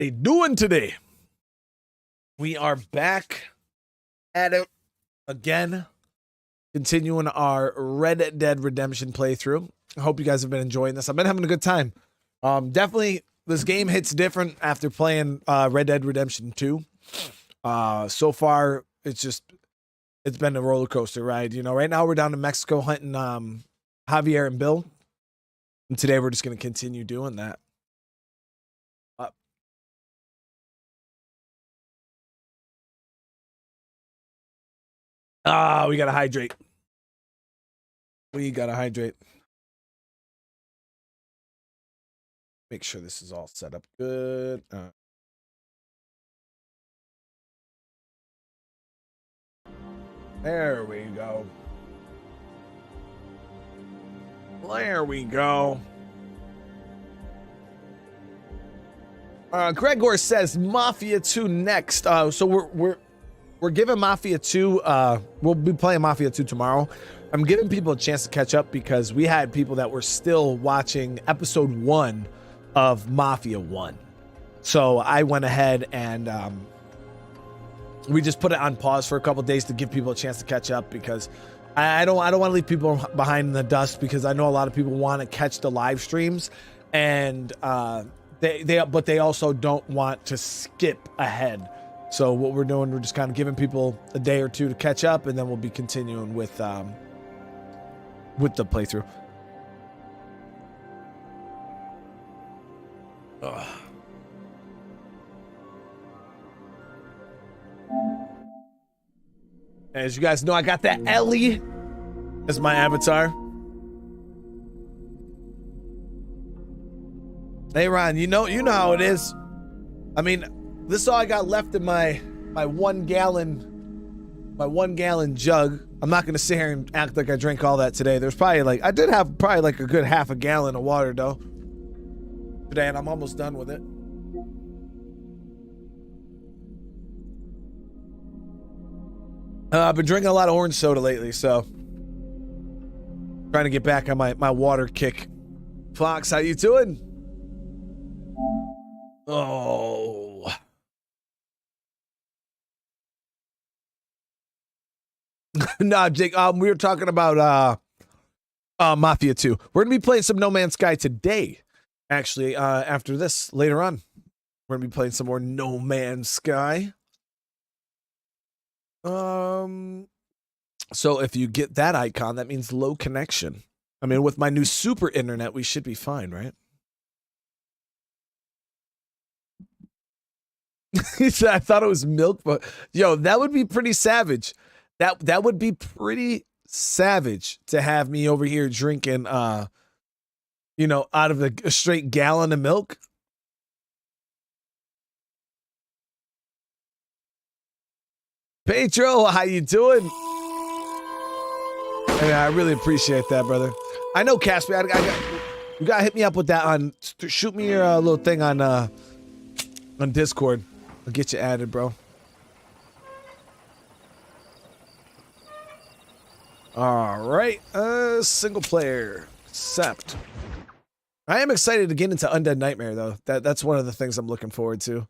they doing today? We are back at it again, continuing our Red Dead Redemption playthrough. I hope you guys have been enjoying this. I've been having a good time. Definitely, this game hits different after playing Red Dead Redemption 2. So far, it's been a roller coaster ride. You know, right now we're down to Mexico hunting Javier and Bill, and today we're just going to continue doing that. We gotta hydrate. We gotta hydrate. Make sure this is all set up good. There we go. There we go. Gregor says Mafia 2 next. So we're giving Mafia 2, we'll be playing Mafia 2 tomorrow. I'm giving people a chance to catch up because we had people that were still watching episode 1 of Mafia 1. So I went ahead and we just put it on pause for a couple days to give people a chance to catch up because I don't want to leave people behind in the dust because I know a lot of people want to catch the live streams and they also don't want to skip ahead. So what we're doing, we're just kind of giving people a day or two to catch up, and then we'll be continuing with the playthrough. Ugh. As you guys know, I got that Ellie as my avatar. Hey Ron, you know how it is. I mean, this is all I got left in my 1 gallon jug. I'm not gonna sit here and act like I drank all that today. There's probably I did have probably a good half a gallon of water though today, and I'm almost done with it. I've been drinking a lot of orange soda lately, so trying to get back on my water kick. Fox, how you doing? Oh. Nah, Jake, we were talking about Mafia 2. We're gonna be playing some No Man's Sky today. Actually, after this, later on. We're gonna be playing some more No Man's Sky. So if you get that icon, that means low connection. I mean, with my new super internet, we should be fine, right? He said, I thought it was milk, but yo, that would be pretty savage. That would be pretty savage to have me over here drinking, out of a straight gallon of milk. Pedro, how you doing? Hey, I really appreciate that, brother. I know, Casper. You gotta hit me up with that shoot me your little thing on Discord. I'll get you added, bro. All right, single player, accept. I am excited to get into Undead Nightmare, though. That's one of the things I'm looking forward to.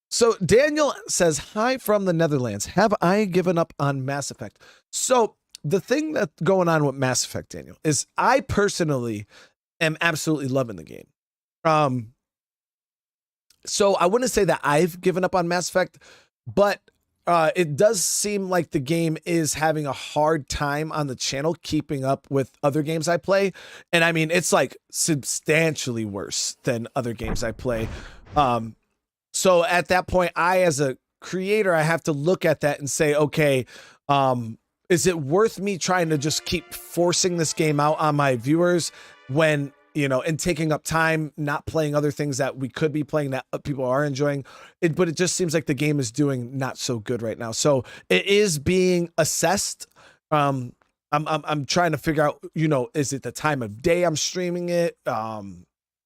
So Daniel says, hi from the Netherlands. Have I given up on Mass Effect? So the thing that's going on with Mass Effect, Daniel, is I personally am absolutely loving the game. So I wouldn't say that I've given up on Mass Effect, but it does seem like the game is having a hard time on the channel keeping up with other games I play. And I mean, it's substantially worse than other games I play. So at that point, as a creator, I have to look at that and say, okay, is it worth me trying to just keep forcing this game out on my viewers when, and taking up time, not playing other things that we could be playing that people are enjoying it, but it just seems like the game is doing not so good right now. So it is being assessed. I'm trying to figure out, is it the time of day I'm streaming it?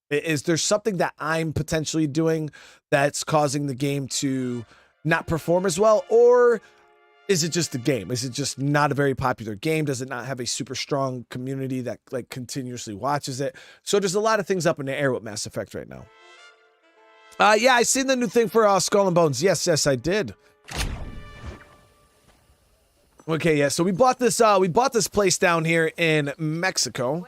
Is there something that I'm potentially doing that's causing the game to not perform as well? Or is it just the game? Is it just not a very popular game? Does it not have a super strong community that like continuously watches it? So there's a lot of things up in the air with Mass Effect right now. Yeah, I seen the new thing for Skull and Bones. Yes, I did. Okay, yeah. So we bought this place down here in Mexico.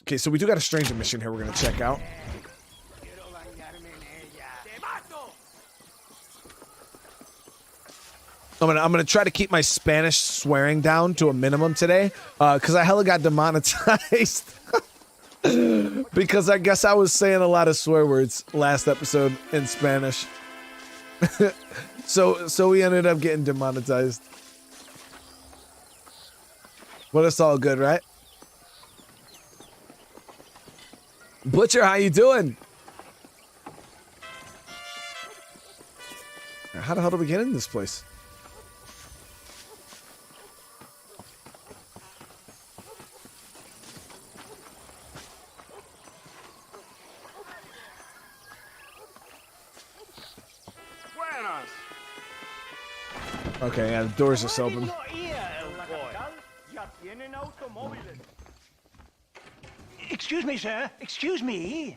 Okay, so we do got a stranger mission here we're gonna check out. I'm gonna try to keep my Spanish swearing down to a minimum today, because I hella got demonetized. Because I guess I was saying a lot of swear words last episode in Spanish. so we ended up getting demonetized. But it's all good, right? Butcher, how you doing? How the hell do we get in this place? Okay, yeah, the doors are open. Excuse me, sir. Excuse me.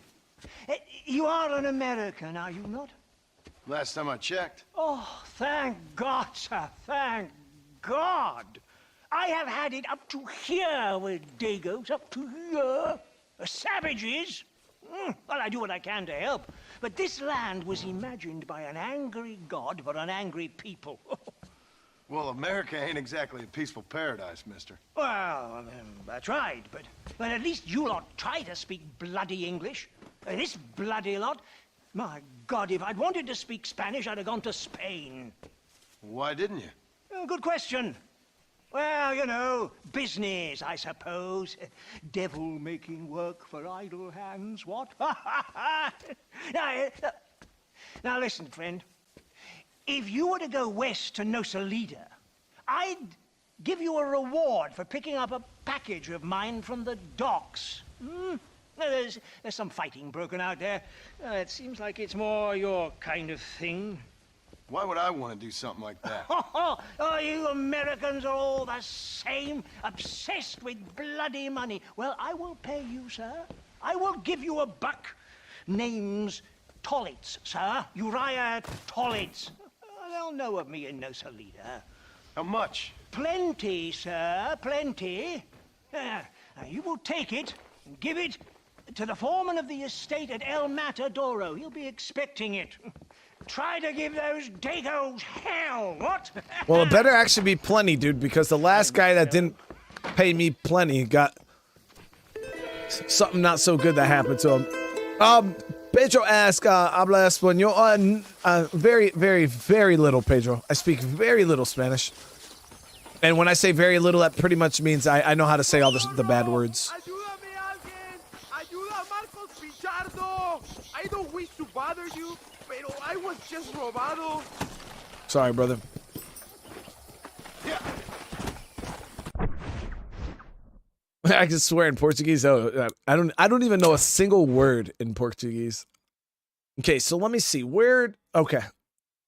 You are an American, are you not? Last time I checked. Oh, thank God, sir. Thank God. I have had it up to here with Dagos, up to here. Savages. Well, I do what I can to help. But this land was imagined by an angry God for an angry people. Well, America ain't exactly a peaceful paradise, mister. Well, I tried, but at least you lot try to speak bloody English. This bloody lot, my God, if I'd wanted to speak Spanish, I'd have gone to Spain. Why didn't you? Oh, good question. Well, you know, business, I suppose. Devil making work for idle hands, what? Now, listen, friend. If you were to go west to Nosalida, I'd give you a reward for picking up a package of mine from the docks. There's some fighting broken out there. It seems like it's more your kind of thing. Why would I want to do something like that? Oh, you Americans are all the same, obsessed with bloody money. Well, I will pay you, sir. I will give you a buck. Name's Tollitz, sir. Uriah Tollitz. They'll know of me in Nosalida. How much? Plenty, sir, plenty. You will take it and give it to the foreman of the estate at El Matadoro. He'll be expecting it. Try to give those Dagos hell, what? Well, it better actually be plenty, dude, because the last guy that didn't pay me plenty got something not so good that happened to him. Pedro asked, habla español? Very, very, very little, Pedro. I speak very little Spanish. And when I say very little, that pretty much means I know how to say all the bad words. I don't wish to bother you, pero I was just robado. Sorry, brother. Yeah. I can swear in Portuguese. Oh, I don't even know a single word in Portuguese. Okay, so let me see. Where? Okay,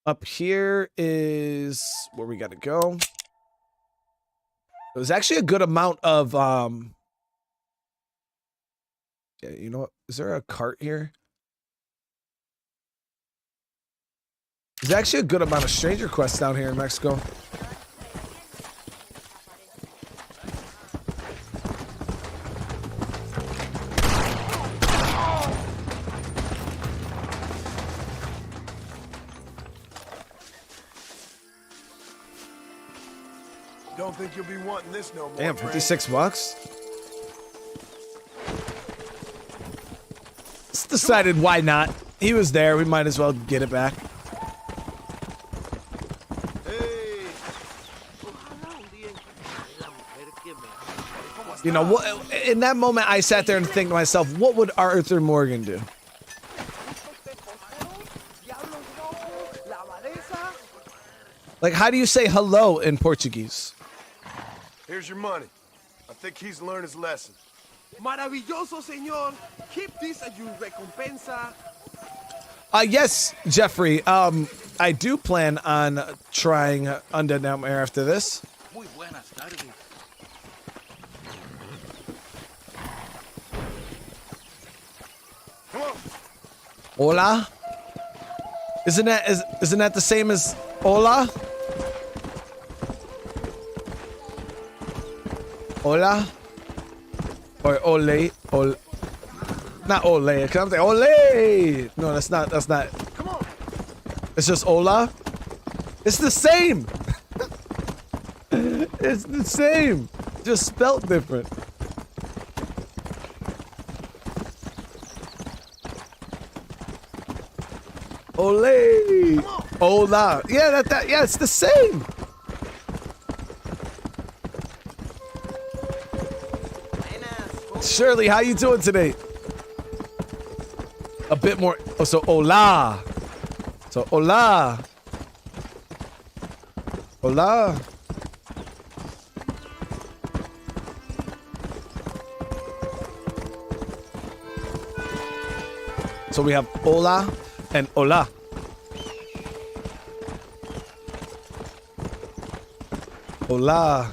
up here is where we got to go. There's actually a good amount of Yeah, you know what? Is there a cart here? There's actually a good amount of stranger quests down here in Mexico. Don't think you'll be wanting this no more. Damn, 56 bucks? Just decided why not. He was there, we might as well get it back. You know, what, in that moment, I sat there and think to myself, what would Arthur Morgan do? Like, how do you say hello in Portuguese? Here's your money. I think he's learned his lesson. Maravilloso, señor. Keep this as your recompensa. Yes, Jeffrey. I do plan on trying Undead Nightmare after this. Muy buenas tardes. Come on. Hola? Isn't that the same as hola? Hola? Or ole? Not ole. Can I say ole? No, that's not. Come on. It's just hola. It's the same. It's the same. Just spelt different. Ole. Hola. Yeah, yeah, it's the same. Shirley, how you doing today? A bit more. Oh, so hola. So hola. Hola. So we have hola and hola. Hola.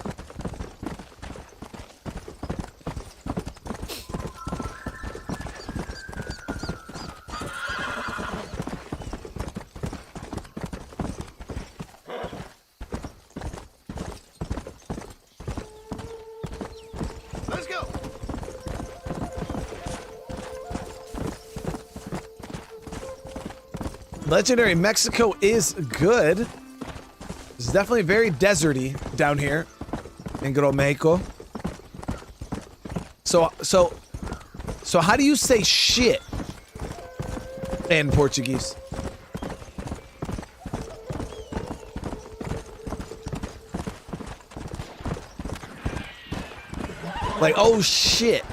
Let's go. Legendary Mexico is good. It's definitely very deserty down here in good old Mexico. So how do you say shit in Portuguese? Like, oh shit.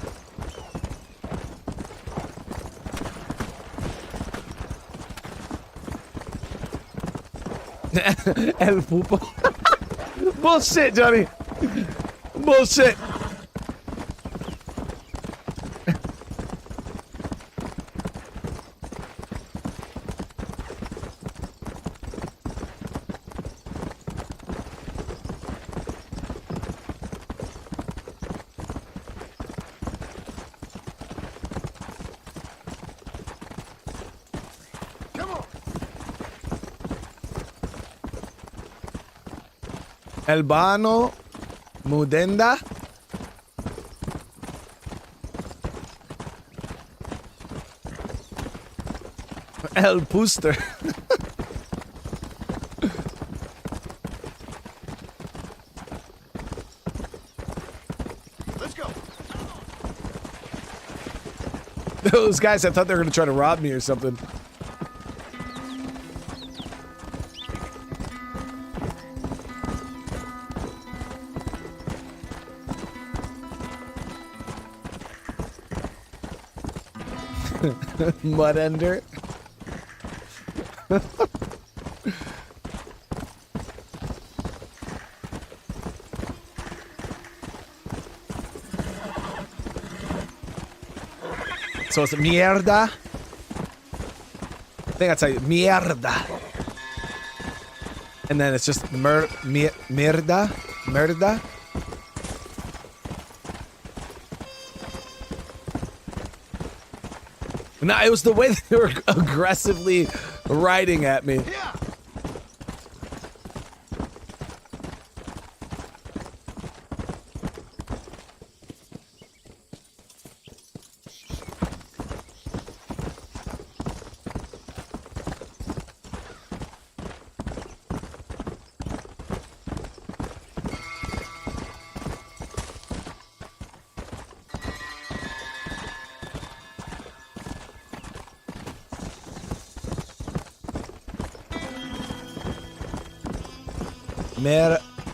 El pupo. Bullshit, Johnny. Bullshit. Come on. El Bano Mudenda. El Booster. Let's go. Those guys, I thought they were going to try to rob me or something. Mud ender. So it's mierda. I think that's how you mierda. And then it's just mierda. Merda. No, it was the way they were aggressively riding at me. Yeah.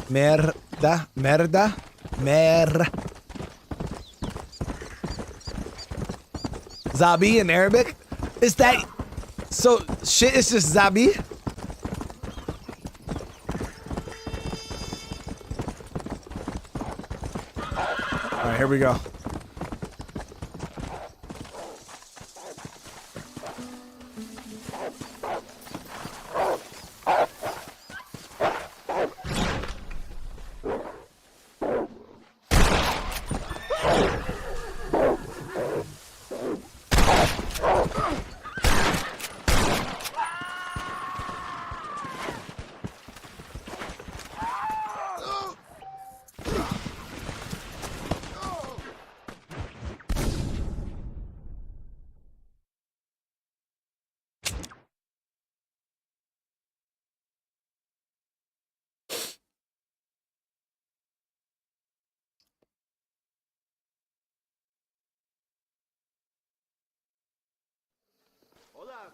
Merda. Zabi in Arabic? Is that so? Shit is just Zabi? Alright, here we go.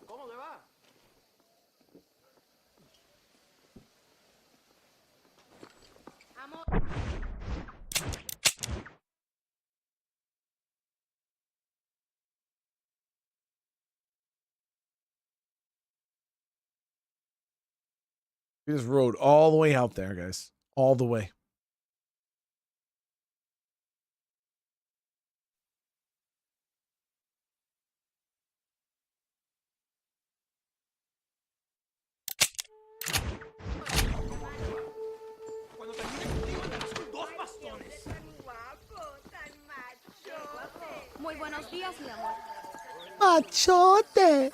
¿Cómo le va? We just rode all the way out there, guys. All the way. Muy buenos días, mi amor. Machote.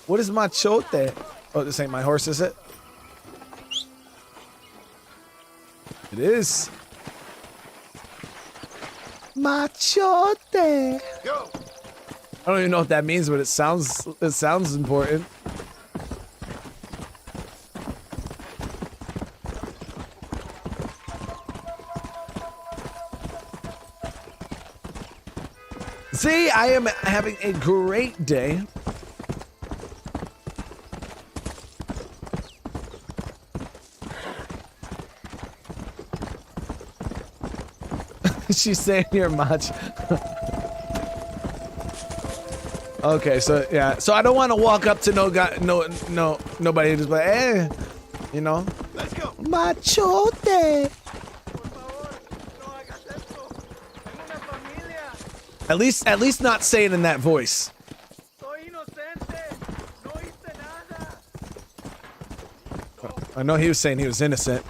What is machote? Oh, this ain't my horse, is it? It is. Machote. Go! I don't even know what that means, but it sounds important. See, I am having a great day. She's saying you're much. Okay, so yeah, so I don't want to walk up to no guy, nobody, just like, hey, you know. Let's go! Machote. At least not say it in that voice. I know he was saying he was innocent.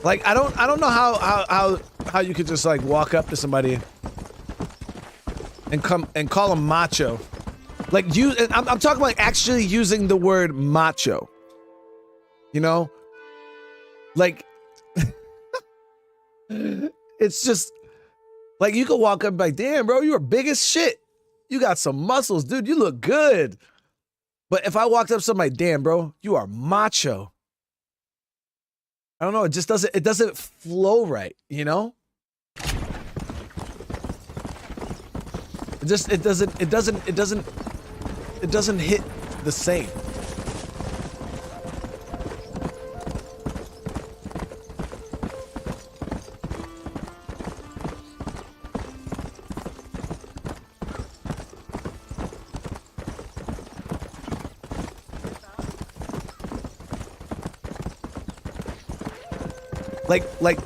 Like I don't know how you could just like walk up to somebody and call them macho. Like I'm talking like actually using the word macho. You know? Like it's just like you could walk up and be like, damn, bro, you are big as shit. You got some muscles, dude. You look good. But if I walked up to somebody, damn, bro, you are macho. I don't know, it just doesn't flow right, you know? It doesn't hit the same.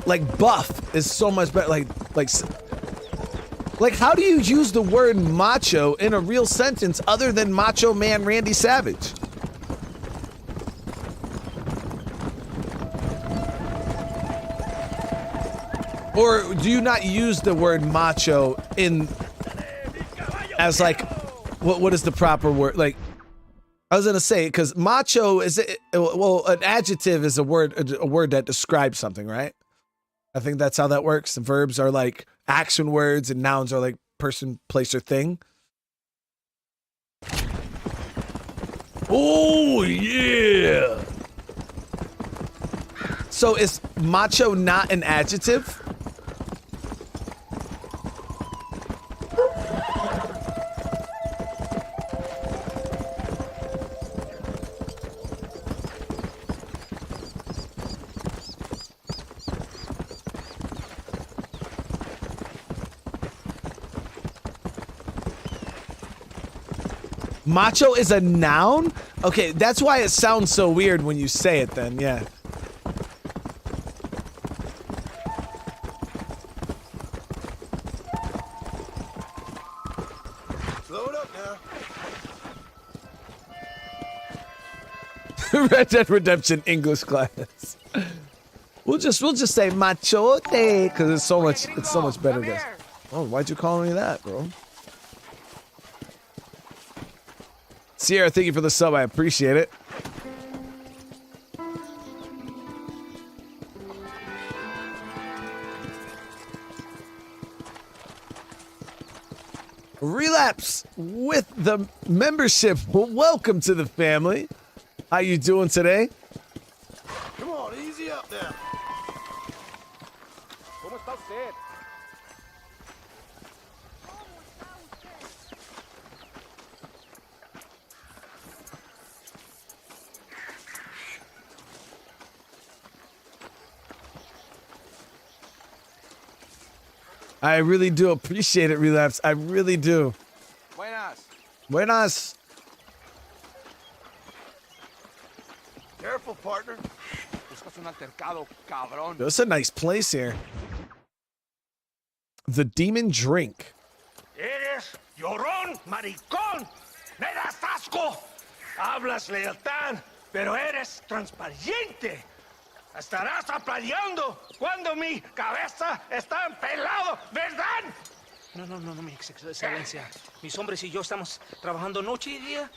Like buff is so much better. Like how do you use the word macho in a real sentence other than Macho Man Randy Savage? Or do you not use the word macho in as like what is the proper word? Like I was gonna say because macho is well an adjective is a word that describes something, right? I think that's how that works. The verbs are like action words and nouns are like person, place, or thing. Oh, yeah. So is macho not an adjective? Macho is a noun? Okay, that's why it sounds so weird when you say it then, yeah. Slow it up now. Red Dead Redemption English class. We'll just say machote because it's so much better, guys. Oh, why'd you call me that, bro? Sierra, thank you for the sub. I appreciate it. Relapse with the membership. Well, welcome to the family. How you doing today? Come on, easy up there. ¿Cómo está usted? I really do appreciate it, Relapse. I really do. Buenas. Buenas. Careful, partner. Buscas un altercado, cabrón. It's a nice place here. The Demon Drink. Eres llorón, maricón. Me das asco. Hablas lealtad, pero eres transparente. Estarás aplaudiendo cuando mi cabeza está empelado, ¿verdad? No, mi excelencia. Mis hombres y yo estamos trabajando noche y día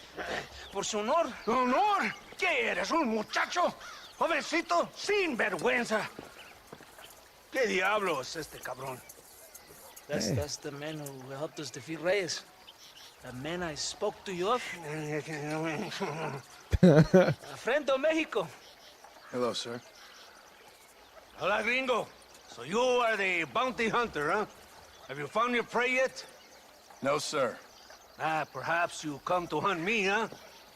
por su honor. ¿Honor? ¿Qué eres, un muchacho? Jovencito, sin vergüenza. ¿Qué diablos este cabrón? That's the man who helped us defeat Reyes. The man I spoke to you of. Frente a Mexico. Hello, sir. Hola, gringo. So you are the bounty hunter, huh? Have you found your prey yet? No, sir. Ah, perhaps you come to hunt me, huh?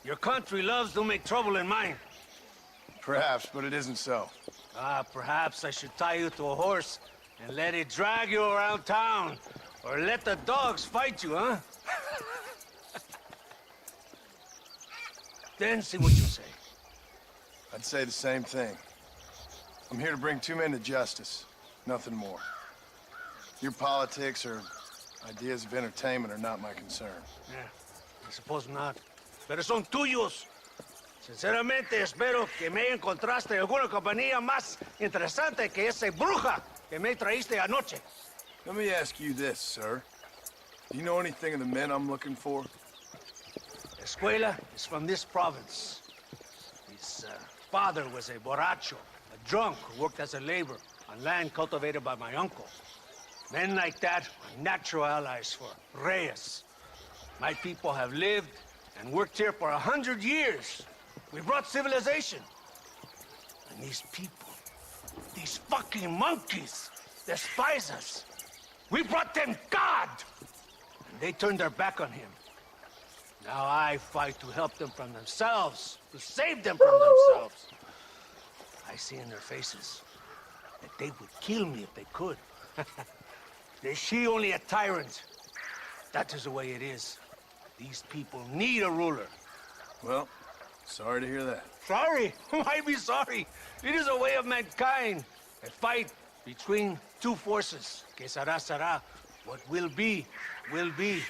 Your country loves to make trouble in mine. Perhaps, but it isn't so. Ah, perhaps I should tie you to a horse and let it drag you around town. Or let the dogs fight you, huh? Then see what you say. I'd say the same thing. I'm here to bring two men to justice, nothing more. Your politics or ideas of entertainment are not my concern. Yeah, I suppose not. Pero son tuyos. Sinceramente, espero que me encontraste alguna compañía más interesante que esa bruja que me traíste anoche. Let me ask you this, sir. Do you know anything of the men I'm looking for? Escuela is from this province. His father was a borracho, a drunk who worked as a laborer on land cultivated by my uncle. Men like that are natural allies for Reyes. My people have lived and worked here for 100 years. We brought civilization. And these people, these fucking monkeys, despise us. We brought them God! And they turned their back on him. Now I fight to help them from themselves, to save them from themselves. I see in their faces that they would kill me if they could. They see only a tyrant. That is the way it is. These people need a ruler. Well, sorry to hear that. Sorry? Why be sorry? It is a way of mankind. A fight between two forces. Que será, será. What will be, will be.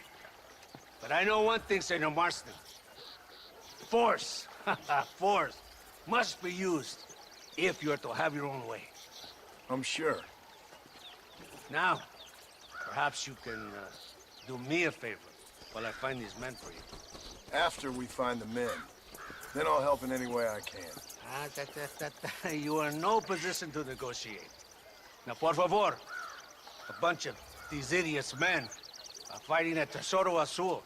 But I know one thing, Senor Marston. Force, force, must be used if you are to have your own way. I'm sure. Now, perhaps you can do me a favor while I find these men for you. After we find the men, then I'll help in any way I can. You are in no position to negotiate. Now, por favor, a bunch of these idiots men are fighting at Tesoro Azul.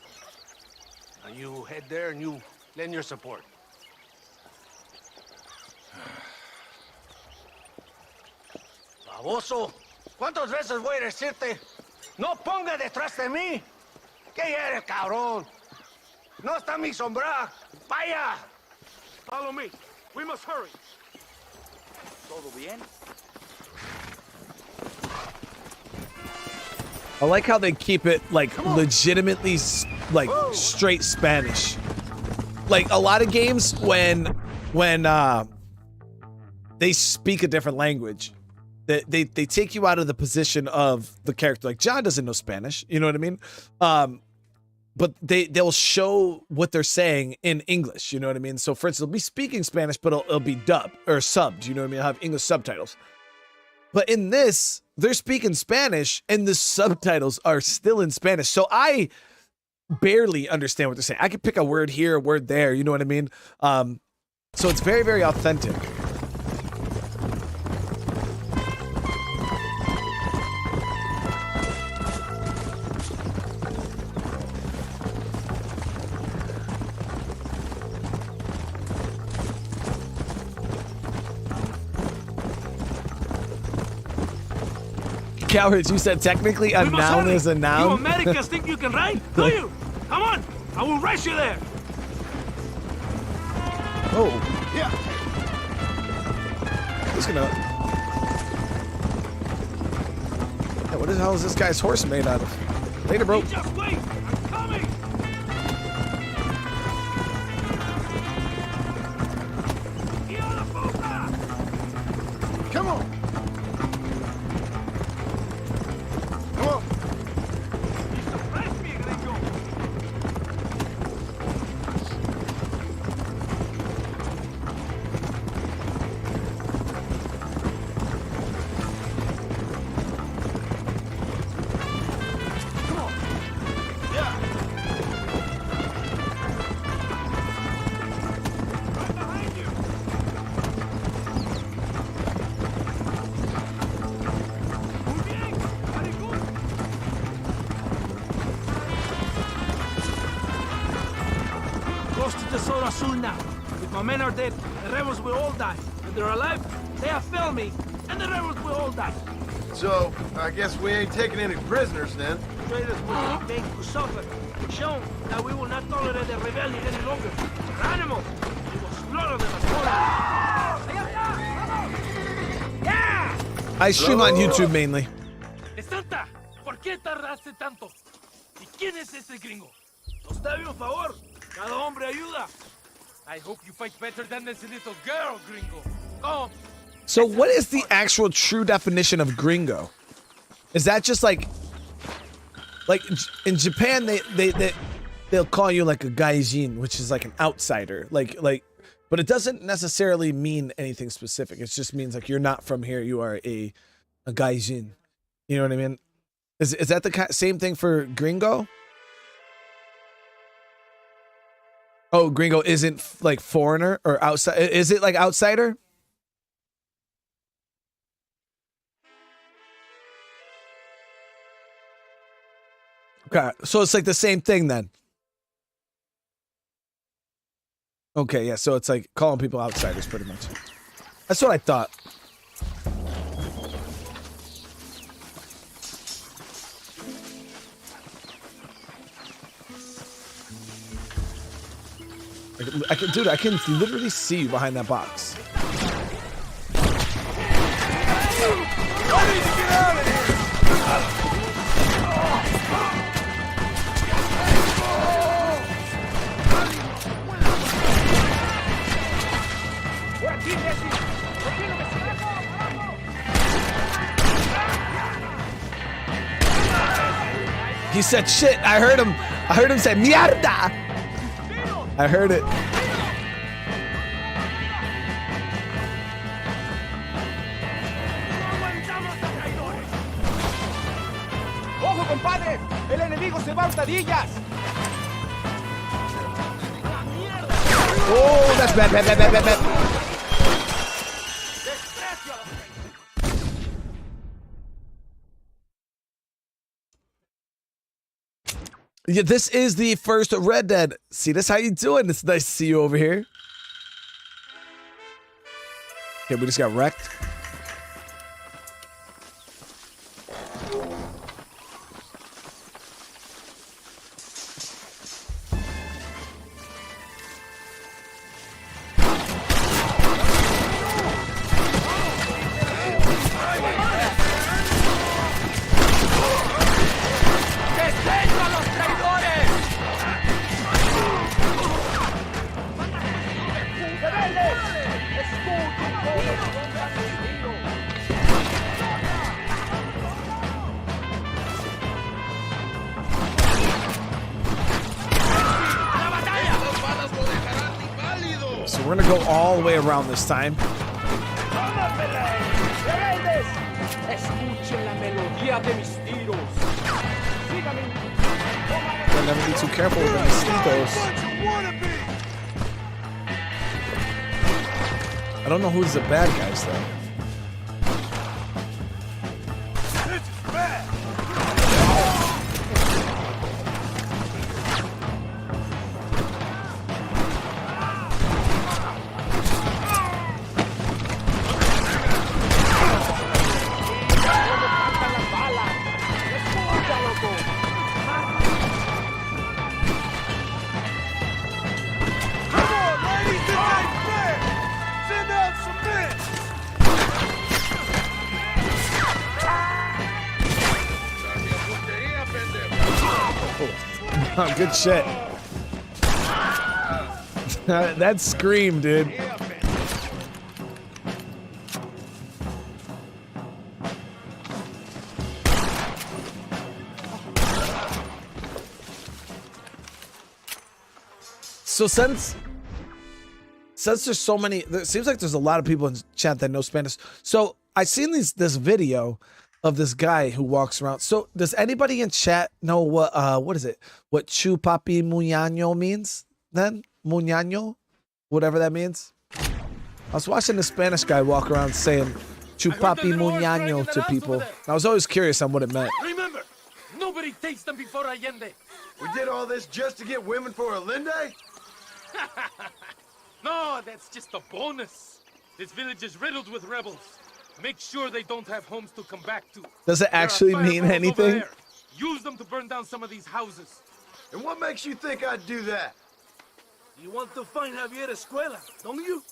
Now you head there and you lend your support. Baboso, ¿cuántas veces voy a decirte? No ponga detrás de mí. ¿Qué eres, cabrón? No está mi sombra. Vaya. Follow me. We must hurry. ¿Todo bien? I like how they keep it like legitimately like straight Spanish. Like a lot of games when they speak a different language, they take you out of the position of the character. Like John doesn't know Spanish, you know what I mean? But they'll show what they're saying in English, you know what I mean? So for instance, they'll be speaking Spanish, but it'll be dubbed or subbed, you know what I mean? I'll have English subtitles. But in this, they're speaking Spanish and the subtitles are still in Spanish. So I barely understand what they're saying. I could pick a word here, a word there, you know what I mean? So it's very, very authentic. cowards. You said technically a We must noun hurry. is a You noun. Americans think you can ride? Do you? Come on. I will race you there. Oh, Yeah. he's gonna. Yeah, what the hell is this guy's horse made out of? Later, bro. You just wait. I'm coming. Come on. Come on. Surprise me, gringo. Yeah. Right behind you. Muy bien. Very good. Close to the Zona Azul now. If my men are dead, the rebels will all die. If they're alive, they have failed me, and the rebels will all die. So, I guess we ain't taking any prisoners then. Traitors will be made to suffer, shown that we will not tolerate the rebellion any longer. They're animals. We will slaughter them as I stream on YouTube mainly. Santa, ¿por qué tardaste tanto? ¿Y quién es ese gringo? Nos debe un favor. Cada hombre ayuda. I hope you fight better than this little girl, gringo. Oh, So, what is the actual true definition of gringo? Is that just like in Japan they'll call you like a gaijin, which is like an outsider, like, but it doesn't necessarily mean anything specific. It just means like you're not from here. You are a gaijin. You know what I mean? Is that the same thing for gringo? Oh, gringo isn't like foreigner or outside. Is it like outsider? Okay, so it's like the same thing then. Okay, yeah, so it's like calling people outsiders pretty much. That's what I thought. Dude, I can literally see you behind that box. He said shit. I heard him say mierda. I heard it. ¡Ojo, compadre! ¡El enemigo se va a hurtadillas! Oh, that's bad, bad, bad, bad, bad, bad. Yeah, this is the first Red Dead. See, this how you doing? It's nice to see you over here. Okay, we just got wrecked. So we're gonna go all the way around this time. Gotta never be too careful with the mosquitoes. I don't know who's the bad guys though. Oh, good shit. That scream, dude. So since there's so many, it seems like there's a lot of people in chat that know Spanish. So I seen this video of this guy who walks around. So does anybody in chat know what is it? What chupapi muñaño means? Then muñaño, whatever that means. I was watching the Spanish guy walk around saying chupapi muñaño to people. I was always curious on what it meant. Remember, nobody takes them before Allende. We did all this just to get women for Allende? No, that's just a bonus. This village is riddled with rebels. Make sure they don't have homes to come back to. Does it actually mean anything? Use them to burn down some of these houses. And what makes you think I'd do that? You want to find Javier Escuela, don't you?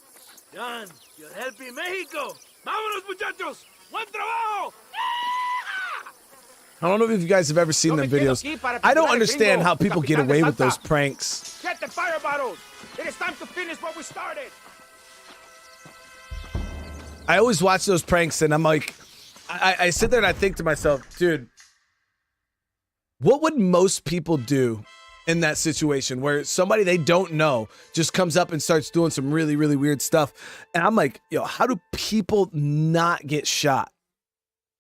John, you're helping Mexico. Vámonos, muchachos. Buen trabajo. I don't know if you guys have ever seen them videos. I don't understand how people get away with those pranks. Get the fire bottles. It is time to finish what we started. I always watch those pranks and I'm like, I sit there and I think to myself, dude, what would most people do in that situation where somebody they don't know just comes up and starts doing some really, really weird stuff? And I'm like, yo, how do people not get shot?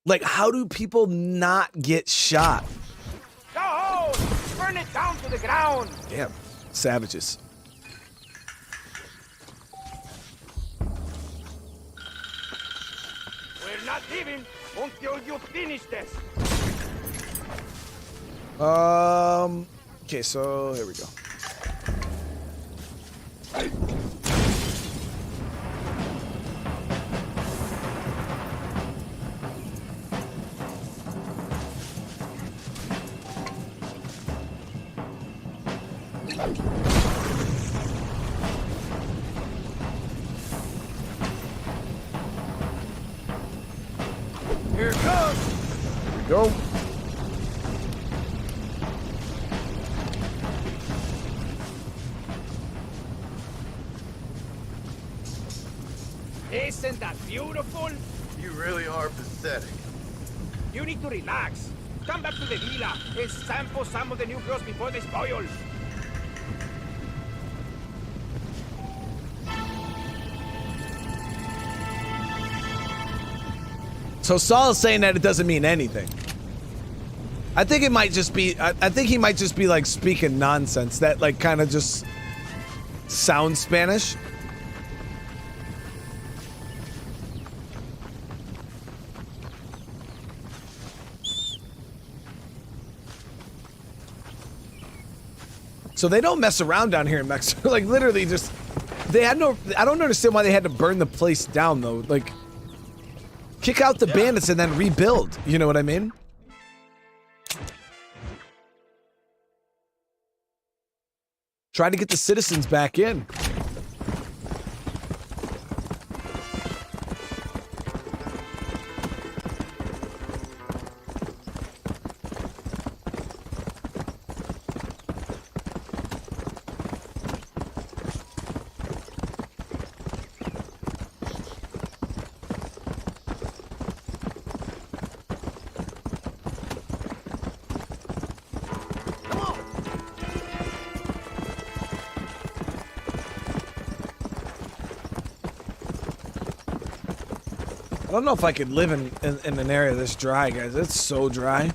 Like, how do people not get shot? Go! Burn it down to the ground. Damn, savages. We're not leaving until you finish this. Okay, so here we go. Here it comes. Here we go. Isn't that beautiful? You really are pathetic. You need to relax. Come back to the villa and sample some of the new girls before they spoil. So Saul is saying that it doesn't mean anything. I think it might just be, I think he might just be like speaking nonsense that like kind of just sounds Spanish. So they don't mess around down here in Mexico. Like literally just, they had no, I don't understand why they had to burn the place down though. Like kick out the bandits and then rebuild. You know what I mean? Try to get the citizens back in. I don't know if I could live in an area this dry, guys. It's so dry.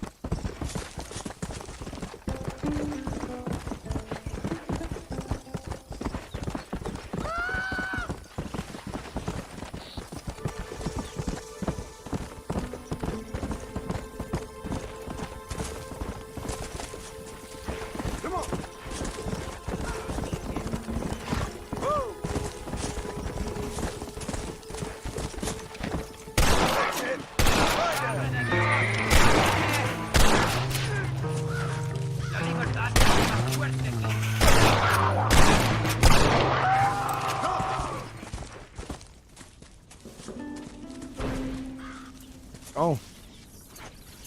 Oh.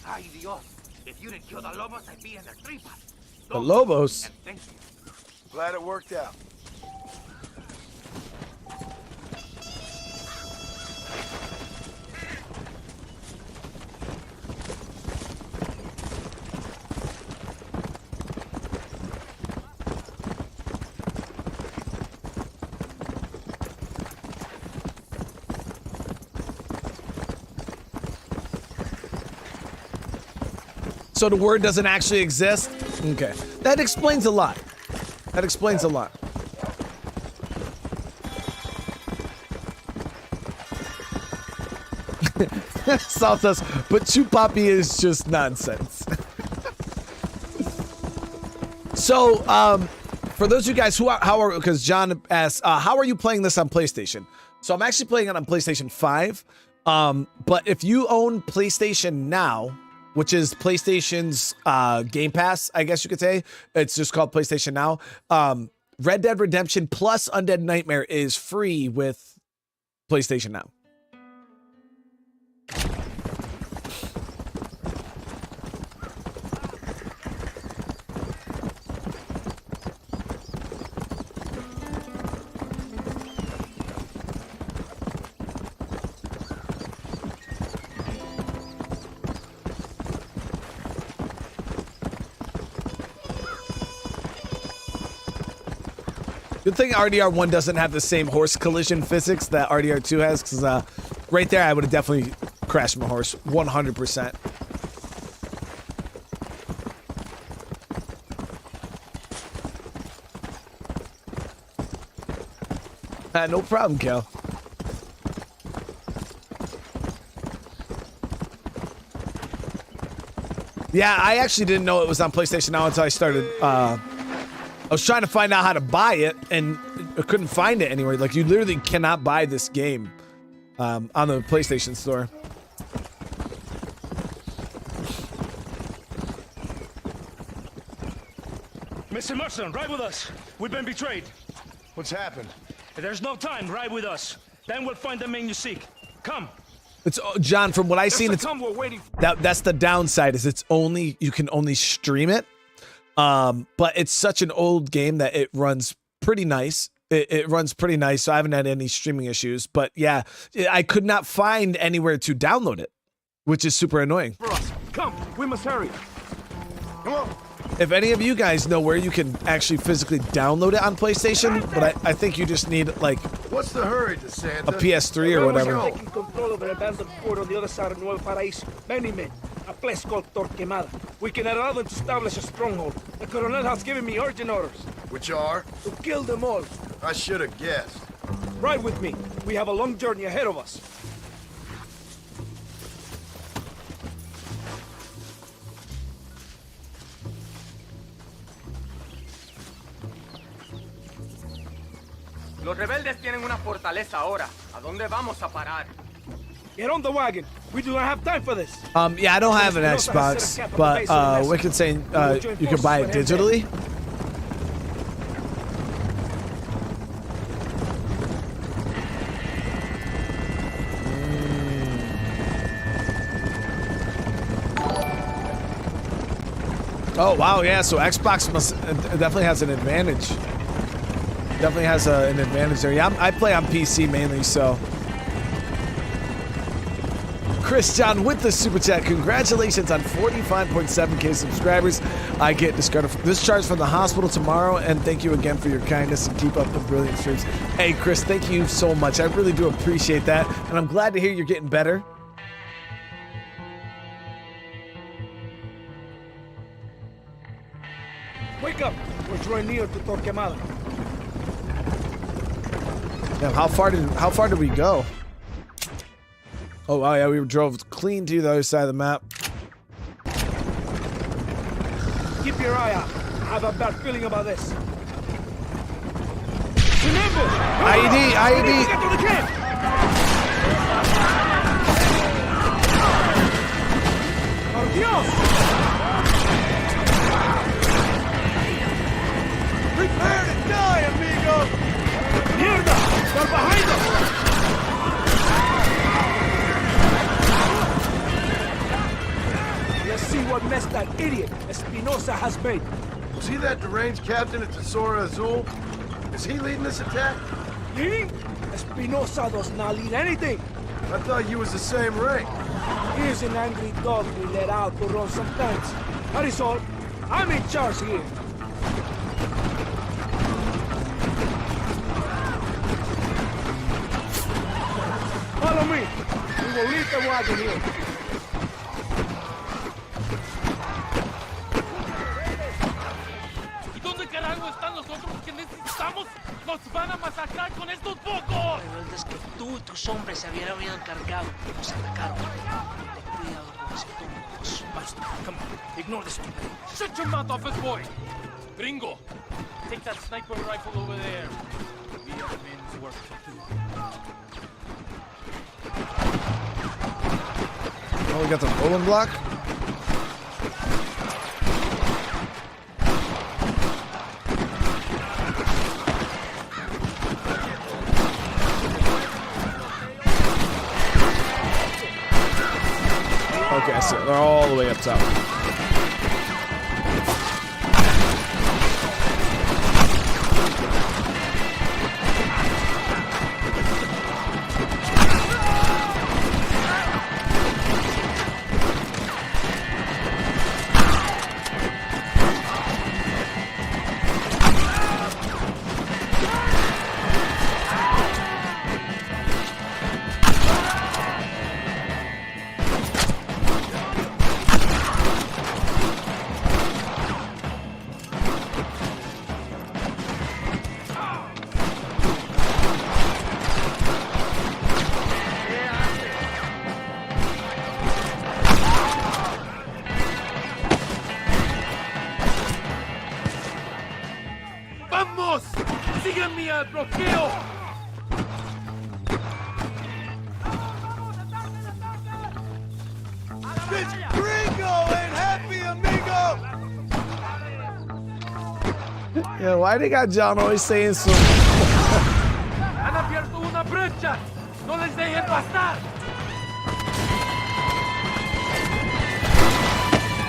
Ay, Dios. If you didn't kill the Lobos, I'd be in their tripas. The Lobos? And thank you. Glad it worked out. So the word doesn't actually exist? Okay. That explains a lot. That explains a lot. Salt says, but Chupapi is just nonsense. So, for those of you guys because John asked, how are you playing this on PlayStation? So I'm actually playing it on PlayStation 5. But if you own PlayStation Now, which is PlayStation's Game Pass, I guess you could say. It's just called PlayStation Now. Red Dead Redemption plus Undead Nightmare is free with PlayStation Now. Good thing RDR 1 doesn't have the same horse collision physics that RDR 2 has, because right there I would have definitely crashed my horse 100%. No problem, Kel. Yeah, I actually didn't know it was on PlayStation Now until I started. I was trying to find out how to buy it, and I couldn't find it anywhere. Like, you literally cannot buy this game on the PlayStation Store. Mr. Marston, ride with us. We've been betrayed. What's happened? There's no time. Ride with us. Then we'll find the man you seek. Come. It's John. From what I've seen, it's We're waiting. that's the downside. Is you can only stream it. But it's such an old game that it runs pretty nice. It runs pretty nice, so I haven't had any streaming issues. But yeah, I could not find anywhere to download it, which is super annoying. For us. Come, we must hurry. Come on. If any of you guys know where you can actually physically download it on PlayStation, but I think you just need like What's the hurry, DeSanta? a PS3 or whatever. Taking control of an abandoned fort on the other side of Nuevo Paraíso. Many men. A place called Torquemada. We can allow them to establish a stronghold. The Colonel has given me urgent orders. Which are? To kill them all. I should have guessed. Ride with me. We have a long journey ahead of us. Los rebeldes tienen una fortaleza ahora. ¿A dónde vamos a parar? Get on the wagon. We do not have time for this. Yeah, I don't have an Xbox, but Wicked saying you can buy it digitally. Oh wow, yeah. So Xbox definitely has an advantage. Definitely has an advantage there. Yeah, I play on PC mainly, so. Chris John with the super chat. Congratulations on 45.7k subscribers. I get discharged from the hospital tomorrow, and thank you again for your kindness and keep up the brilliant streams. Hey, Chris, thank you so much. I really do appreciate that, and I'm glad to hear you're getting better. Wake up. We're drawing near to Torquemada. Damn, how far did we go? Oh wow, yeah, we drove clean to the other side of the map. Keep your eye out. I have a bad feeling about this. Remember! IED, IED. Get to the camp! ¡Por Dios! Prepare to die, amigo! ¡Mierda! ¡They're behind us! mess that idiot Espinosa has made. Was he that deranged captain at Tesoro Azul? Is he leading this attack? Leading? Espinosa does not lead anything. I thought you was the same rank. He is an angry dog we let out to run sometimes. That is all. I'm in charge here. Follow me. We will leave the wagon here. ¿Y dónde carajo están los otros que necesitamos? ¡Nos van a masacrar con estos pocos! Pero es que tú y tus hombres se habían encargado. Nos atacaron. Ten cuidado con estos. Marston, come on. Ignore this one. Shut your mouth, office boy! Gringo, take that sniper rifle over there. We have men's work to do. Oh, we got the rolling block. Okay, I see. They're all the way up top. ¡Vamos! ¡Síganme al bloqueo! This Gringo ain't happy, amigo! Yeah, why they got John always saying so? ¡Han abierto una brecha! ¡No les dejen pasar!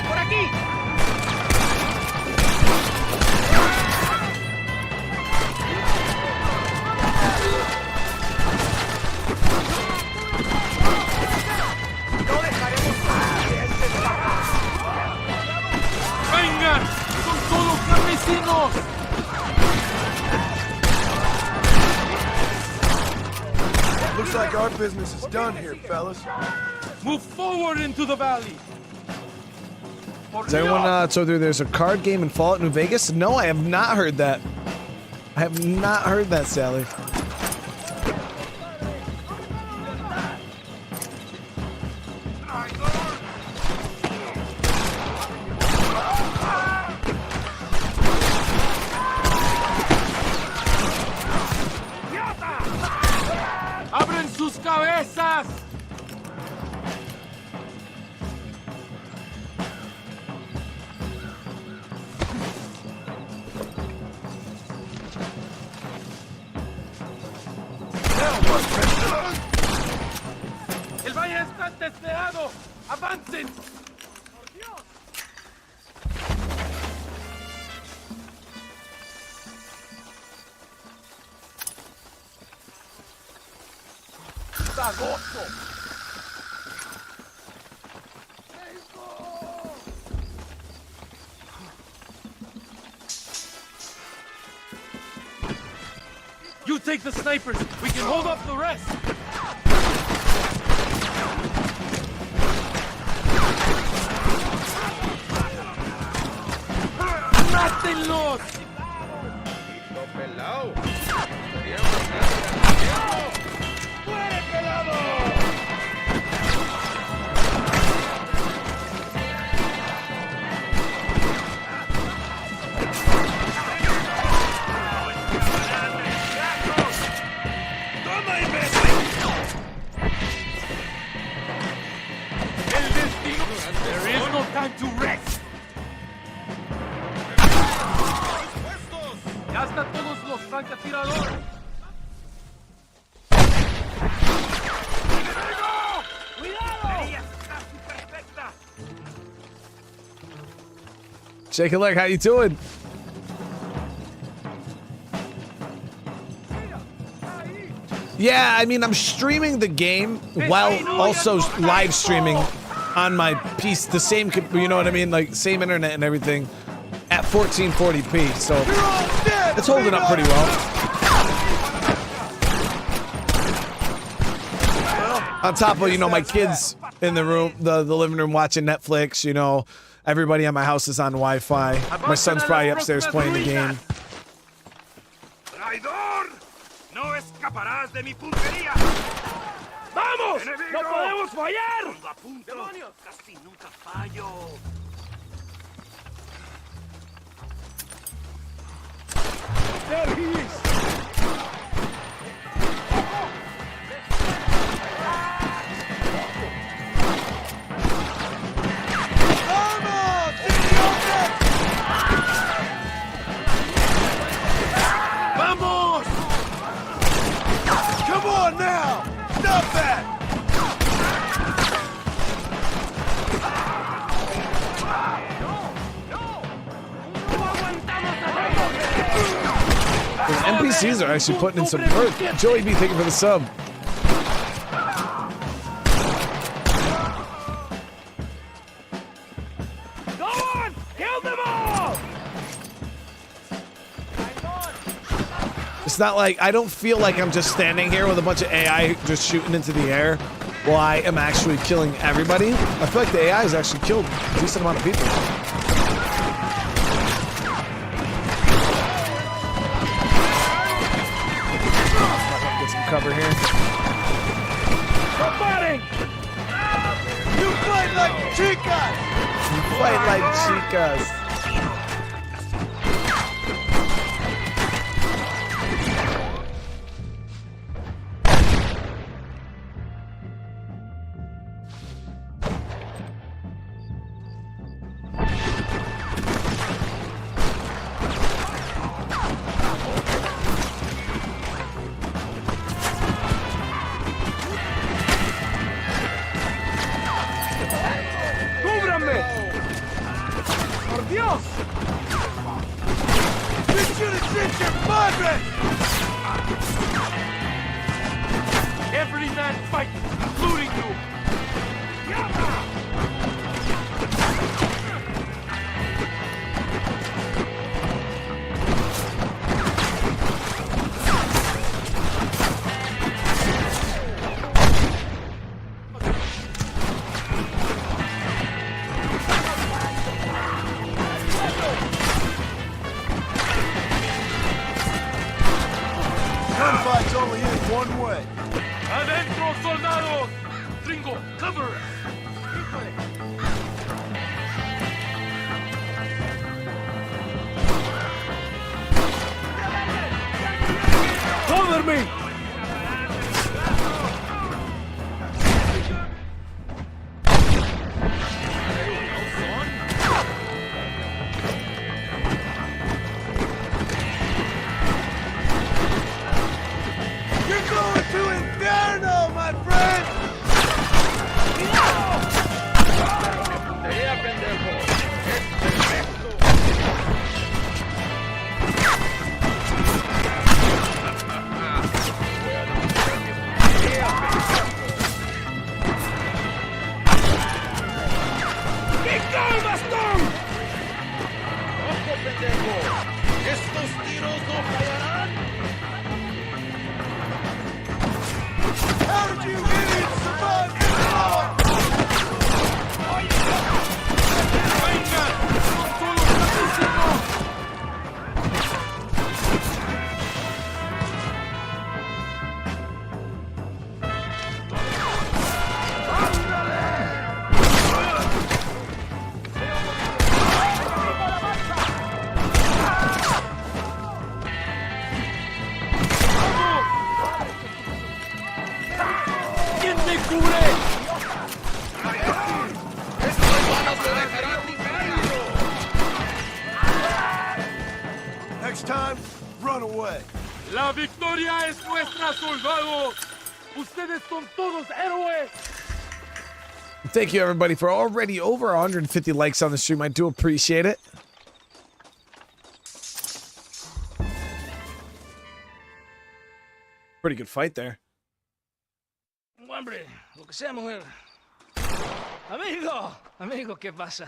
¡Por aquí! ¡Vengan! ¡Son todos campesinos! Looks like our business is done here, fellas. Move forward into the valley! Does anyone told you there's a card game in Fallout New Vegas? No, I have not heard that. I have not heard that, Sally. ¡Abren sus cabezas! ¡El valle está testeado! ¡Avancen! You take the snipers. We can hold up the rest. ¡Mátenlos! ¡Muere, pelado! ¡Toma, imbécil! Shake a leg. How you doing? Yeah, I mean, I'm streaming the game while also live streaming on my piece, the same, you know what I mean? Like, same internet and everything at 1440p. So it's holding up pretty well. On top of, you know, my kids in the room, the living room watching Netflix, you know, everybody at my house is on Wi-Fi. My son's probably upstairs playing the game. ¡No escaparás de mi puntería! ¡Vamos! ¡No podemos fallar! ¡Demonios! Casi nunca fallo. There he is! Vamos! Come on now! Stop that! The NPCs are actually putting in some work. Joey B, thank you for the sub. Go on! Kill them all! It's not like, I don't feel like I'm just standing here with a bunch of AI just shooting into the air while I am actually killing everybody. I feel like the AI has actually killed a decent amount of people. Get some cover here. Fighting! You fight like chicas! You fight like chicas. ¡Cúbranme! ¡Por Dios! You should have sent your madre! Every man fight, including you. Gunfight's only in one way. Adentro, soldados! Gringo, cover! Cover me! You're going to Inferno, my friend! ¡Keep going, Marston! ¡Ojo, pendejo! ¡Estos tiros no fallarán! How did you idiots survive this long? ¡Venga! ¡No solo asesinos! ¿Quién me cubre? Next time, run away. La victoria es nuestra, soldados. Ustedes son todos héroes. Thank you, everybody, for already over 150 likes on the stream. I do appreciate it. Pretty good fight there. Hombre, lo que sea, mujer. Amigo, ¿qué pasa?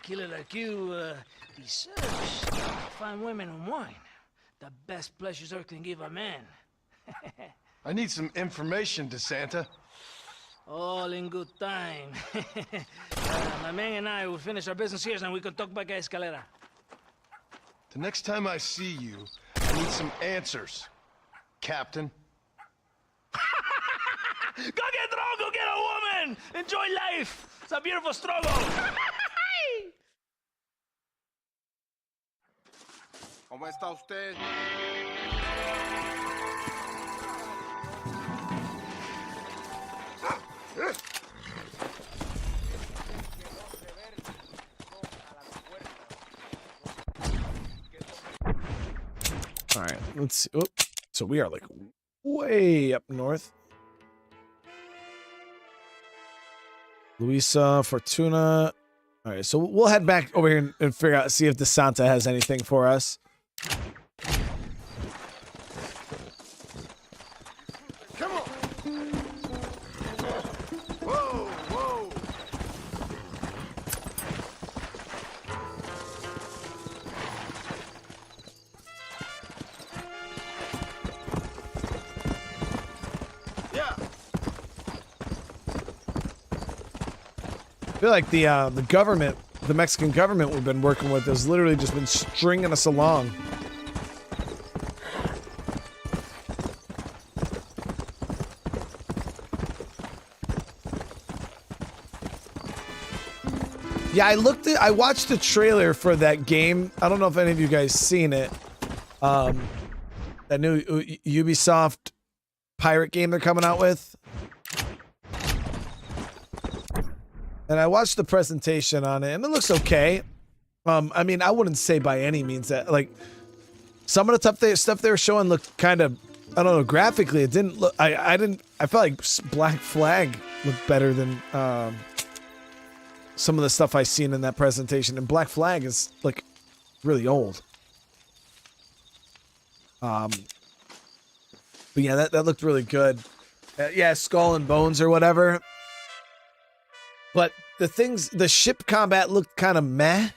Killer like you deserves fine women and wine. The best pleasures Earth can give a man. I need some information, DeSanta. All in good time. My man and I will finish our business here and we can talk back at Escalera. The next time I see you, I need some answers, Captain. Go get drunk, go get a woman! Enjoy life! It's a beautiful struggle! ¿Cómo está usted? All right, let's see. Oh, so we are like way up north. Luisa, Fortuna. All right, so we'll head back over here and figure out, see if DeSanta has anything for us. Come on! Whoa, whoa! Yeah. I feel like the government, the Mexican government we've been working with has literally just been stringing us along. Yeah, I watched the trailer for that game. I don't know if any of you guys seen it. That new Ubisoft pirate game they're coming out with. And I watched the presentation on it, and it looks okay. I mean, I wouldn't say by any means that, like, some of the stuff they were showing looked kind of, I don't know, graphically, it didn't look, I felt like Black Flag looked better than some of the stuff I seen in that presentation, and Black Flag is, like, really old. But yeah, that looked really good. Yeah, Skull and Bones or whatever. But the ship combat looked kind of meh.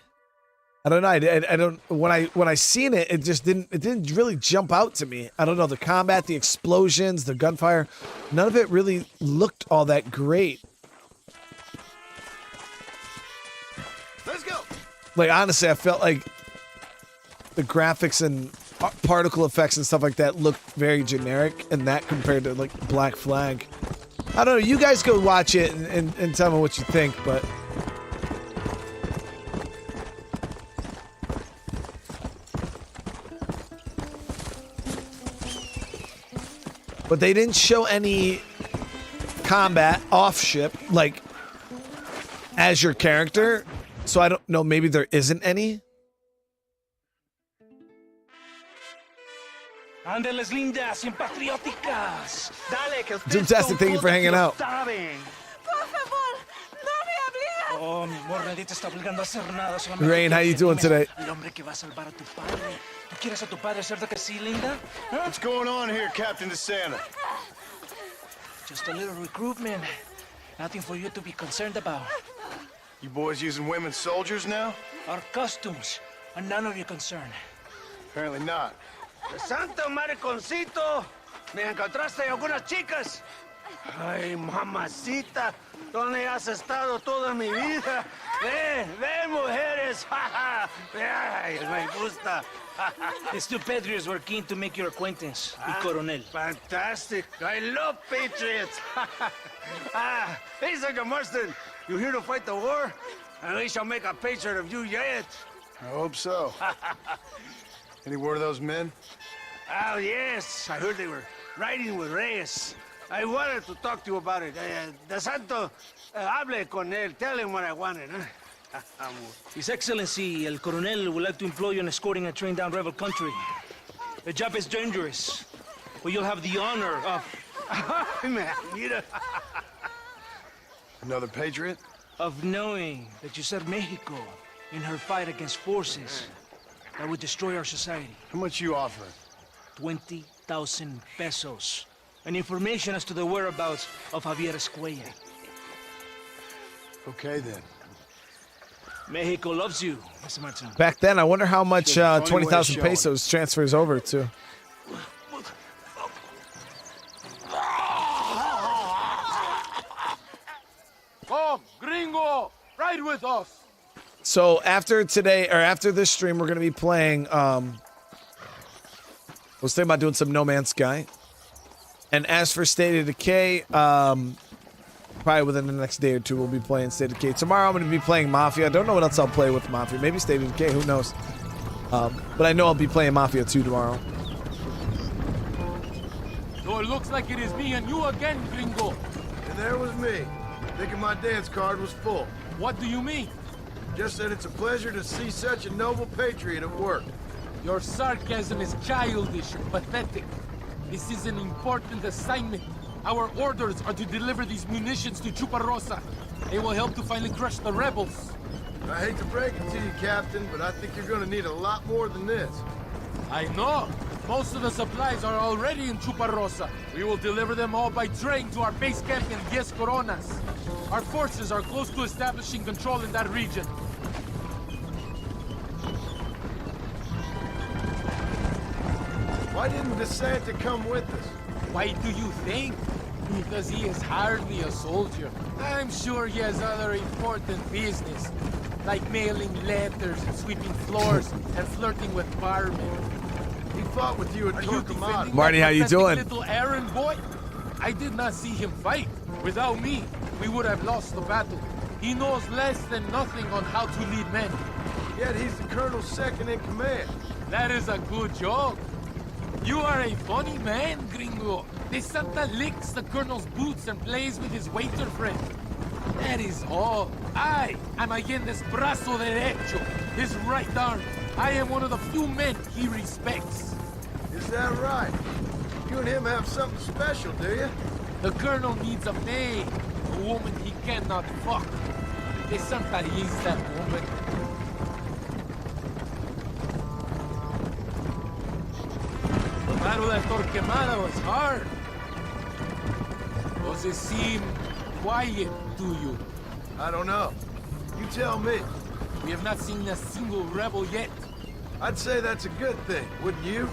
I don't know. I don't, when I seen it, it didn't really jump out to me. I don't know, the combat, the explosions, the gunfire, none of it really looked all that great. Let's go! Like, honestly, I felt like the graphics and particle effects and stuff like that looked very generic, and that compared to, like, Black Flag. I don't know. You guys go watch it and tell me what you think, but... But they didn't show any combat off-ship, like, as your character. So I don't know, maybe there isn't any. Ándeles lindas y patrióticas. Dale, que ustedes Fantastic, thank you for hanging out. Por favor, no me obligas. Oh, mi amor, nadie te está obligando a hacer nada. Solamente Rain, how you doing today? El hombre que va a salvar a tu padre. ¿Tú quieres a tu padre, cierto que sí, linda? Huh? What's going on here, Captain DeSanta? Just a little recruitment. Nothing for you to be concerned about. You boys using women soldiers now? Our costumes are none of your concern. Apparently not. Santo mariconcito, ¿me encontraste algunas chicas? Ay, mamacita, ¿dónde has estado toda mi vida? Ven, mujeres, ay, me gusta. These two patriots were keen to make your acquaintance, el coronel. Fantastic, I love patriots. Hey, Sergeant Marston, you here to fight the war? And we shall make a patriot of you yet. I hope so. Any word of those men? Oh, yes, I heard they were riding with Reyes. I wanted to talk to you about it. DeSanta, hable con él. Tell him what I wanted. His Excellency, el coronel, would like to employ you in escorting a train down rebel country. The job is dangerous, but you'll have the honor of... Mira. Another patriot? of knowing that you served Mexico in her fight against forces that would destroy our society. How much you offering? 20,000 pesos. And information as to the whereabouts of Javier Escuella. Okay, then. Mexico loves you, Mr. Marston. Back then, I wonder how much Only way 20,000 showing. pesos transfers over to. Come, gringo! Ride with us! So after today, or after this stream, we're going to be playing, I was thinking about doing some No Man's Sky. And as for State of Decay, probably within the next day or two, we'll be playing State of Decay. Tomorrow, I'm going to be playing Mafia. I don't know what else I'll play with Mafia. Maybe State of Decay, who knows? But I know I'll be playing Mafia 2 tomorrow. So it looks like it is me and you again, gringo. And there was me, thinking my dance card was full. What do you mean? Just that it's a pleasure to see such a noble patriot at work. Your sarcasm is childish and pathetic. This is an important assignment. Our orders are to deliver these munitions to Chuparosa. They will help to finally crush the rebels. I hate to break it to you, Captain, but I think you're gonna need a lot more than this. I know. Most of the supplies are already in Chuparosa. We will deliver them all by train to our base camp in Diez Coronas. Our forces are close to establishing control in that region. Why didn't DeSanta come with us? Why do you think? Because he is hardly a soldier. I'm sure he has other important business, like mailing letters and sweeping floors and flirting with barmen. He fought with you at Are you Torquemada. defending Marty, that how you pathetic doing? little errand boy? I did not see him fight. Without me, we would have lost the battle. He knows less than nothing on how to lead men. Yet he's the colonel's second in command. That is a good joke. You are a funny man, gringo. De Santa licks the colonel's boots and plays with his waiter friend. That is all. I am Allende's brazo derecho, his right arm. I am one of the few men he respects. Is that right? You and him have something special, do you? The colonel needs a maid, a woman he cannot fuck. De Santa is that woman. The battle at Torquemada was hard. Does it seem quiet to you? I don't know. You tell me. We have not seen a single rebel yet. I'd say that's a good thing, wouldn't you?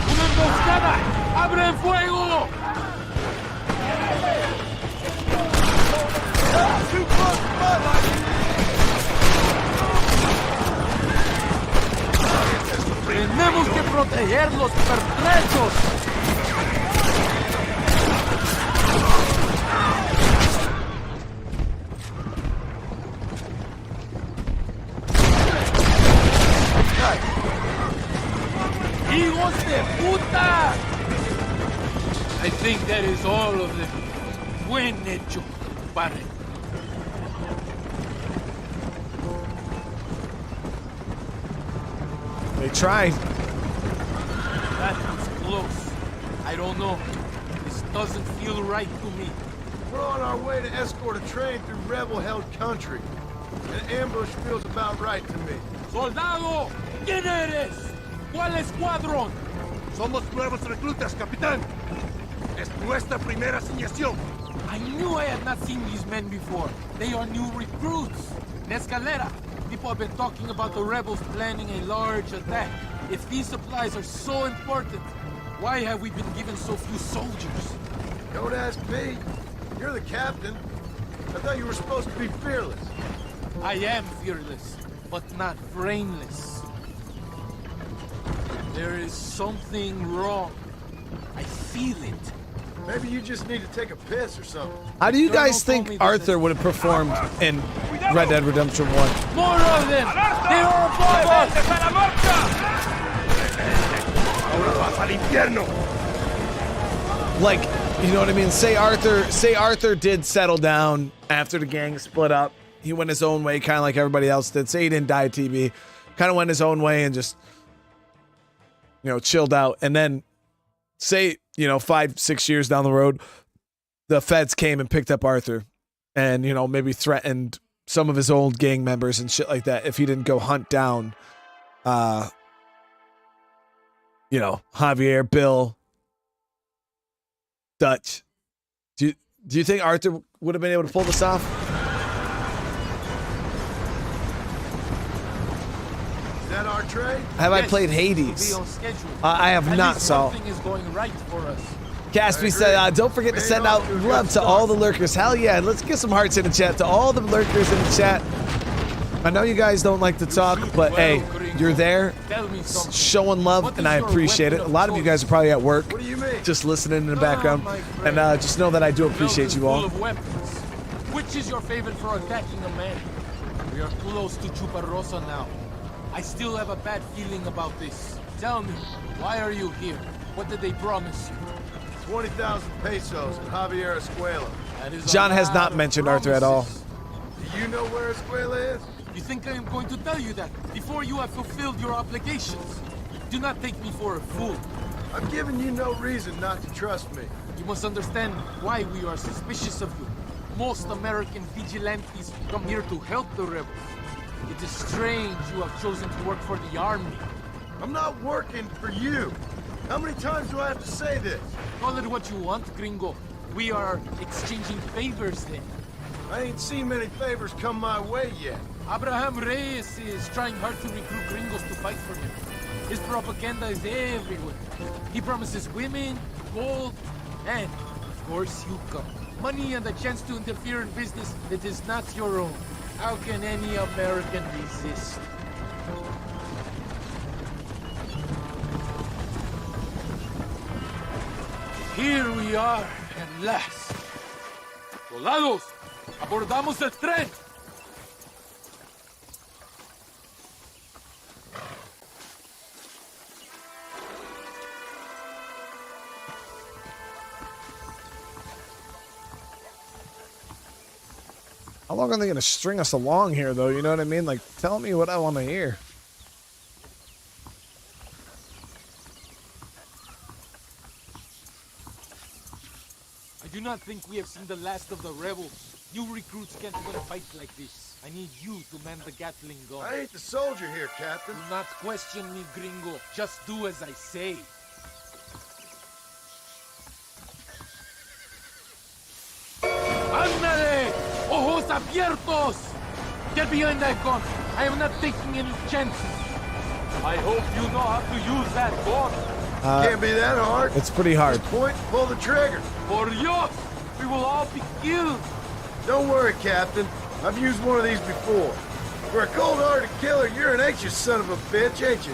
¡Una emboscada! ¡Abren fuego! ¡Tenemos que proteger los pertrechos! ¡Hijos de puta! I think that is all of them. Buen hecho, padre. They tried. That was close. I don't know. This doesn't feel right to me. We're on our way to escort a train through rebel-held country. An ambush feels about right to me. ¡Soldado! ¿Quién eres? ¿Cuál escuadrón? Somos nuevos reclutas, capitán. Es nuestra primera asignación. I knew I had not seen these men before. They are new recruits. In Escalera, people have been talking about the rebels planning a large attack. If these supplies are so important, why have we been given so few soldiers? Don't ask me. You're the captain. I thought you were supposed to be fearless. I am fearless, but not brainless. There is something wrong. I feel it. Maybe you just need to take a piss or something. How do you Colonel guys told me think that Arthur would have performed in Red Dead Redemption 1? More of them! They are above us! Ahora vas al infierno. Like, you know what I mean? Say Arthur did settle down after the gang split up. He went his own way, kind of like everybody else did. Say he didn't die at TV. Kind of went his own way and just, you know, chilled out. And then say, you know, 5-6 years down the road, the feds came and picked up Arthur and, you know, maybe threatened some of his old gang members and shit like that if he didn't go hunt down, Javier, Bill, Dutch. Do you think Arthur would have been able to pull this off? Is that our trade? Have I played Hades? I have not, Saul. Something is going right for us. Gatsby said, don't forget to send out love to all the lurkers. Hell yeah, let's get some hearts in the chat to all the lurkers in the chat. I know you guys don't like to talk, but hey, you're there showing love, and I appreciate it. A lot of you guys are probably at work, just listening in the background, and just know that I do appreciate you all. Which is your favorite for attacking a man? We are close to Chuparosa now. I still have a bad feeling about this. Tell me, why are you here? What did they promise you? 20,000 pesos in Javier Escuela. John has not mentioned Arthur at all. Do you know where Escuela is? You think I am going to tell you that before you have fulfilled your obligations? Do not take me for a fool. I'm giving you no reason not to trust me. You must understand why we are suspicious of you. Most American vigilantes come here to help the rebels. It is strange you have chosen to work for the army. I'm not working for you. How many times do I have to say this? Call it what you want, gringo. We are exchanging favors then. I ain't seen many favors come my way yet. Abraham Reyes is trying hard to recruit gringos to fight for him. His propaganda is everywhere. He promises women, gold, and, of course, you come. Money and a chance to interfere in business that is not your own. How can any American resist? Here we are, at last. Soldados, abordamos el tren. How long are they going to string us along here, though? You know what I mean? Like, tell me what I want to hear. I do not think we have seen the last of the rebels. New recruits can't win fights like this. I need you to man the Gatling gun. I ain't the soldier here, Captain. Do not question me, gringo. Just do as I say. ¡Ándale! ¡Ojos abiertos! Get behind that gun. I am not taking any chances. I hope you know how to use that gun. Can't be that hard. It's pretty hard. Just point and pull the trigger. For Dios, we will all be killed. Don't worry, Captain. I've used one of these before. For a cold-hearted killer, you're an anxious son of a bitch, ain't you?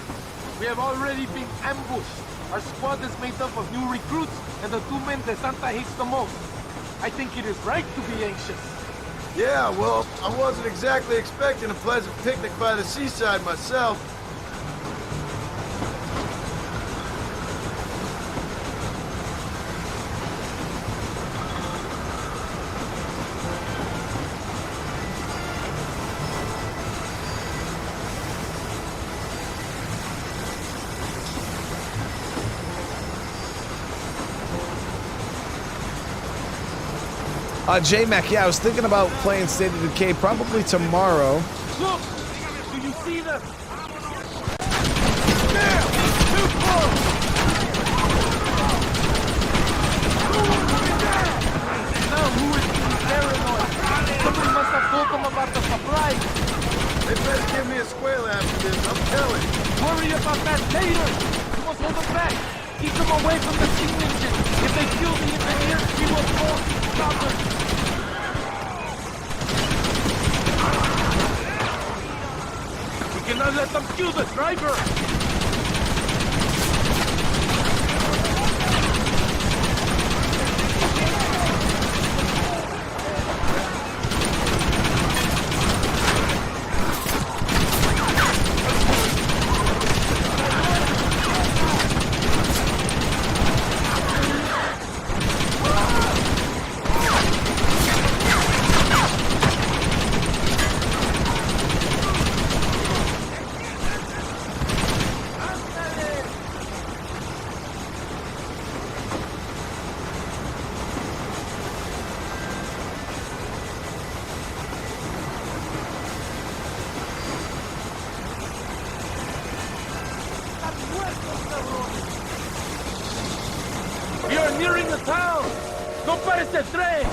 We have already been ambushed. Our squad is made up of new recruits and the two men that Santa hates the most. I think it is right to be anxious. Yeah, well, I wasn't exactly expecting a pleasant picnic by the seaside myself. J-Mac, yeah, I was thinking about playing State of Decay probably tomorrow. Look! Do you see them? Now who is being paranoid? Somebody must have told them about the surprise. They better give me a squeal after this, I'm telling you. Worry about that later. You must hold them back. Keep them away from the steam engine. If they kill the engineer, we will force to stop them. We cannot let them kill the driver. We are nearing the town! ¡No pares el tren!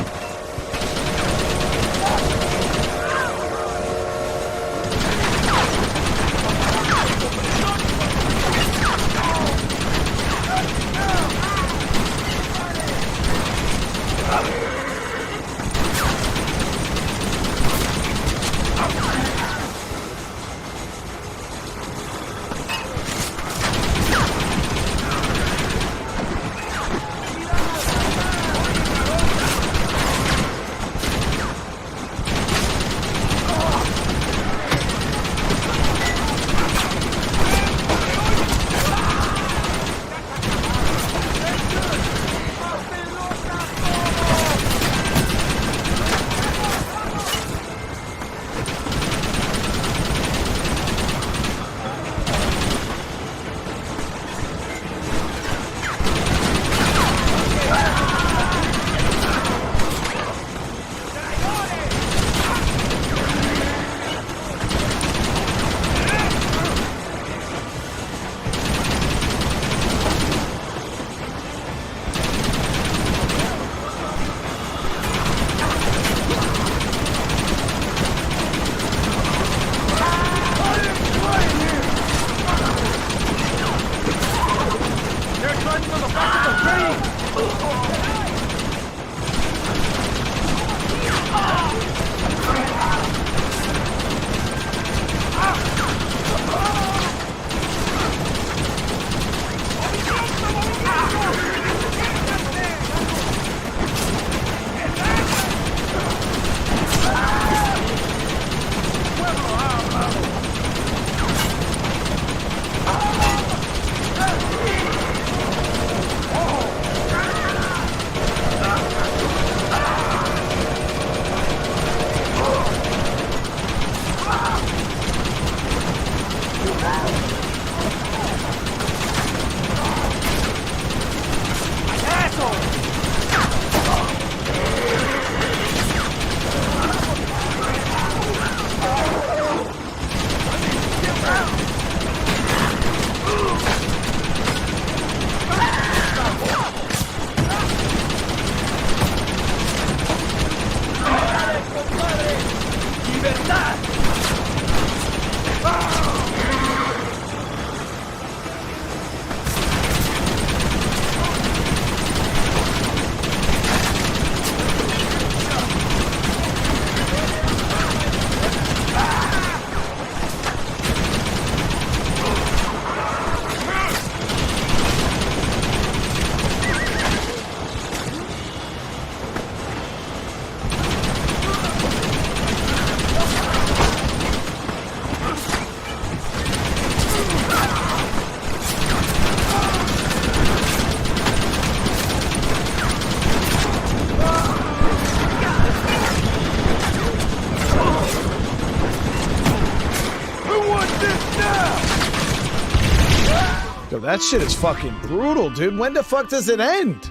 Yo, that shit is fucking brutal, dude. When the fuck does it end?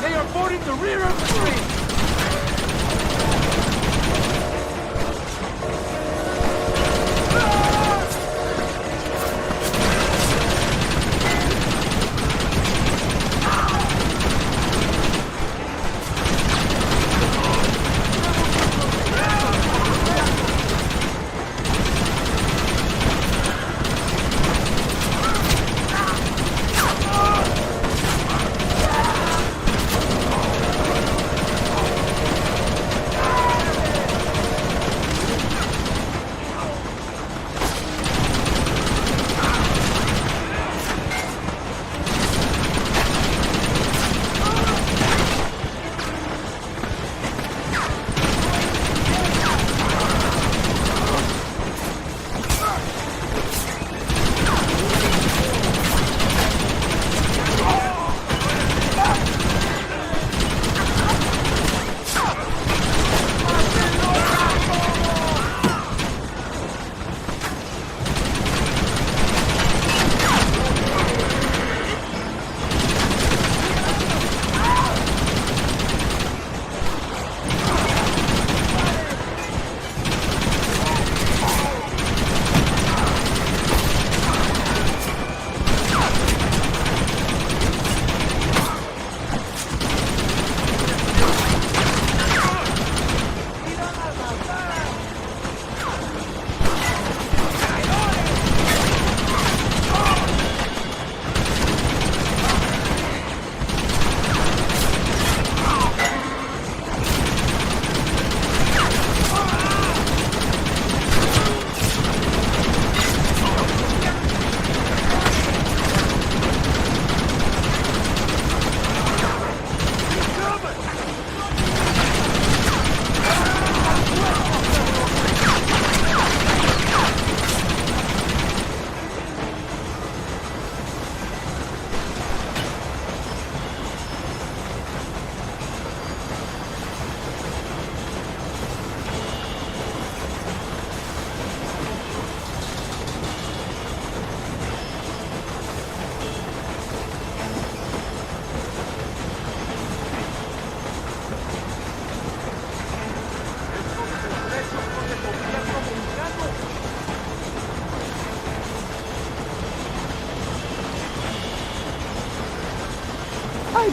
They are boarding the rear of the train!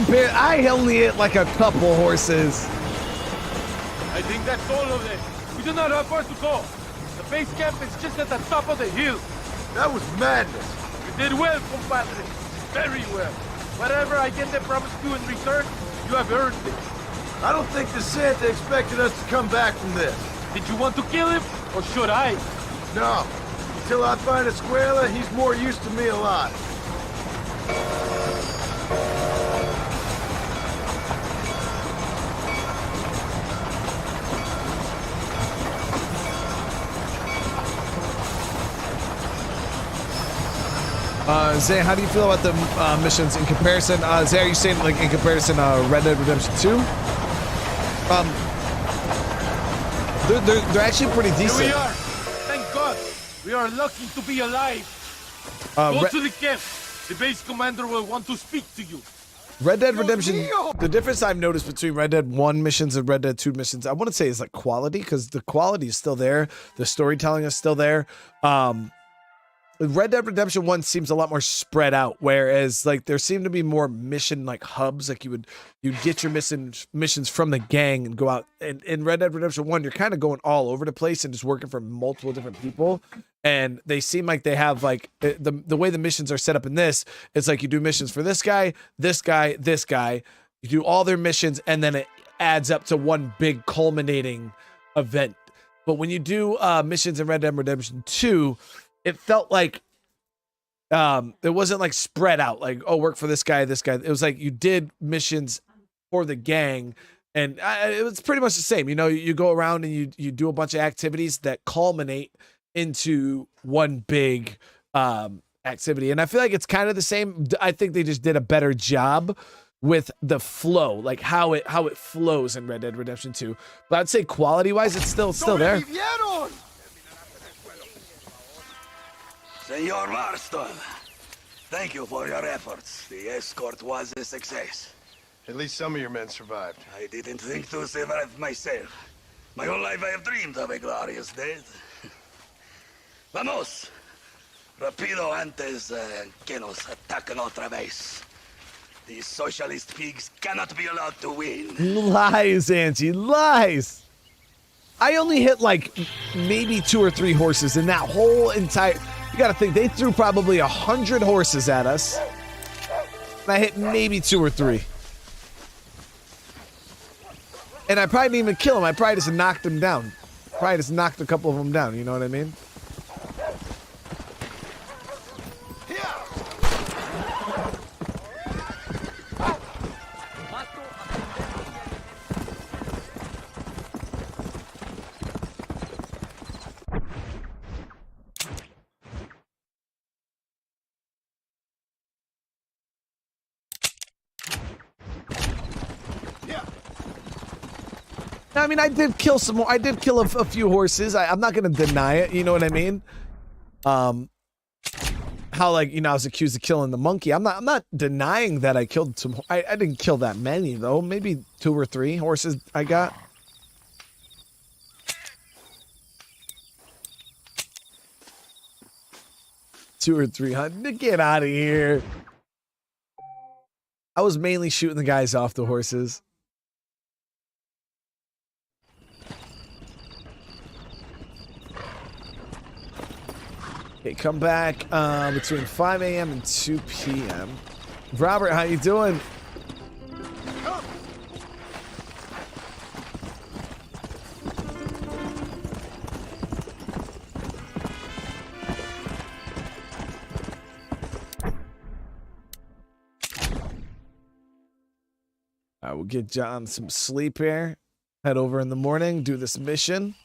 I only hit like a couple horses. I think that's all of them. We do not have far to go. The base camp is just at the top of the hill. That was madness. You did well, compadre. Very well. Whatever I get the promise to in return, you have earned it. I don't think the Santa expected us to come back from this. Did you want to kill him, or should I? No. Until I find Escuela, he's more used to me alive. Zay, how do you feel about the missions in comparison? Zay, are you saying like in comparison Red Dead Redemption 2? They're actually pretty decent. Here we are. Thank God. We are lucky to be alive. Go to the camp. The base commander will want to speak to you. Red Dead Redemption, the difference I've noticed between Red Dead 1 missions and Red Dead 2 missions, I want to say is like quality, because the quality is still there. The storytelling is still there. Red Dead Redemption 1 seems a lot more spread out, whereas like there seem to be more mission like hubs. Like you'd get your missions from the gang and go out. And in Red Dead Redemption 1, you're kind of going all over the place and just working for multiple different people. And they seem like they have like the way the missions are set up in this, it's like you do missions for this guy, this guy, this guy. You do all their missions, and then it adds up to one big culminating event. But when you do missions in Red Dead Redemption 2, it felt like it wasn't like spread out, like, oh, work for this guy, this guy. It was like you did missions for the gang, and it was pretty much the same. You know, you go around and you do a bunch of activities that culminate into one big activity. And I feel like it's kind of the same. I think they just did a better job with the flow, like how it flows in Red Dead Redemption 2. But I'd say quality-wise, it's still there. Senor Marston, thank you for your efforts. The escort was a success. At least some of your men survived. I didn't think to survive myself. My whole life I have dreamed of a glorious death. Vamos! Rapido antes que nos ataquen otra vez. These socialist pigs cannot be allowed to win. Lies, Angie, lies! I only hit like maybe 2 or 3 horses in that whole entire... You gotta think, they threw probably 100 horses at us. And I hit maybe 2 or 3. And I probably didn't even kill him. I probably just knocked him down. Probably just knocked a couple of them down, you know what I mean? I mean, I did kill some more. I did kill a few horses. I'm not gonna deny it. You know what I mean? How, like, you know, I was accused of killing the monkey. I'm not denying that I killed some. I didn't kill that many though. Maybe 2 or 3 horses I got. Two or 300. Get out of here. I was mainly shooting the guys off the horses. Okay, come back between 5 a.m. and 2 p.m. Robert, how you doing? I will get John some sleep here. Head over in the morning, do this mission.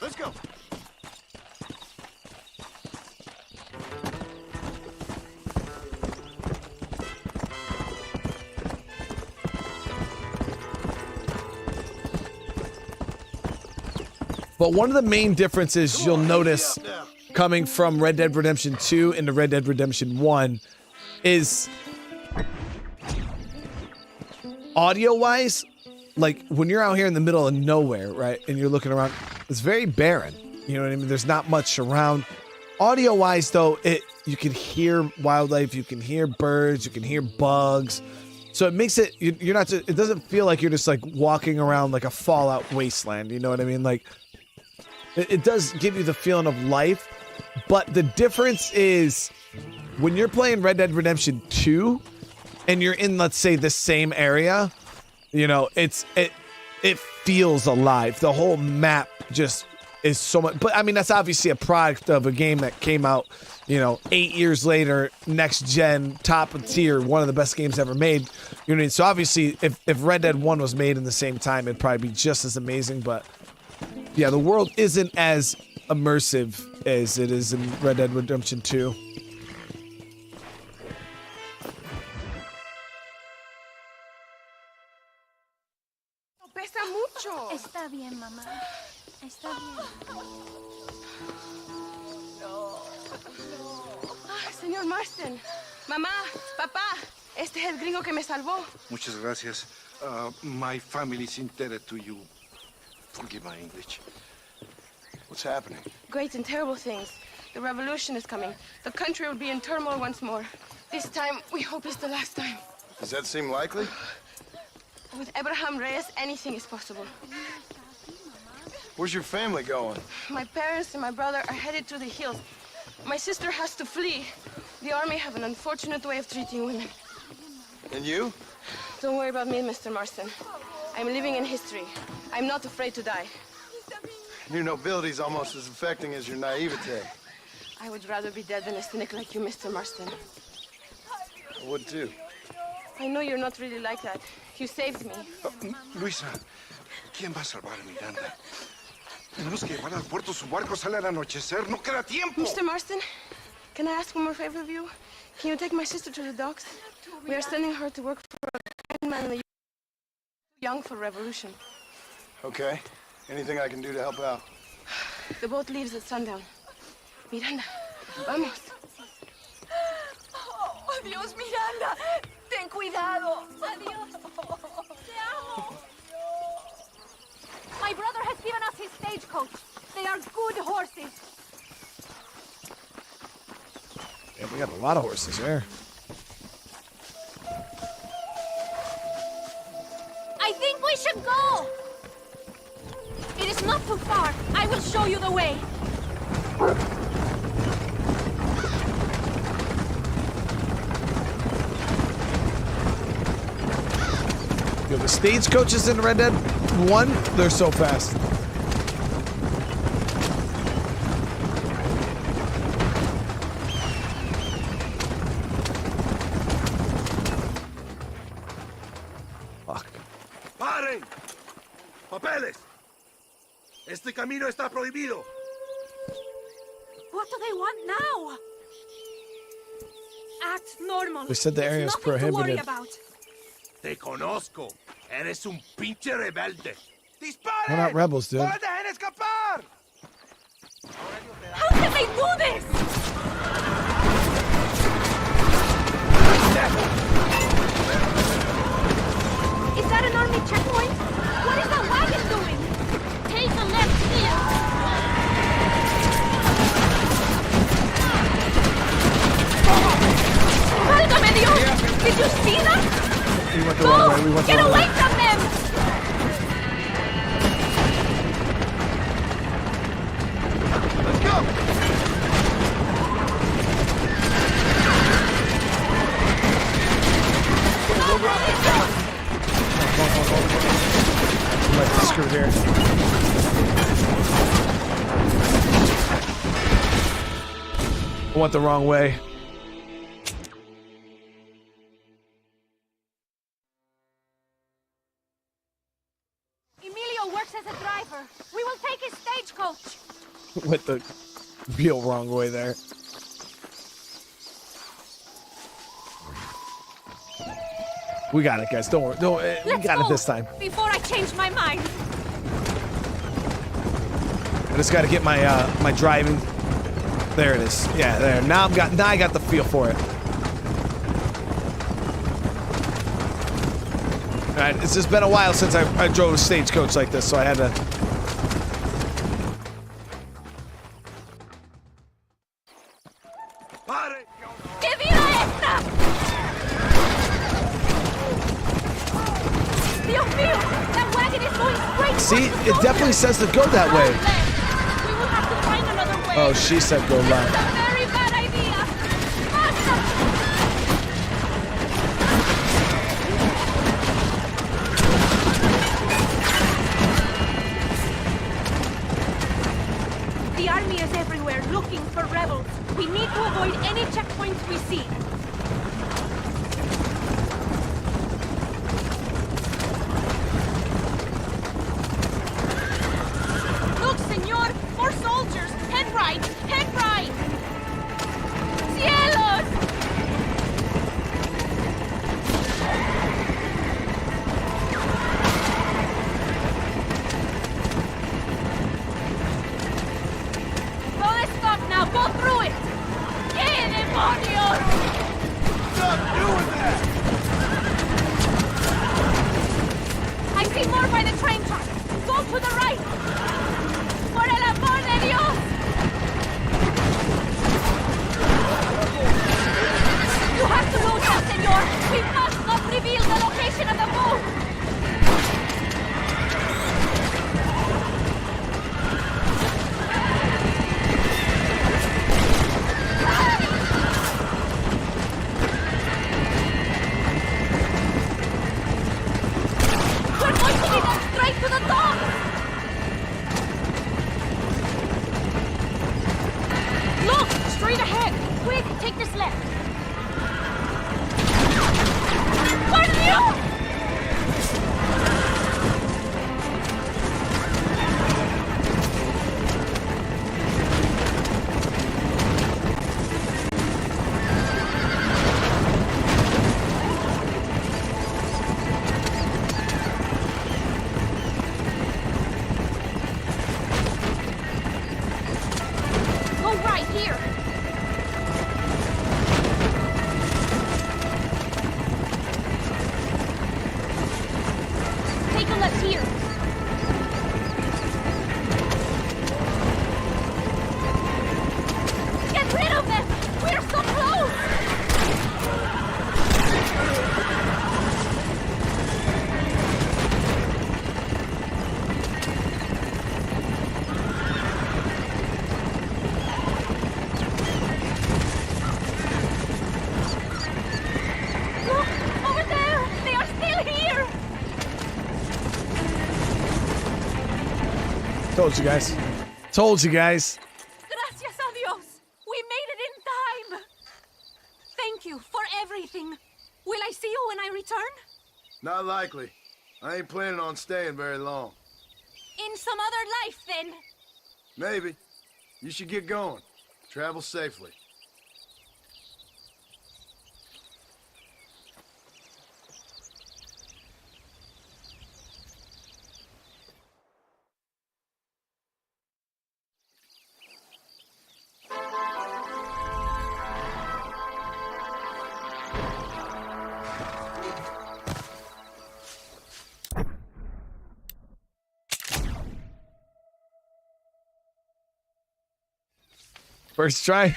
Let's go. But one of the main differences you'll notice coming from Red Dead Redemption 2 into Red Dead Redemption 1 is audio-wise, like when you're out here in the middle of nowhere, right, and you're looking around, it's very barren. You know what I mean? There's not much around. Audio-wise, though, you can hear wildlife, you can hear birds, you can hear bugs. So it makes it, you're not just, it doesn't feel like you're just like walking around like a Fallout wasteland. You know what I mean? Like it does give you the feeling of life, but the difference is when you're playing Red Dead Redemption 2 and you're in, let's say, the same area, you know, it feels alive. The whole map just is so much, but I mean, that's obviously a product of a game that came out, you know, 8 years later, next gen, top of tier, one of the best games ever made. You know what I mean? So obviously, if Red Dead 1 was made in the same time, it'd probably be just as amazing. But yeah, the world isn't as immersive as it is in Red Dead Redemption 2. Pesa mucho. Está bien, mamá. Está bien. Señor Marston, mamá, papá, este es el gringo que me salvó. Muchas gracias. My family is indebted to you. Forgive my English. What's happening? Great and terrible things. The revolution is coming. The country will be in turmoil once more. This time, we hope it's the last time. Does that seem likely? With Abraham Reyes, anything is possible. Where's your family going? My parents and my brother are headed to the hills. My sister has to flee. The army have an unfortunate way of treating women. And you? Don't worry about me, Mr. Marston. I'm living in history. I'm not afraid to die. Your nobility's almost as affecting as your naivete. I would rather be dead than a cynic like you, Mr. Marston. I would too. I know you're not really like that. You saved me. Luisa, ¿quién va a salvar a Miranda? Tenemos que llevar al puerto. Su barco sale al anochecer. No queda tiempo. Mr. Marston, can I ask one more favor of you? Can you take my sister to the docks? We are sending her to work for a kind man in the too young for revolution. Okay. Anything I can do to help out? The boat leaves at sundown. Miranda, vamos. Oh, adiós, Miranda. Ten cuidado. Adiós. Te amo. My brother has given us his stagecoach. They are good horses. Yeah, we got a lot of horses there. I think we should go. It is not too far. I will show you the way. Yo, the stagecoaches in Red Dead 1, they're so fast. Fuck. ¡Paren! ¡Papeles! Este camino está prohibido. What do they want now? Act normal. They said the area is There's nothing to worry prohibited. about. Te conozco. Eres un pinche rebelde. ¡Disparen! We're not rebels, dude. ¡No la dejen escapar! How can they do this? Is that an army checkpoint? What is that wagon doing? Take a left here. Válgame Dios! Did you see that? We went the wrong way. We went the Get wrong away way. from them! Let's go! We might be screwed here. I went the wrong way. Emilio works as a driver. We will take his stagecoach. Went the real wrong way there. We got it, guys. Don't worry. No, we Let's got go it this time. before I change my mind. I just got to get my my driving. There it is. Yeah, there. Now I got the feel for it. All right, it's just been a while since I drove a stagecoach like this, so I had to. See, it definitely says to go that way. We will have to find another way. Oh, she said go left. It's a very bad idea. The army is everywhere looking for rebels. We need to avoid any checkpoints we see. Look, senor! More soldiers! Head right! Head right! Cielos! Don't stop now! Go through it! ¡Qué demonios! Stop doing that! I see more by the train track! Go to the right! ¡Por el amor de Dios! You have to load up, senor! We must not reveal the location of the boat! We're going to be led straight to the dock! Look! Straight ahead! Quick, take this left! Por Dios! Go right here! Take a left here. Get rid of them! We're so close! Look! Over there! They are still here! Told you guys. Told you guys. Gracias a Dios! We made it in time! Thank you for everything. Will I see you when I return? Not likely. I ain't planning on staying very long. In some other life, then. Maybe. You should get going. Travel safely. First try.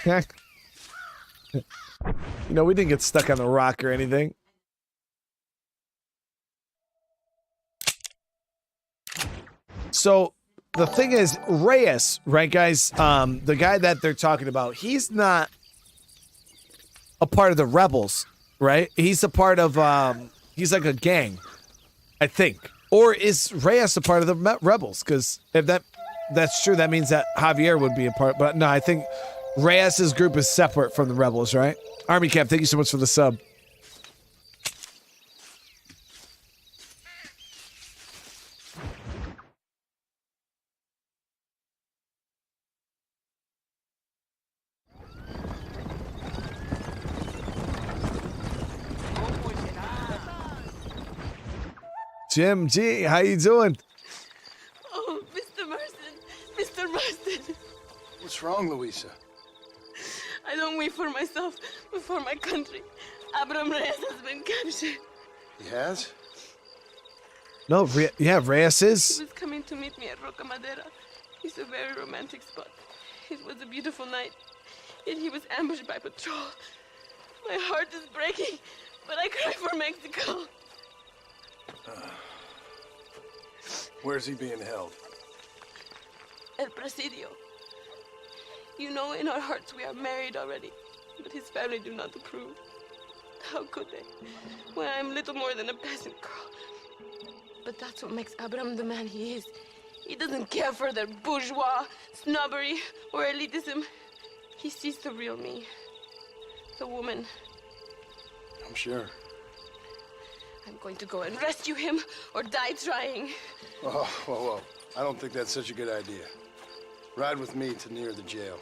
You know, we didn't get stuck on the rock or anything. So the thing is, Reyes, right, guys? The guy that they're talking about, he's not a part of the rebels, right? He's a part of, he's like a gang, I think. Or is Reyes a part of the rebels? Because if that's true, that means that Javier would be a part. But no, I think Reyes' group is separate from the rebels, right? Army Cap, thank you so much for the sub. Jim G, how you doing? Oh, Mr. Marston. Mr. Marston. wrong, Luisa? I don't wait for myself, but for my country. Abraham Reyes has been captured. He has? No, Reyes is. He was coming to meet me at Roca Madera. It's a very romantic spot. It was a beautiful night, yet he was ambushed by patrol. My heart is breaking, but I cry for Mexico. Where's he being held? El Presidio. You know, in our hearts we are married already, but his family do not approve. How could they, when I'm little more than a peasant girl? But that's what makes Abraham the man he is. He doesn't care for their bourgeois, snobbery, or elitism. He sees the real me, the woman. I'm sure. I'm going to go and rescue him or die trying. Oh, whoa. I don't think that's such a good idea. Ride with me to near the jail.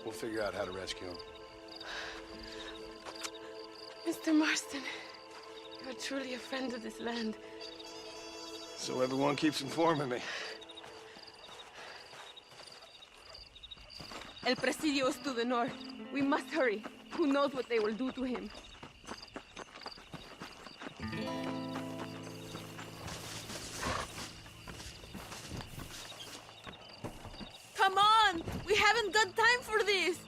We'll figure out how to rescue him. Mr. Marston, you're truly a friend of this land. So everyone keeps informing me. El Presidio is to the north. We must hurry. Who knows what they will do to him? Come on! We haven't got time for this!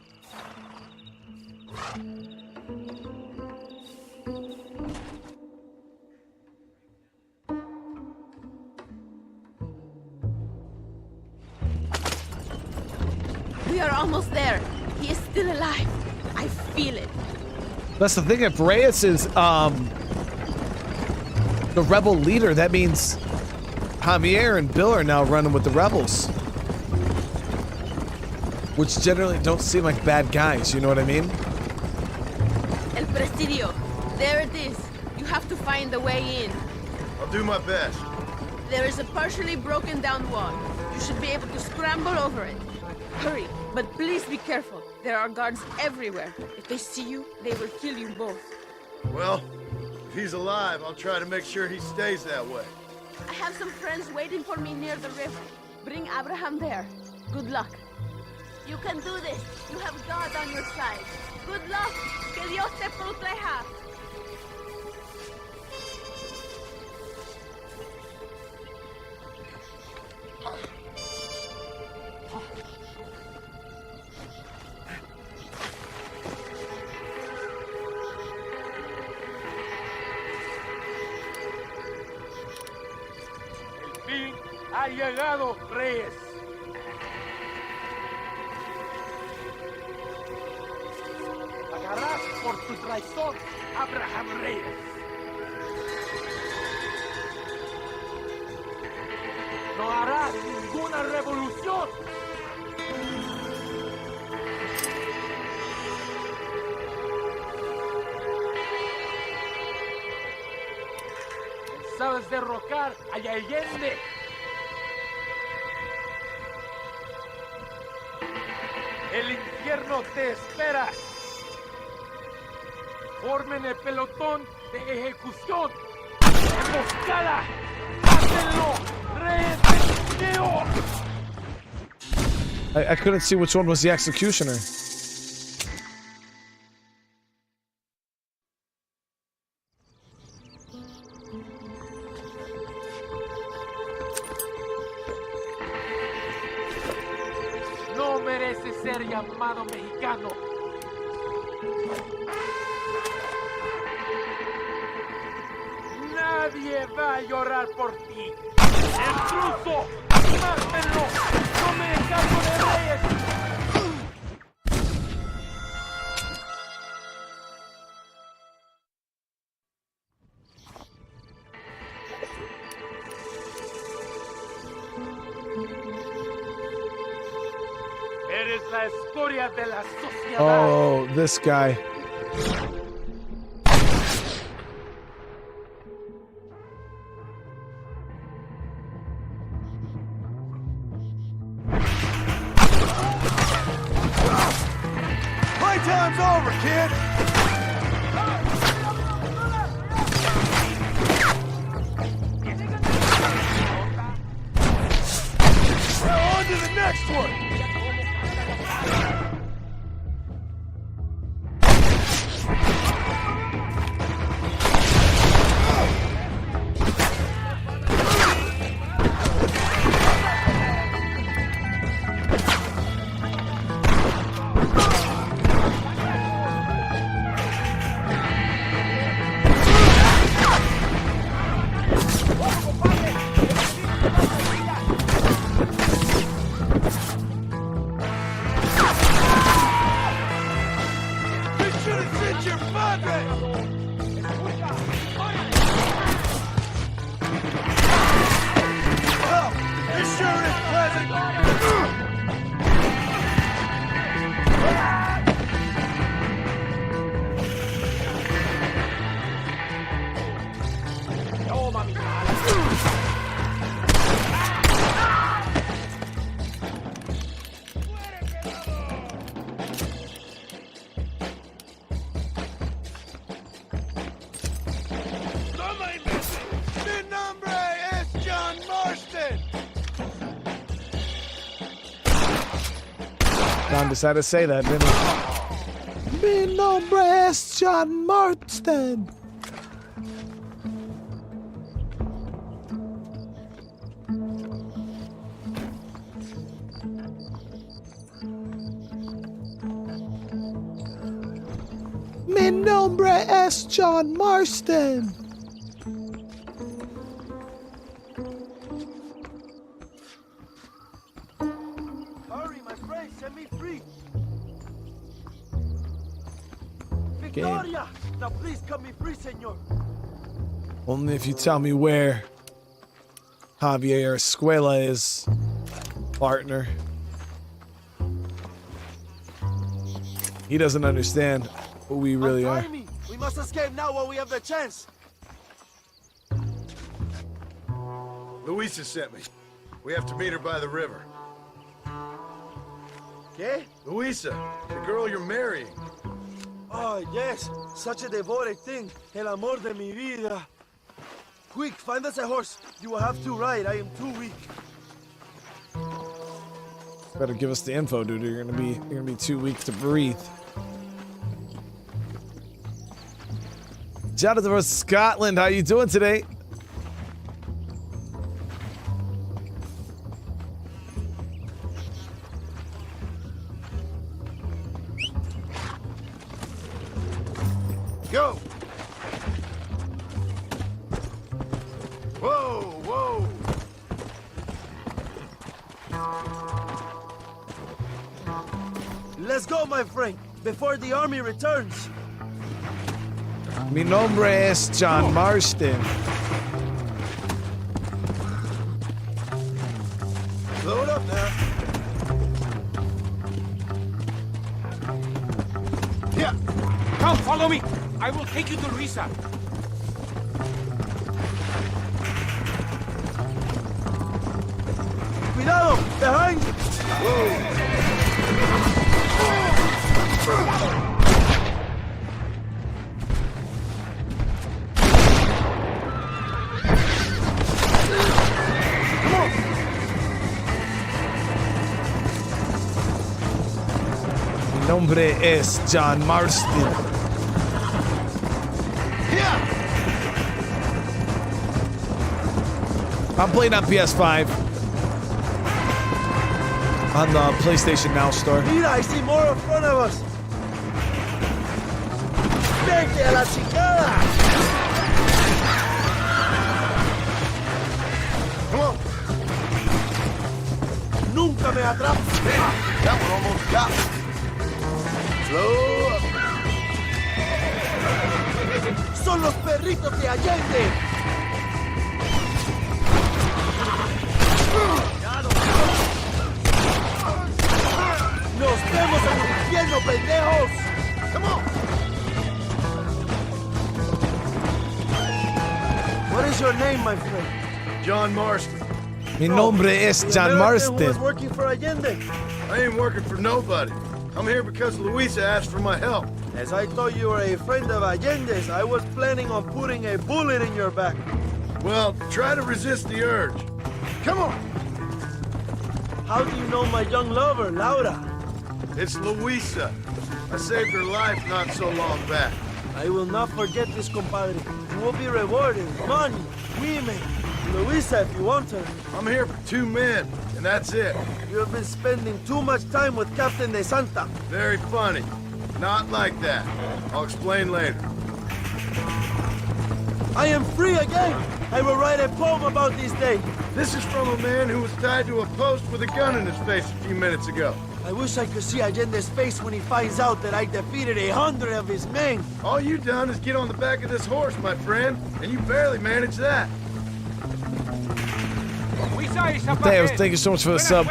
We are almost there. He is still alive. I feel it. That's the thing. If Reyes is the rebel leader, that means Javier and Bill are now running with the rebels, which generally don't seem like bad guys. You know what I mean? El Presidio. There it is. You have to find the way in. I'll do my best. There is a partially broken down wall. You should be able to scramble over it. Hurry, but please be careful. There are guards everywhere. If they see you, they will kill you both. Well, if he's alive, I'll try to make sure he stays that way. I have some friends waiting for me near the river. Bring Abraham there. Good luck. You can do this. You have God on your side. Good luck. Que Dios te proteja. Ha llegado, Reyes. Pagarás por tu traición, Abraham Reyes. No harás ninguna revolución. Sabes derrocar a Allende. El infierno te espera. Formen el pelotón de ejecución. ¡Emboscada! ¡Hácenlo! ¡Reyes del video! I couldn't see which one was the executioner. No merece ser llamado mexicano. Nadie va a llorar por ti. ¡Intruso! ¡Mátenlo! ¡No me encargo de Reyes! Eres la escoria de la sociedad. Oh, this guy. Playtime's over, kid! Now on to the next one! Toma, mi Mi nombre es John Marston. Don decided to say that, didn't he? Mi nombre es John Marston. Mi nombre es John Marston. Hurry, my friend, set me free. Game. Victoria! Now please cut me free, senor. Only if you tell me where Javier Escuela is, partner. He doesn't understand who we really are. Untie me. We must escape now while we have the chance. Luisa sent me. We have to meet her by the river. ¿Qué? Luisa, the girl you're marrying. Oh, yes. Such a devoted thing. El amor de mi vida. Quick, find us a horse. You will have to ride. I am too weak. Better give us the info, dude. You're gonna be too weak to breathe. Jonathan from Scotland, how you doing today? Go! Whoa, whoa! Let's go, my friend, before the army returns. Mi nombre es John Marston. Load up now. Yeah. Come, follow me. I will take you to Luisa. Cuidado, behind. Mi nombre es John Marston. I'm playing on PS5. On the PlayStation Now store. Mira, I see more in front of us. Vete a la chingada. Come on. Nunca me atrapas. That one almost got me. Slow up. Son los perritos de Allende. ¡Nos vemos en el infierno, pendejos! Come on! What is your name, my friend? John Marston. Mi nombre es The John American who was Marston. working for Allende. I ain't working for nobody. I'm here because Luisa asked for my help. As I thought you were a friend of Allende's, I was planning on putting a bullet in your back. Well, try to resist the urge. Come on! How do you know my young lover, Laura? It's Luisa. I saved her life not so long back. I will not forget this, compadre. You will be rewarded. Money, women, Luisa if you want her. I'm here for 2 men, and that's it. You have been spending too much time with Captain De Santa. Very funny. Not like that. I'll explain later. I am free again. I will write a poem about this day. This is from a man who was tied to a post with a gun in his face a few minutes ago. I wish I could see Allende's face when he finds out that I defeated 100 of his men. All you done is get on the back of this horse, my friend, and you barely managed that. Mateos, thank you so much for the sub.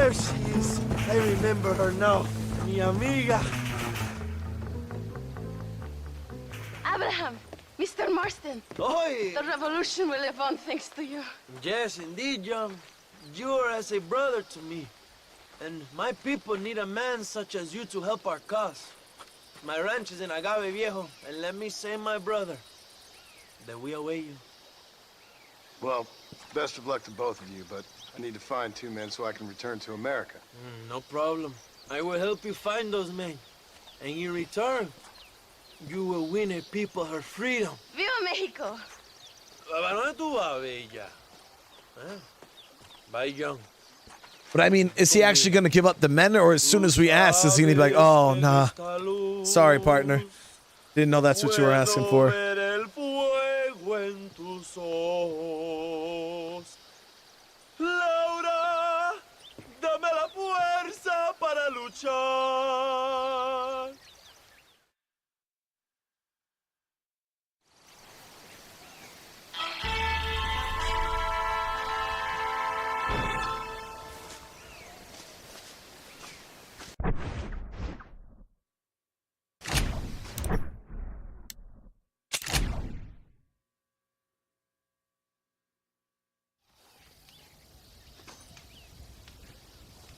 There she is. I remember her now. Mi amiga. Abraham, Mr. Marston. Oi! The revolution will live on thanks to you. Yes, indeed, John. You are as a brother to me. And my people need a man such as you to help our cause. My ranch is in Agave Viejo, and let me say, my brother, that we await you. Well, best of luck to both of you, but I need to find 2 men so I can return to America. No problem. I will help you find those men. And in return, you will win a people her freedom. Viva Mexico! ¿A dónde tú vas, bella? Bye, John. But I mean, is he actually going to give up the men, or as soon as we ask, is he going to be like, oh, nah. Sorry, partner. Didn't know that's what you were asking for. Laura, dame la fuerza para luchar.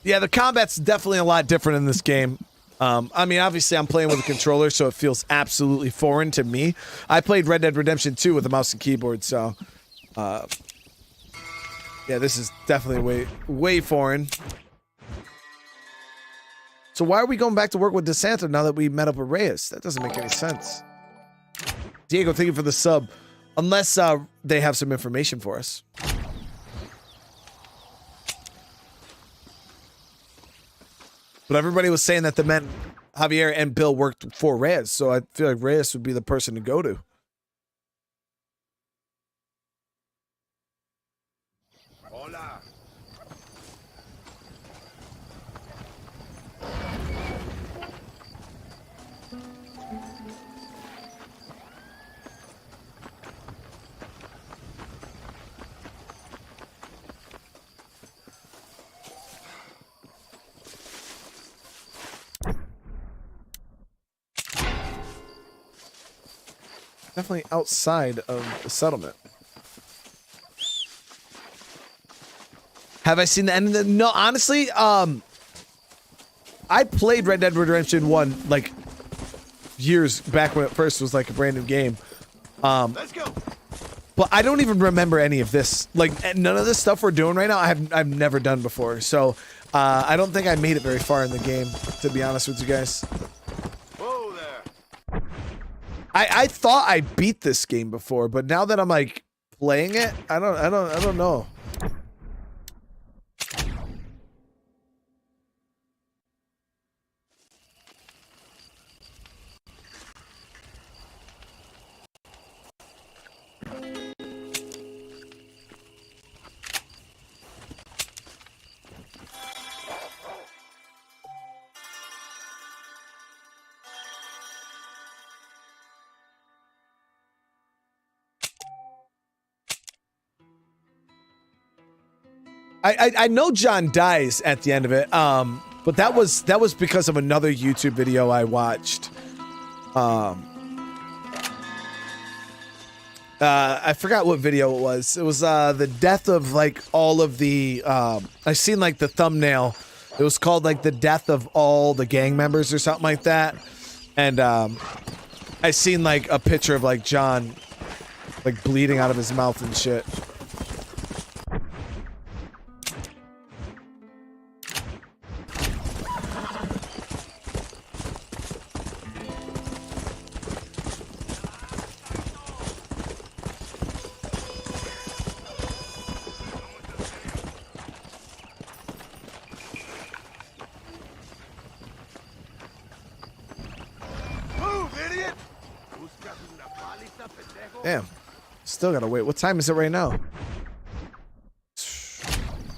Yeah, the combat's definitely a lot different in this game. I mean, obviously, I'm playing with a controller, so it feels absolutely foreign to me. I played Red Dead Redemption 2 with a mouse and keyboard, so... yeah, this is definitely way foreign. So why are we going back to work with DeSanto now that we met up with Reyes? That doesn't make any sense. Diego, thank you for the sub. Unless they have some information for us. But everybody was saying that the men, Javier and Bill, worked for Reyes, so I feel like Reyes would be the person to go to. Hola. Definitely outside of the settlement. Have I seen the end of the... No, honestly, I played Red Dead Redemption 1 like years back when it first was like a brand new game. Let's go. But I don't even remember any of this. Like, none of this stuff we're doing right now, I've never done before. So, I don't think I made it very far in the game, to be honest with you guys. Whoa there. I thought I beat this game before, but now that I'm like playing it, I don't know. I know John dies at the end of it, but that was because of another YouTube video I watched. I forgot what video it was. It was the death of like all of the. I seen like the thumbnail. It was called like the death of all the gang members or something like that, and I seen like a picture of like John, like bleeding out of his mouth and shit. Damn. Still gotta wait. What time is it right now?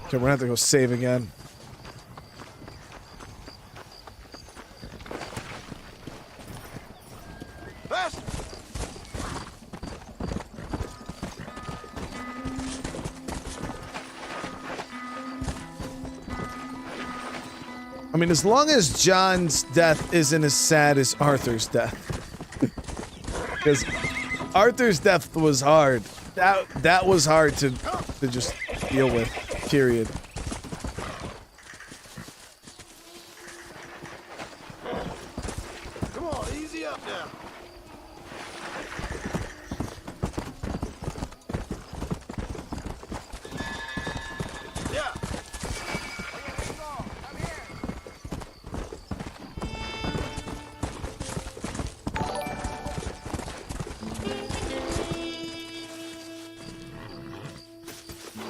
Okay, we're gonna have to go save again. I mean, as long as John's death isn't as sad as Arthur's death. Because Arthur's death was hard. That was hard to just deal with, period. Come on, easy up now. Yeah.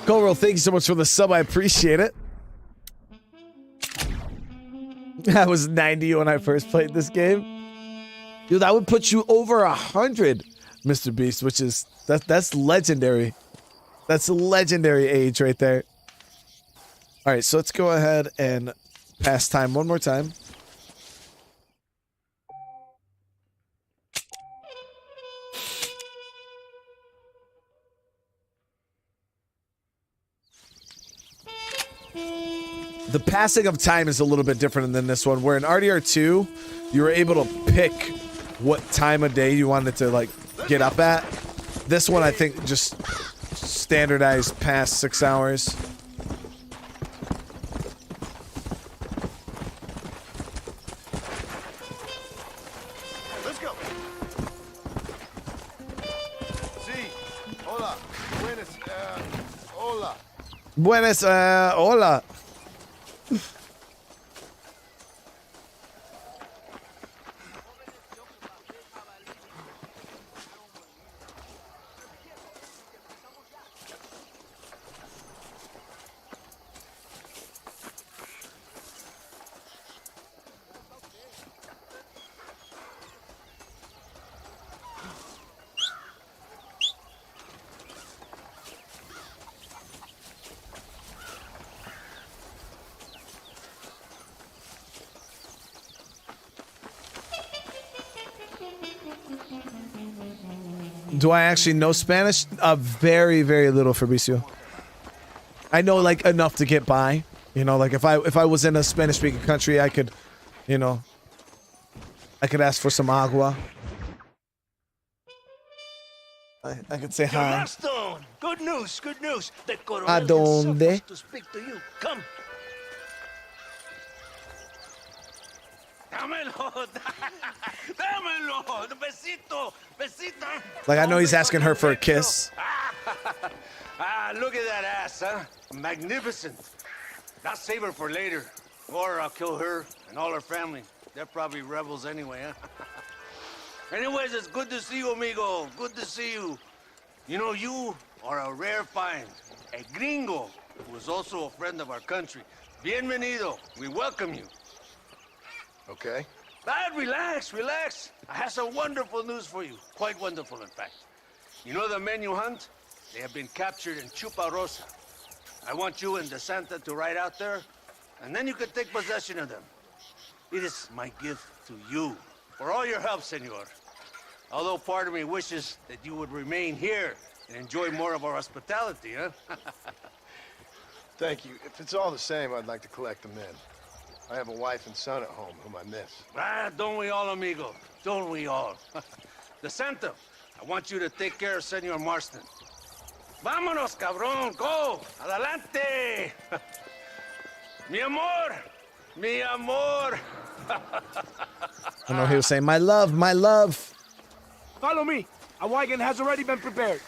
Colrell, thank you so much for the sub. I appreciate it. I was 90 when I first played this game. Dude, that would put you over 100, Mr. Beast, which is that's legendary. That's a legendary age right there. All right, so let's go ahead and pass time one more time. The passing of time is a little bit different than this one, where in RDR2, you were able to pick what time of day you wanted to, like, get up at. This one, I think, just standardized past 6 hours. Let's go. Sí. Hola. Buenas. Hola. Buenas, hola. Do I actually know Spanish? Very, very little, Fabricio. I know, like, enough to get by. You know, like, if I was in a Spanish-speaking country, I could, you know, I could ask for some agua. I could say hi. Marston! Good news, good news. The Coronel ¿A dónde? himself wants to speak to you. Come. Dámelo, dámelo, besito, besita. Like, I know he's asking her for a kiss. Look at that ass, huh? Magnificent. I'll save her for later. Or I'll kill her and all her family. They're probably rebels anyway, huh? Anyways, it's good to see you, amigo. Good to see you. You know, you are a rare find. A gringo who is also a friend of our country. Bienvenido. We welcome you. Okay. Relax, relax. I have some wonderful news for you. Quite wonderful, in fact. You know the men you hunt? They have been captured in Chuparosa. I want you and DeSanta to ride out there, and then you can take possession of them. It is my gift to you for all your help, senor. Although part of me wishes that you would remain here and enjoy more of our hospitality, huh? Thank you. If it's all the same, I'd like to collect the men. I have a wife and son at home whom I miss. Don't we all, amigo? Don't we all? DeSanta, I want you to take care of Senor Marston. Vámonos, cabrón, go! Adelante! Mi amor! Mi amor! I know he was saying, my love, my love. Follow me. A wagon has already been prepared.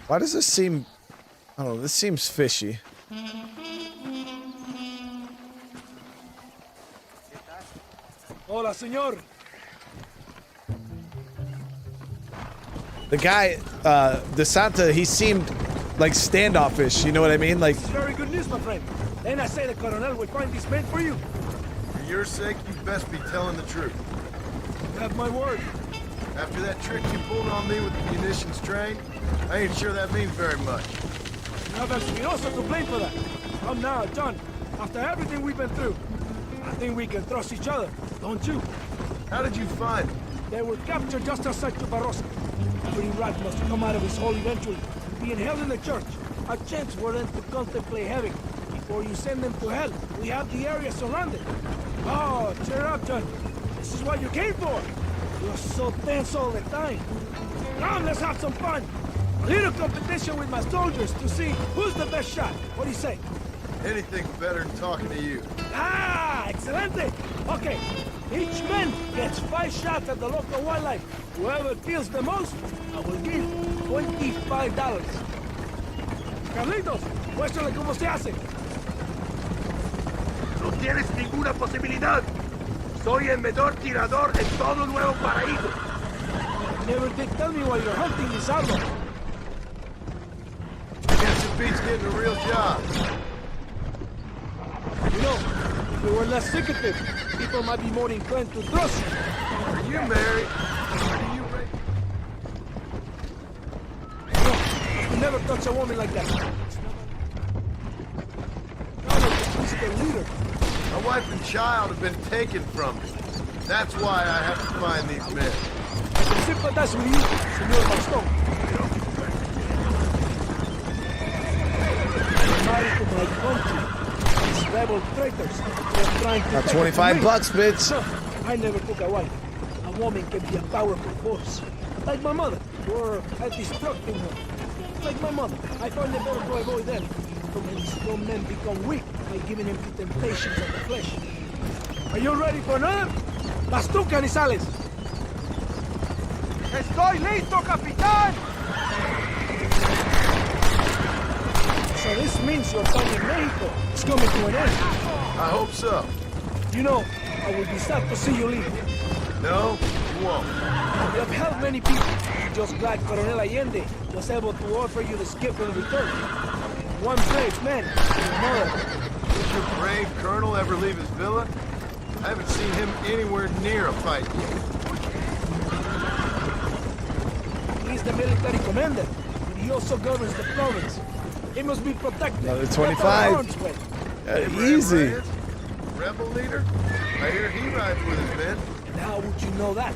Why does this seem... I don't know, this seems fishy. Hola, señor. The guy, DeSanta, he seemed like standoffish, you know what I mean? Like, Very good news, my friend. Then I say the Coronel will find these men for you. For your sake, you best be telling the truth. You have my word. After that trick you pulled on me with the munitions train, I ain't sure that means very much. You have Espinosa to blame for that. Come now, John. After everything we've been through, I think we can trust each other, don't you? How did you find them? They were captured just outside Chuparosa. Every rat must come out of his hole eventually, being held in the church. A chance for them to contemplate heaven. Before you send them to hell, we have the area surrounded. Oh, cheer up, John. This is what you came for. You're so tense all the time. Come, let's have some fun. A little competition with my soldiers to see who's the best shot. What do you say? Anything's better than talking to you. Ah, excelente. Okay, each man gets 5 shots at the local wildlife. Whoever kills the most, I will give $25. Carlitos, muéstrale cómo se hace. No tienes ninguna posibilidad. Soy el mejor tirador en todo Nuevo Paraíso. Never did tell me why you're hunting this outlaw. Guess it beats getting a real job. You know, if we were less secretive, people might be more inclined to trust you. Are you married? Are you ready? No, I could never touch a woman like that. He's the leader. My wife and child have been taken from me. That's why I have to find these men. I can sympathize with you, Senor Marston. You're married to my country. These rebel traitors, they're trying to... Got 25 bucks, bitch. I never took a wife. A woman can be a powerful force. Like my mother, or a destructive one. Like my mother, I find it better to avoid them. When strong men become weak by giving in to temptations of the flesh. Are you ready for another? Las tú, canizales! ¡Estoy listo, capitán! So this means your time in Mexico is coming to an end. I hope so. You know, I would be sad to see you leave. No, you won't. You have helped many people. Just glad Coronel Allende was able to offer you the skip in return. One brave man, your mother. Did your brave colonel ever leave his villa? I haven't seen him anywhere near a fight yet. He's the military commander, but he also governs the province. He must be protected. Another 25. Easy. Reyes, rebel leader? I hear he rides with his men. And how would you know that?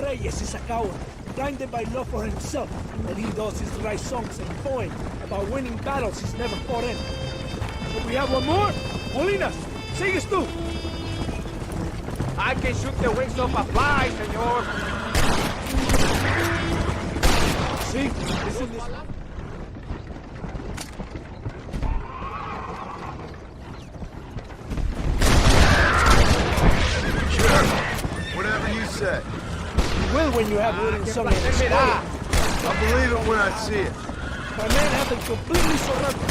Reyes is a coward, blinded by love for himself, and he does his right songs and poems about winning battles he's never fought in. So we have one more? Molinas, sigues tú. I can shoot the wings off a fly, senor. See? Listen this. Sure. Whatever you say. You will when you have written something. I'll believe it when I see it. My men have been completely surrounded.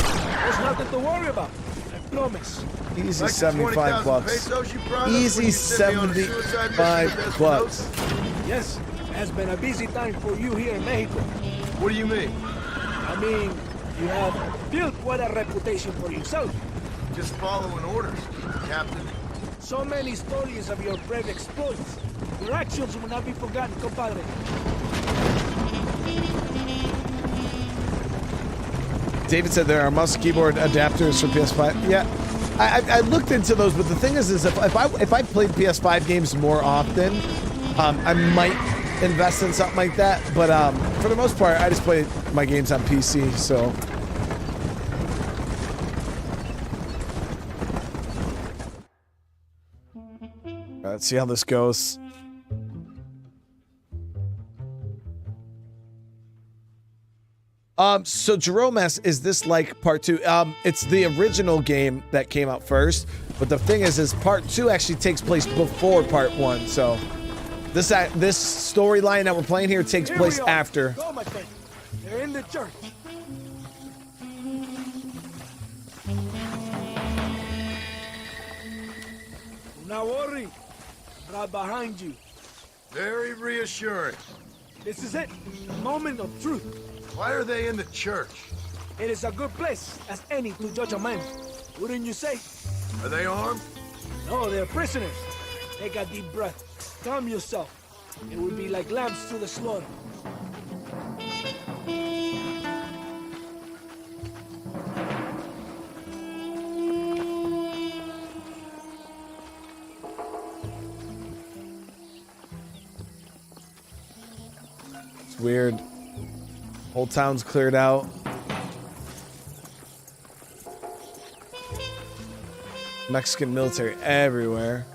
There's nothing to worry about. I promise. Easy Like the 75 20,000 bucks. pesos you promised when Easy you sent me on a suicide mission 75 with those bucks. notes? Yes, it has been a busy time for you here in Mexico. What do you mean? I mean, you have built quite a reputation for yourself. Just following orders, Captain. So many stories of your brave exploits. Your actions will not be forgotten, compadre. David said there are mouse keyboard adapters for PS5. Yeah, I looked into those, but the thing is if I played PS5 games more often, I might invest in something like that. But for the most part, I just play my games on PC. So. Let's see how this goes. So Jerome asks, is this like part 2? It's the original game that came out first, but the thing is part 2 actually takes place before part 1. So this storyline that we're playing here takes place after. Go, my friend. They're in the church. Do not worry. Right behind you. Very reassuring. This is it. The moment of truth. Why are they in the church? It is a good place as any to judge a man. Wouldn't you say? Are they armed? No, they're prisoners. Take a deep breath. Calm yourself. It would be like lambs to the slaughter. weird. Whole town's cleared out. Mexican military everywhere.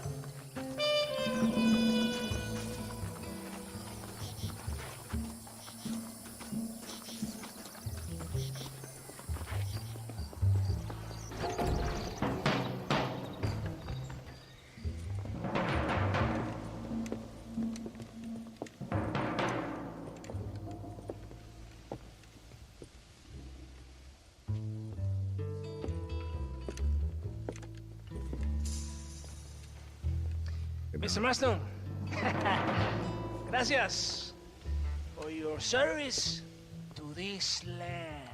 Mr. Marston, gracias for your service to this land.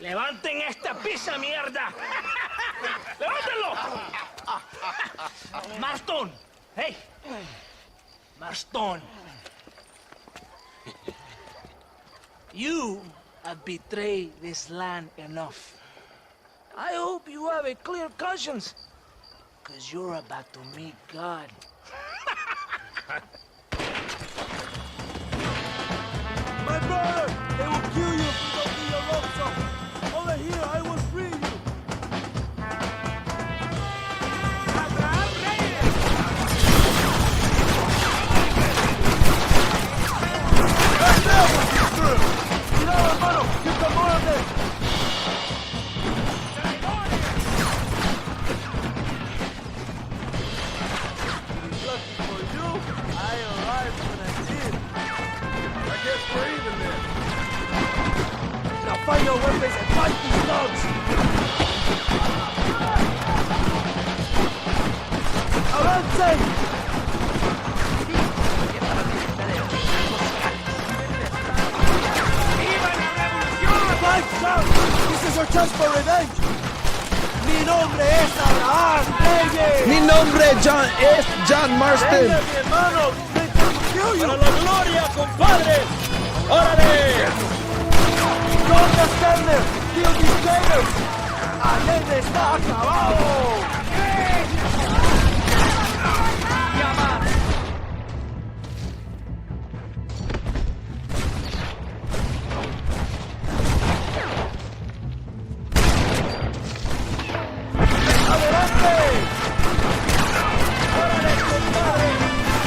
¡Levanten esta pizza, mierda! ¡Levántenlo! Marston! Hey! Marston! You have betrayed this land enough. I hope you have a clear conscience, because you're about to meet God. My brother! They will kill you if you don't do your love song! Over here, I will free you! ¡Cuidado, hermano! ¡Que te muerde! Lucky for you, I arrived when I did. I guess we're even then. Now find your weapons and fight these dogs! ¡Avance! This is our chance for revenge! Mi nombre es Abraham Reyes! Mi nombre es John Marston. ¡Venga, mi hermano! ¡Para la gloria, compadre! ¡Órale! ¿Dónde están? ¡Kill these traitors! ¡Allende está acabado!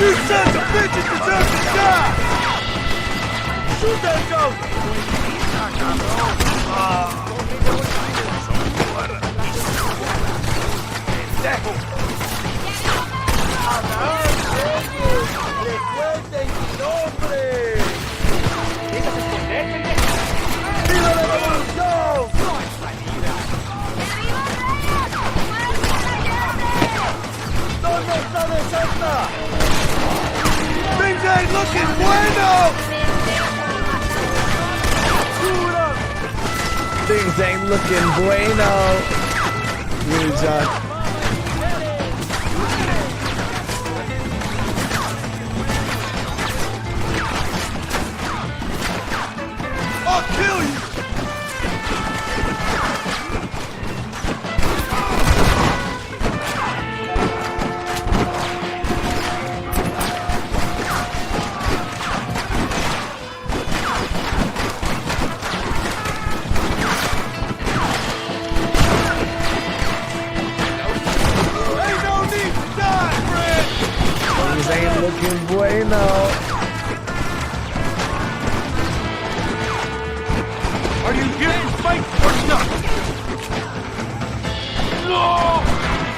You sons of bitches deserve to die! Shoot that goat! ¡Recuerden mi nombre! ¡Viva la revolución! ¿Dónde está de Santa? Things ain't looking bueno! Things ain't looking bueno. Really, John. I'll kill you! Ain't looking bueno. Are you here to fight or not? No!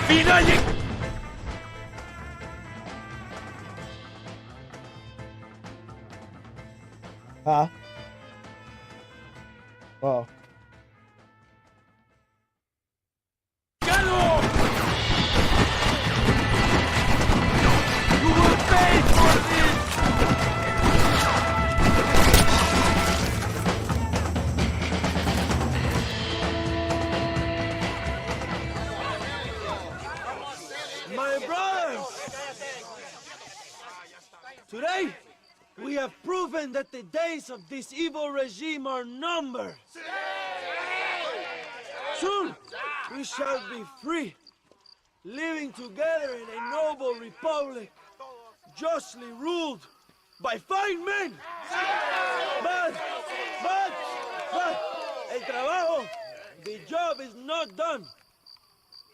Finally! Huh? Oh. We have proven that the days of this evil regime are numbered. Soon, we shall be free, living together in a noble republic, justly ruled by fine men. But, el trabajo, the job is not done.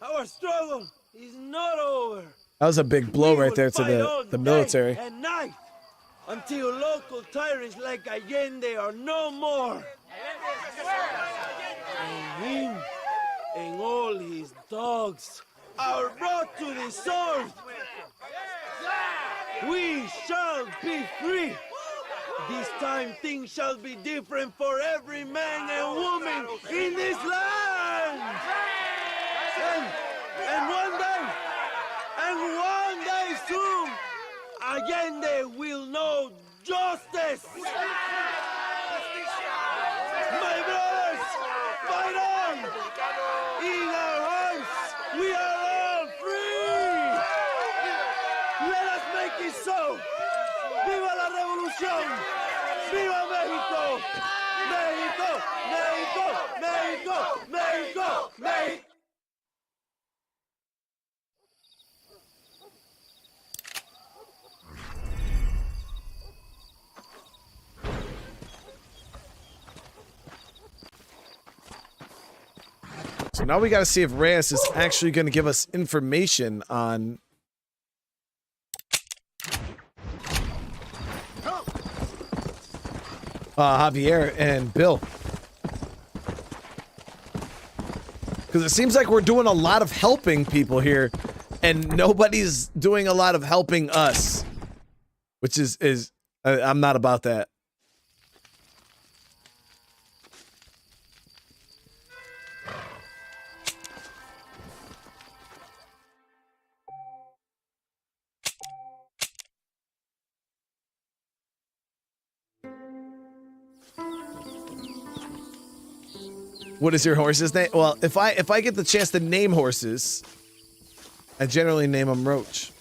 Our struggle is not over. That was a big blow right there to the military. Day and night, until local tyrants like Allende are no more. And him and all his dogs are brought to the sword. We shall be free. This time things shall be different for every man and woman in this land. And one day soon, Allende will know justice. My brothers, fight on! In our hearts, we are all free! Let us make it so! ¡Viva la revolución! ¡Viva México! ¡México! ¡México! ¡México! ¡México! ¡México! So now we got to see if Reyes is actually going to give us information on Javier and Bill. Because it seems like we're doing a lot of helping people here and nobody's doing a lot of helping us, which is I'm not about that. What is your horse's name? Well, if I get the chance to name horses, I generally name them Roach.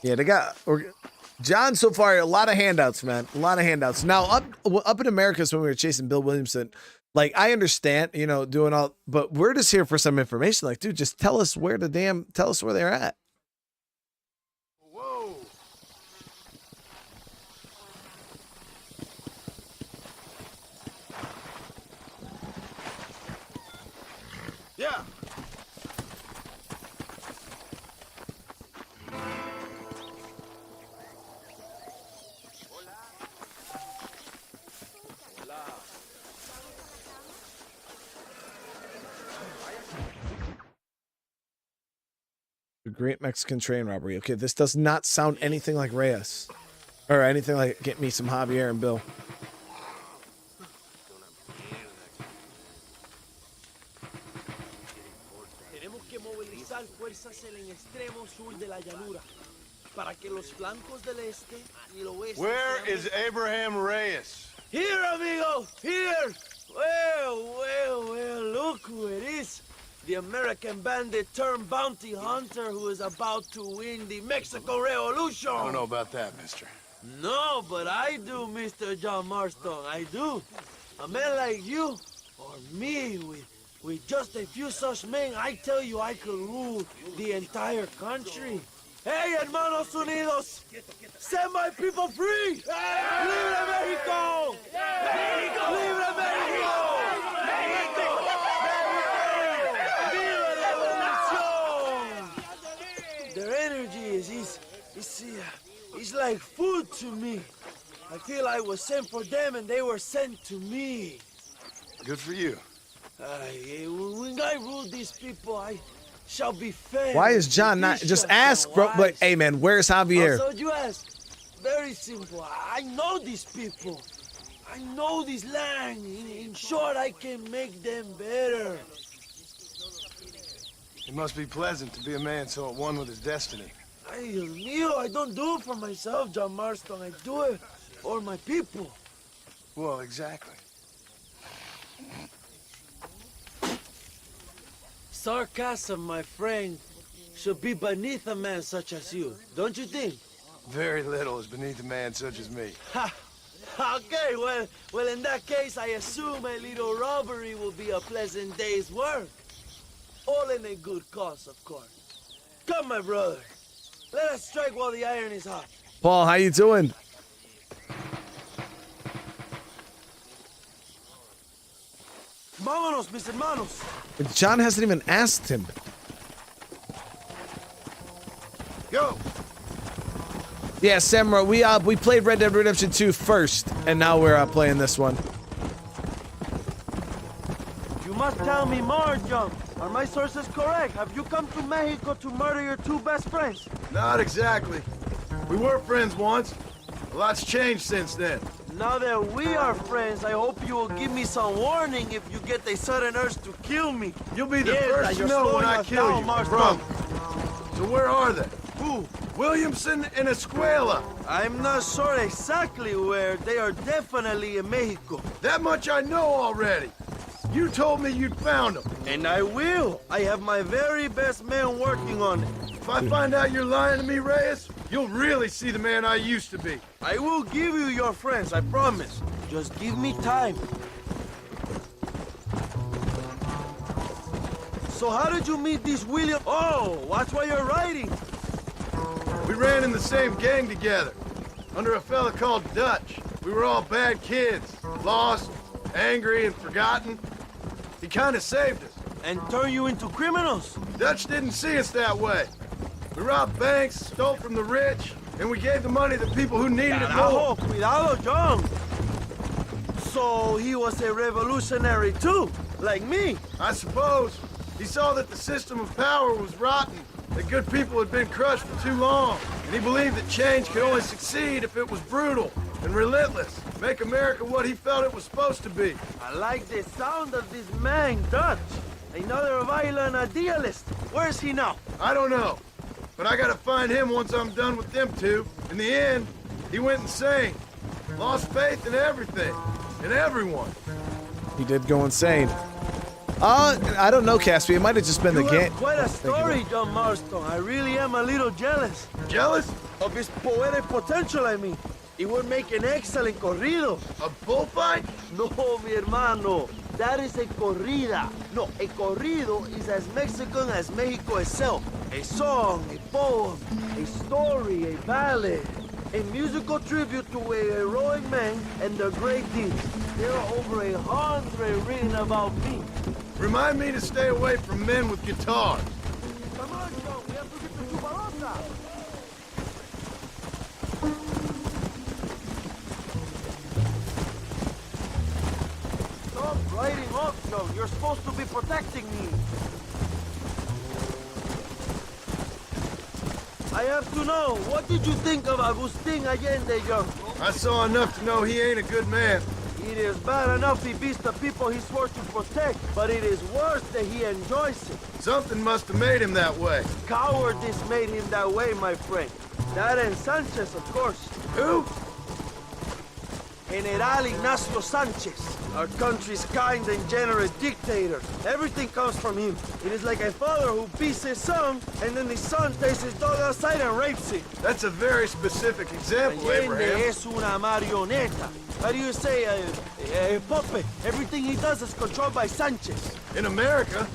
Yeah, they got John so far. A lot of handouts, man. A lot of handouts. Now up in Americas when we were chasing Bill Williamson. Like, I understand, you know, doing all, but we're just here for some information. Like, dude, just tell us where tell us where they're at. Whoa. Yeah. The Great Mexican Train Robbery. Okay, this does not sound anything like Reyes. Or anything like get me some Javier and Bill. Tenemos que movilizar fuerzas en el extremo sur de la llanura para que los flancos del este y el oeste. Where is Abraham Reyes? Here, amigo, here. Well, look who it is. The American bandit turned bounty hunter who is about to win the Mexican Revolution. I don't know about that, mister. No, but I do, Mr. John Marston, I do. A man like you, or me, with just a few such men, I tell you I could rule the entire country. Hey, hermanos unidos, set my people free! Libre Mexico! Mexico! Libre Mexico! Their energy is like food to me. I feel I was sent for them and they were sent to me. Good for you. When I rule these people, I shall be fair. Why is John not just ask, bro? But hey, man, where's Javier? So you ask. Very simple. I know these people. I know this land. In short, I can make them better. It must be pleasant to be a man so at one with his destiny. Ay, Dios mío, I don't do it for myself, John Marston. I do it for my people. Well, exactly. Sarcasm, my friend, should be beneath a man such as you, don't you think? Very little is beneath a man such as me. Ha! Okay, well, in that case, I assume a little robbery will be a pleasant day's work. All in a good cause, of course. Come, my brother. Let us strike while the iron is hot. Paul, how you doing? Vámonos, mis hermanos. John hasn't even asked him. Go. Yeah, Samurai, we played Red Dead Redemption 2 first, and now we're playing this one. You must tell me more, John. Are my sources correct? Have you come to Mexico to murder your two best friends? Not exactly. We were friends once. A lot's changed since then. Now that we are friends, I hope you will give me some warning if you get a sudden urge to kill me. You'll be the first to know when I kill you, Marston. So where are they? Who? Williamson and Escuela. I'm not sure exactly where. They are definitely in Mexico. That much I know already. You told me you'd found them. And I will. I have my very best men working on it. If I find out you're lying to me, Reyes, you'll really see the man I used to be. I will give you your friends, I promise. Just give me time. So how did you meet these William? Oh, watch what you're writing. We ran in the same gang together, under a fella called Dutch. We were all bad kids, lost, angry, and forgotten. He kind of saved us. And turned you into criminals? Dutch didn't see us that way. We robbed banks, stole from the rich, and we gave the money to people who needed it more. Cuidado, John. So he was a revolutionary too, like me. I suppose. He saw that the system of power was rotten, that good people had been crushed for too long, and he believed that change could only succeed if it was brutal and relentless, make America what he felt it was supposed to be. I like the sound of this man, Dutch. Another violent idealist. Where's he now? I don't know, but I gotta find him once I'm done with them two. In the end, he went insane, lost faith in everything, and everyone. He did go insane. I don't know, Caspi. It might have just been the game. Quite a story, John Marston. I really am a little jealous. Jealous? Of his poetic potential, I mean. It would make an excellent corrido. A bullfight? No, mi hermano. That is a corrida. No, a corrido is as Mexican as Mexico itself. A song, a poem, a story, a ballad. A musical tribute to a heroic man and their great deeds. There are over 100 written about me. Remind me to stay away from men with guitars. Come on, John. We have to get to Chuparosa. Stop riding off, John. You're supposed to be protecting me. I have to know, what did you think of Agustin Allende, John? I saw enough to know he ain't a good man. It is bad enough he beats the people he swore to protect, but it is worse that he enjoys it. Something must have made him that way. Cowardice made him that way, my friend. That and Sanchez, of course. Who? General Ignacio Sanchez, our country's kind and generous dictator. Everything comes from him. It is like a father who beats his son, and then the son takes his dog outside and rapes it. That's a very specific example, Abraham. Allende es una marioneta. How do you say, a puppet? Everything he does is controlled by Sanchez. In America,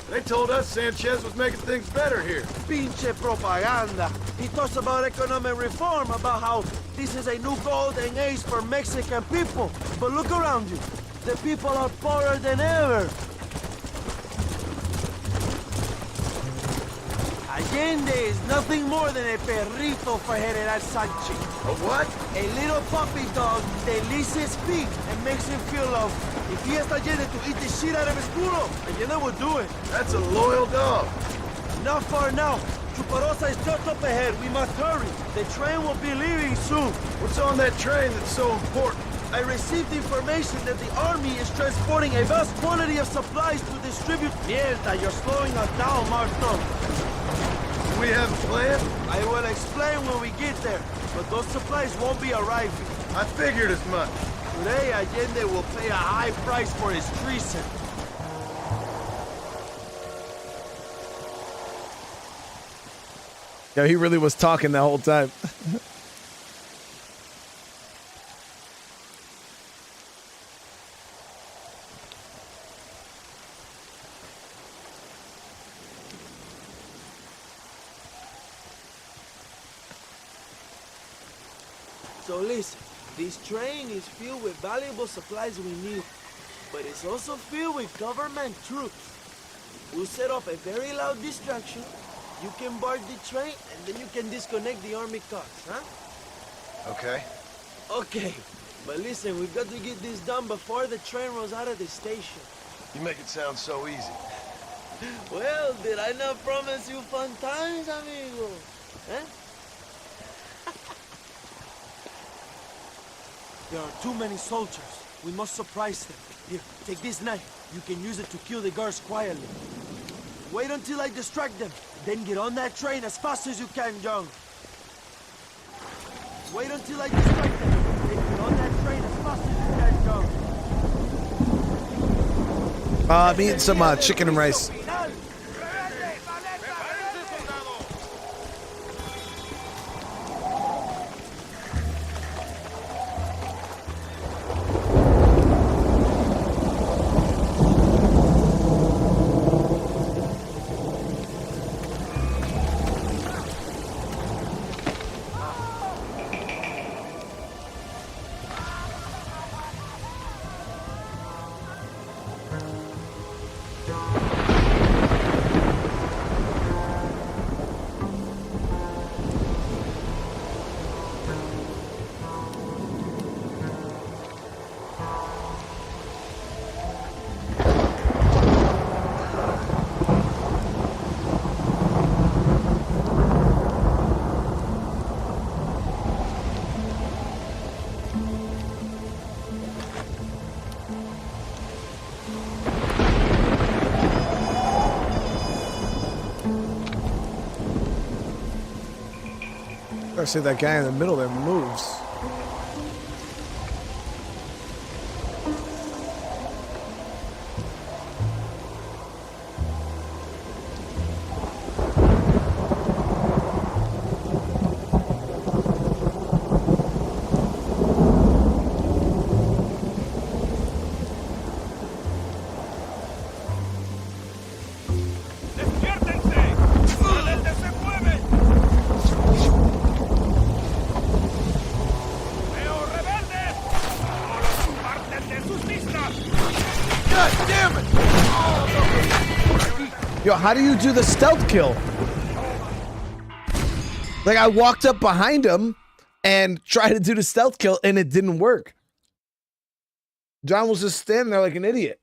they told us Sanchez was making things better here. Pinche propaganda. He talks about economic reform, about how this is a new golden age for Mexican people. But look around you. The people are poorer than ever. Allende is nothing more than a perrito for General Sanchez. A what? A little puppy dog that leads his feet and makes him feel loved. If he asked Allende to eat the shit out of his culo, Allende would do it. That's a loyal dog. Not far now. Chuparosa is just up ahead. We must hurry. The train will be leaving soon. What's on that train that's so important? I received information that the army is transporting a vast quantity of supplies to distribute. Mierda, you're slowing us down, Marston. Do we have a plan? I will explain when we get there, but those supplies won't be arriving. I figured as much. Today, Allende will pay a high price for his treason. Yeah, he really was talking the whole time. So listen, this train is filled with valuable supplies we need, but it's also filled with government troops. We'll set up a very loud distraction. You can board the train, and then you can disconnect the army cars, huh? Okay. Okay, but listen, we've got to get this done before the train rolls out of the station. You make it sound so easy. Well, did I not promise you fun times, amigo? Huh? There are too many soldiers. We must surprise them. Here, take this knife. You can use it to kill the guards quietly. Wait until I distract them. Then get on that train as fast as you can, Young. Wait until I distract them. Then get on that train as fast as you can, Young. I'm eating some chicken and rice. I see that guy in the middle there moves. Yo, how do you do the stealth kill? Like, I walked up behind him and tried to do the stealth kill, and it didn't work. John was just standing there like an idiot.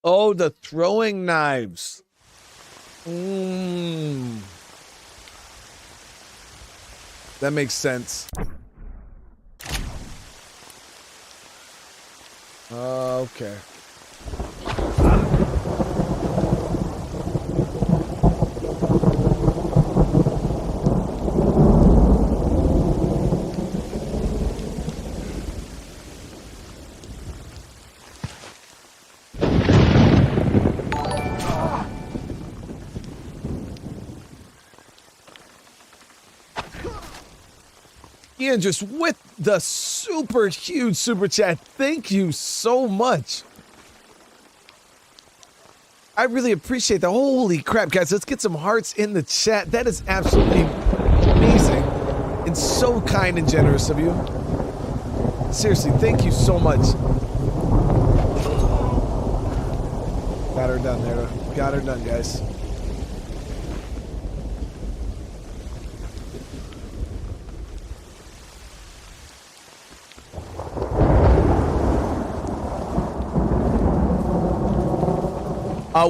Oh, the throwing knives. That makes sense. Okay. Ian just with the super huge super chat. Thank you so much. I really appreciate that. Holy crap, guys. Let's get some hearts in the chat. That is absolutely amazing and so kind and generous of you. Seriously, thank you so much. Got her done there. Got her done, guys.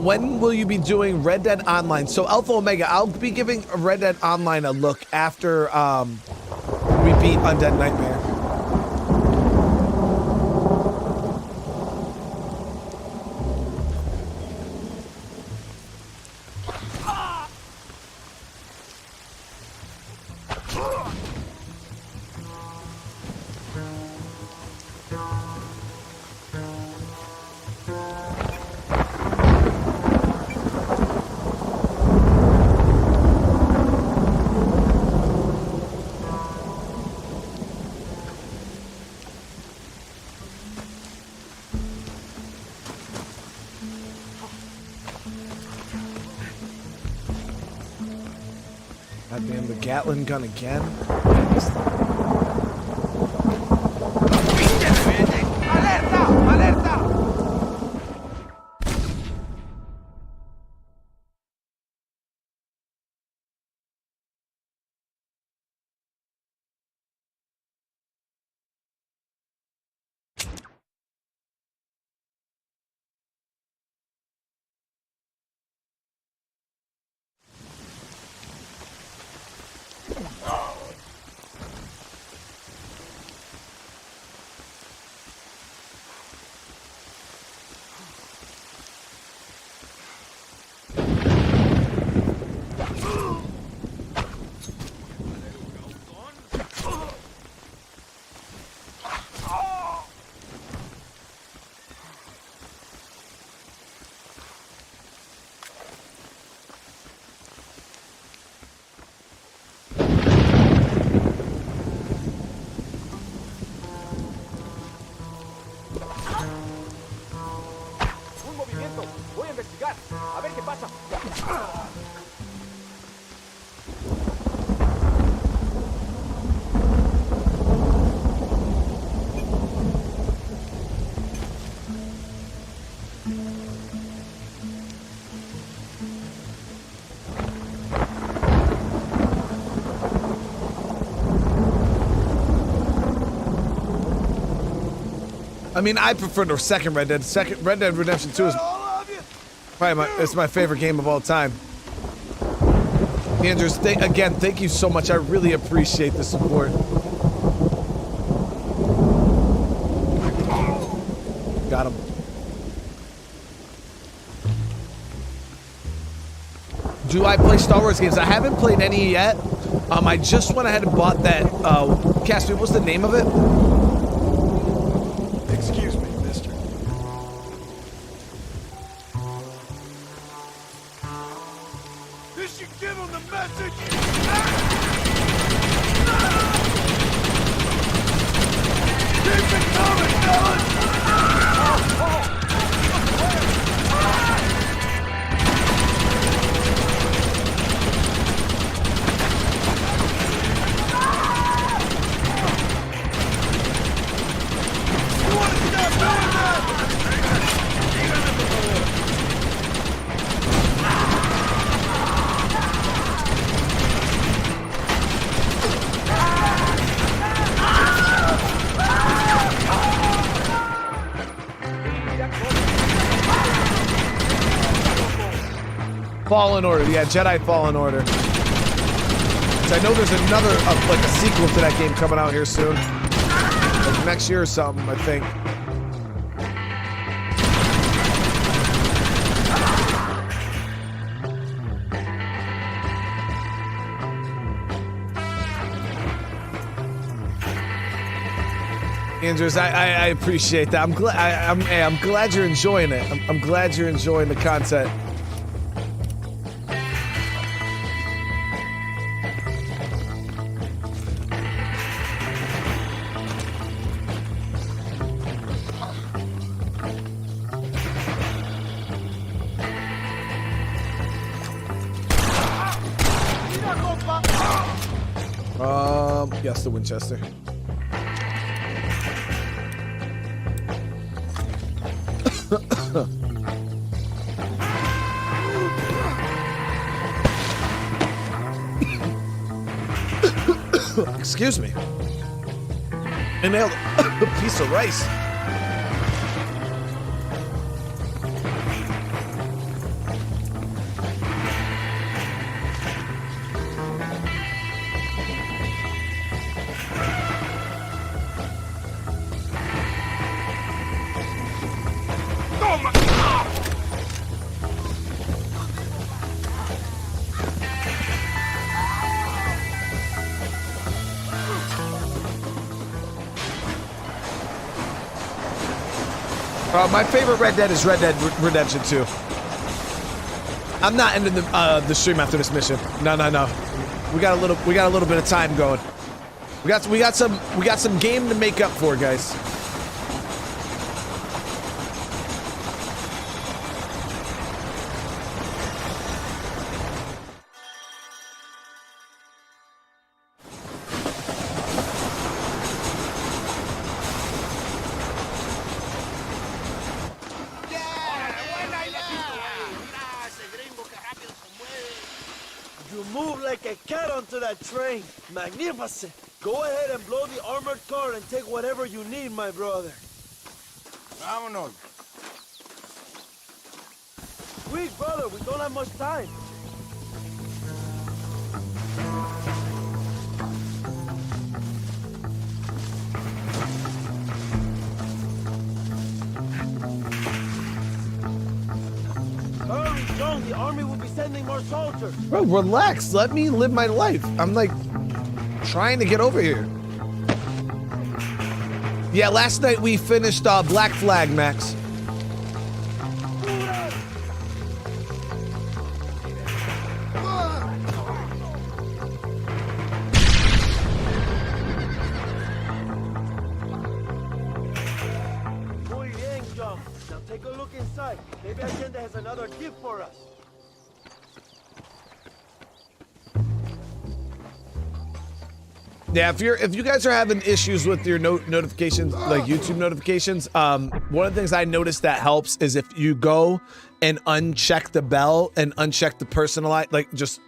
When will you be doing Red Dead Online? So Alpha Omega, I'll be giving Red Dead Online a look after we beat Undead Nightmare. Goddamn, the Gatling gun again. ¡Alerta! ¡Alerta! I mean, I prefer the second Red Dead. Second Red Dead Redemption 2 is probably it's my favorite game of all time. Andrews, again, thank you so much. I really appreciate the support. Got him. Do I play Star Wars games? I haven't played any yet. I just went ahead and bought that. Casper, what's the name of it? Excuse me, mister. This should give him the message. Keep it coming, fellas! Fallen Order, yeah, Jedi Fallen Order. So I know there's another, like a sequel to that game coming out here soon. Like next year or something, I think. Andrews, I appreciate that. I'm glad you're enjoying it. I'm glad you're enjoying the content. Yes, the Winchester. Excuse me. Inhaled a piece of rice. My favorite Red Dead is Red Dead Redemption 2. I'm not ending the stream after this mission. No. We got a little bit of time going. We got some game to make up for, guys. a cat onto that train. Magnificent. Go ahead and blow the armored car and take whatever you need, my brother. Vámonos. Quick, brother, we don't have much time. Hurry, John, the army will be sending more soldiers. Bro, relax. Let me live my life. I'm like trying to get over here. Yeah, last night we finished Black Flag, Max. Muy bien, John. Now take a look inside. Maybe Allende has another gift for us. Yeah, if you guys are having issues with your notifications, like YouTube notifications, one of the things I noticed that helps is if you go and uncheck the bell and uncheck the personalize, like just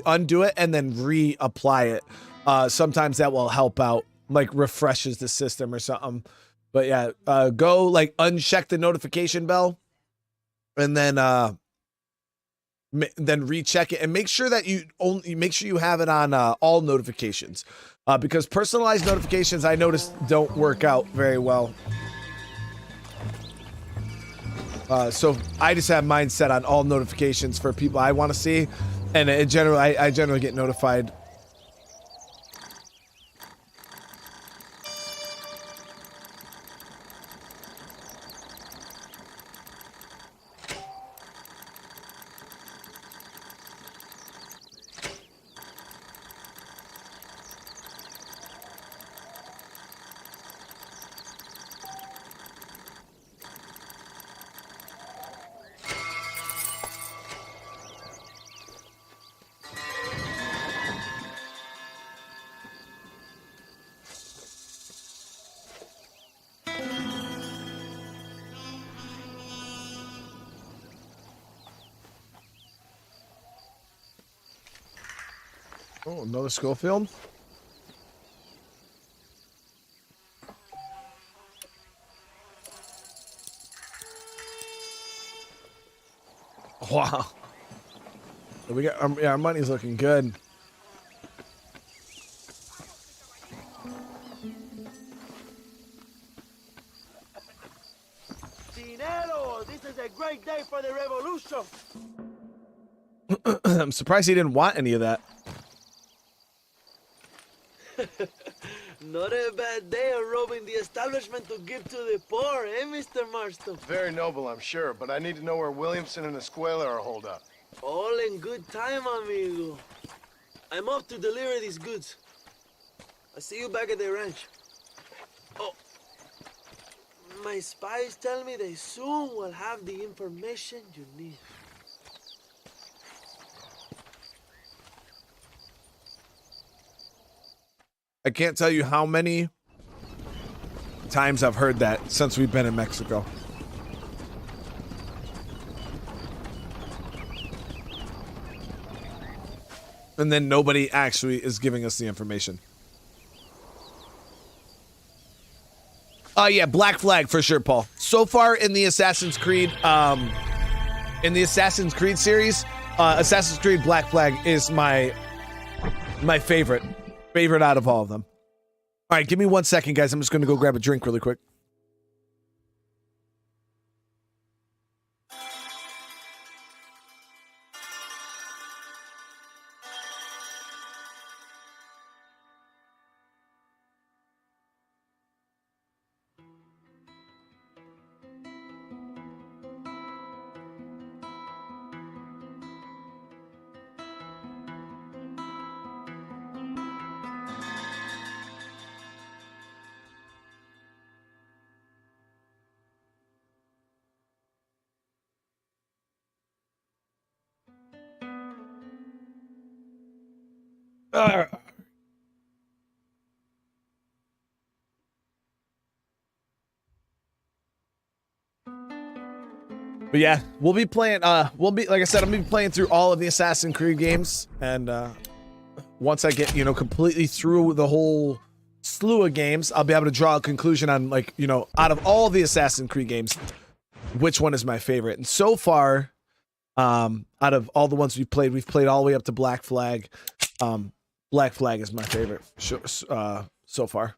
undo it and then reapply it. Sometimes that will help out, like refreshes the system or something. But yeah, go like uncheck the notification bell and then recheck it and make sure that you have it on all notifications, because personalized notifications I noticed don't work out very well. So I just have mine set on all notifications for people I want to see, and in general, I generally get notified. Oh, another Schofield. Wow. We got our money's looking good. Dinero, this is a great day for the revolution. I'm surprised he didn't want any of that. Not a bad day of robbing the establishment to give to the poor, eh, Mr. Marston? Very noble, I'm sure, but I need to know where Williamson and Escuela are holed up. All in good time, amigo. I'm off to deliver these goods. I'll see you back at the ranch. Oh, my spies tell me they soon will have the information you need. I can't tell you how many times I've heard that since we've been in Mexico. And then nobody actually is giving us the information. Yeah, Black Flag for sure, Paul. So far in the Assassin's Creed series, Assassin's Creed Black Flag is my favorite out of all of them. All right, give me 1 second, guys. I'm just going to go grab a drink really quick. But yeah, we'll be playing, like I said, I'm going to be playing through all of the Assassin's Creed games, and once I get, you know, completely through the whole slew of games, I'll be able to draw a conclusion on, like, you know, out of all the Assassin's Creed games, which one is my favorite. And so far, out of all the ones we've played all the way up to Black Flag. Black Flag is my favorite so far.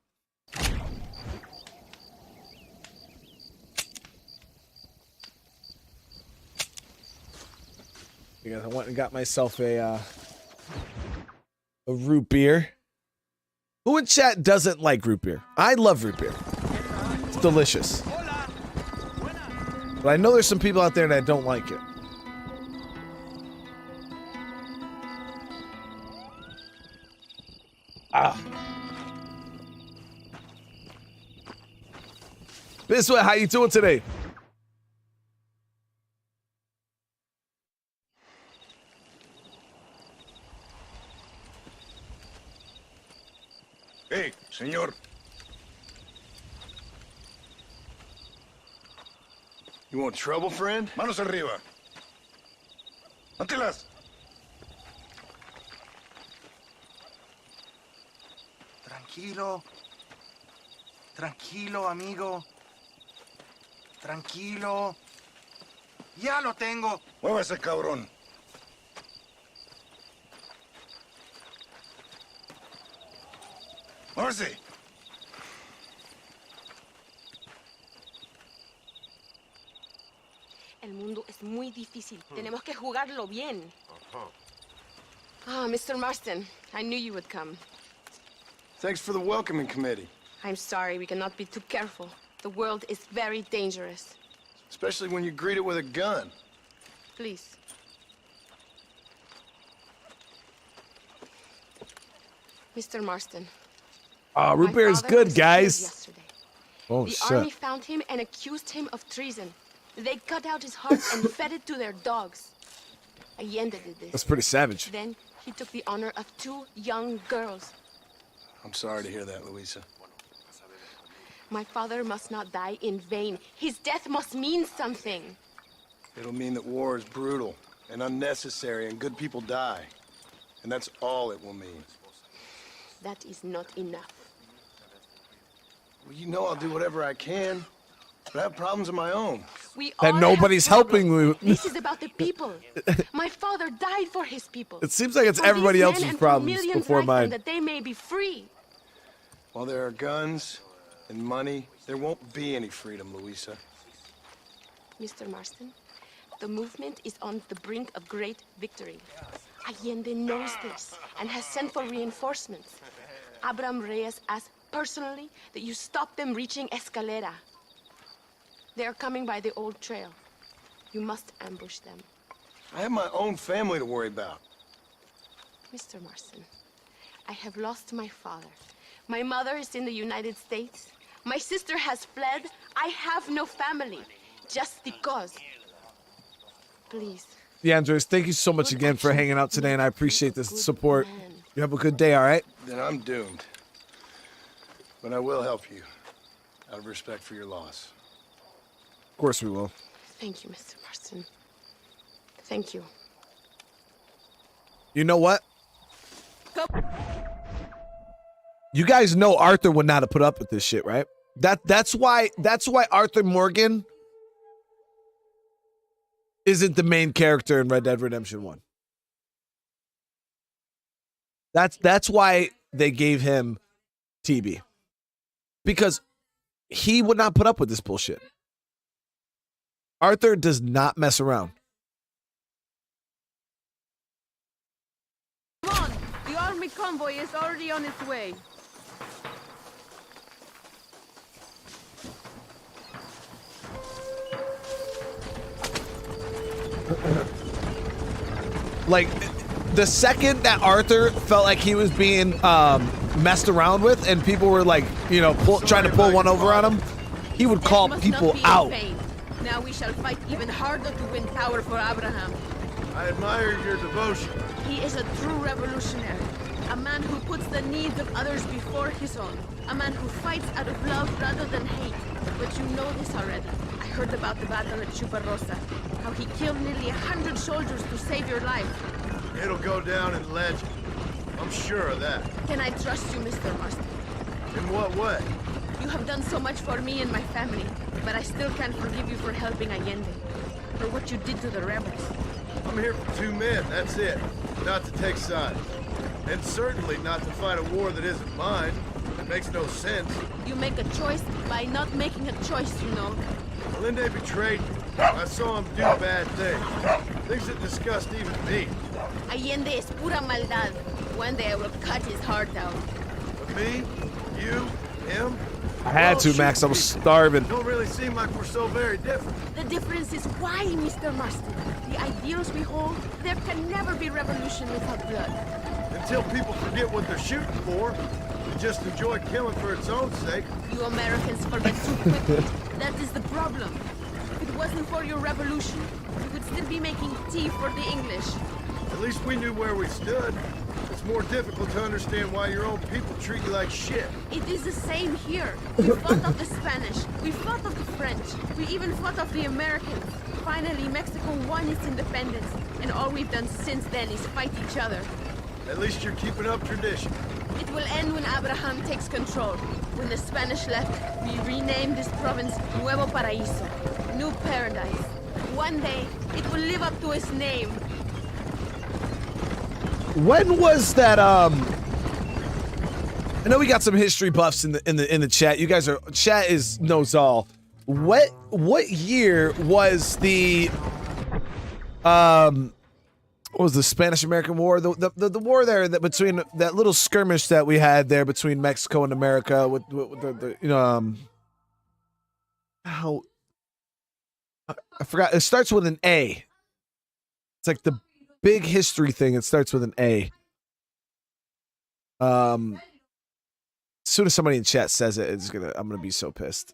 Because I went and got myself a root beer. Who in chat doesn't like root beer? I love root beer. It's delicious. But I know there's some people out there that don't like it. Biswa, how you doing today? Hey, señor. You want trouble, friend? Manos arriba. Antelas. Tranquilo. Tranquilo, amigo. Tranquilo. Ya lo tengo. Muévase, cabrón. Muévase. El mundo es muy difícil. Tenemos que jugarlo bien. Ah, Mr. Marston, I knew you would come. Thanks for the welcoming committee. I'm sorry, we cannot be too careful. The world is very dangerous. Especially when you greet it with a gun. Please. Mr. Marston. Root beer is good, guys. Yesterday. Oh, the shit. army found him and accused him of treason. They cut out his heart and fed it to their dogs. Allende did this. That's pretty savage. Then he took the honor of 2 young girls. I'm sorry to hear that, Luisa. My father must not die in vain. His death must mean something. It'll mean that war is brutal and unnecessary and good people die. And that's all it will mean. That is not enough. Well, you know I'll do whatever I can. But I have problems of my own. We That all nobody's have helping problems. me. This is about the people. My father died for his people. It seems like it's For everybody these else's men and for problems millions before like them, mine. that they may be free. While there are guns and money, there won't be any freedom, Luisa. Mr. Marston, the movement is on the brink of great victory. Allende knows this and has sent for reinforcements. Abraham Reyes asked personally that you stop them reaching Escalera. They are coming by the old trail. You must ambush them. I have my own family to worry about. Mr. Marston, I have lost my father. My mother is in the United States. My sister has fled. I have no family. Just because. Please. Yeah, Andres, thank you so much again for hanging out today, and I appreciate the support. You have a good day, all right? Then I'm doomed. But I will help you, out of respect for your loss. Of course we will. Thank you, Mr. Marston. Thank you. You know what? You guys know Arthur would not have put up with this shit, right? That's why Arthur Morgan isn't the main character in Red Dead Redemption 1. That's why they gave him TB. Because he would not put up with this bullshit. Arthur does not mess around. Come on, the army convoy is already on its way. Like, the second that Arthur felt like he was being messed around with and people were like, you know, trying to pull one over on him, he would call people out. Now we shall fight even harder to win power for Abraham. I admire your devotion. He is a true revolutionary. A man who puts the needs of others before his own. A man who fights out of love rather than hate. But you know this already. I heard about the battle at Chuparosa. How he killed nearly 100 soldiers to save your life. It'll go down in legend. I'm sure of that. Can I trust you, Mr. Marston? In what way? You have done so much for me and my family, but I still can't forgive you for helping Allende. For what you did to the rebels. I'm here for 2 men, that's it. Not to take sides. And certainly not to fight a war that isn't mine. It makes no sense. You make a choice by not making a choice, you know. Allende betrayed me. I saw him do bad things. Things that disgust even me. Allende es pura maldad. One day I will cut his heart out. But me, you, him... I had to, Max. I was starving. Don't really seem like we're so very different. The difference is why, Mr. Marston. The ideals we hold, there can never be revolution without blood. Until people forget what they're shooting for, and just enjoy killing for its own sake. You Americans forget too quickly. That is the problem. If it wasn't for your revolution, we would still be making tea for the English. At least we knew where we stood. It's more difficult to understand why your own people treat you like shit. It is the same here. We fought off the Spanish. We fought off the French. We even fought off the Americans. Finally, Mexico won its independence. And all we've done since then is fight each other. At least you're keeping up tradition. It will end when Abraham takes control. When the Spanish left, we renamed this province Nuevo Paraíso, New Paradise. One day, it will live up to its name. When was that? I know we got some history buffs in the chat. You guys chat knows all. What year was the what was the Spanish-American War? The war there that between that little skirmish that we had there between Mexico and America with the how I forgot. It starts with an A. It's like the big history thing. It starts with an A. As soon as somebody in chat says it, I'm gonna be so pissed.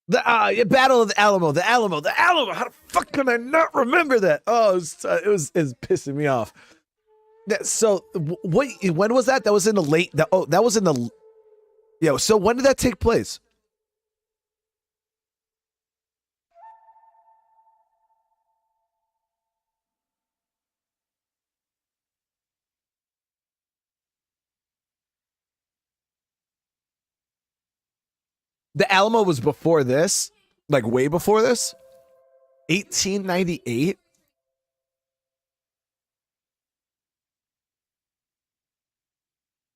The Battle of the Alamo. The Alamo. How the fuck can I not remember that? Oh, it was pissing me off. So when was that? That was in the late. That was in the. Yeah. So when did that take place? The Alamo was before this, like way before this. 1898.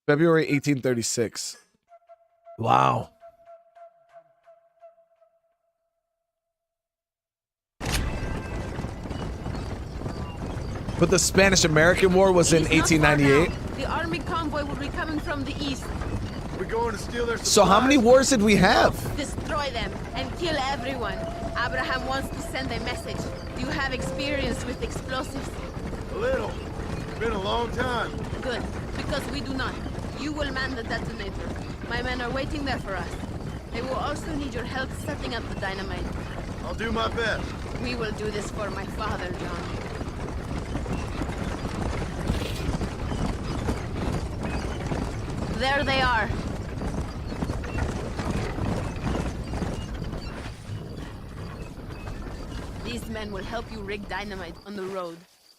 February 1836. Wow. But the Spanish-American War was in 1898. The army convoy will be coming from the east. We're going to steal their supplies. So how many wars did we have? Destroy them and kill everyone. Abraham wants to send a message. Do you have experience with explosives? A little. It's been a long time. Good, because we do not. You will man the detonator. My men are waiting there for us. They will also need your help setting up the dynamite. I'll do my best. We will do this for my father, John. There they are. These men will help you rig dynamite on the road.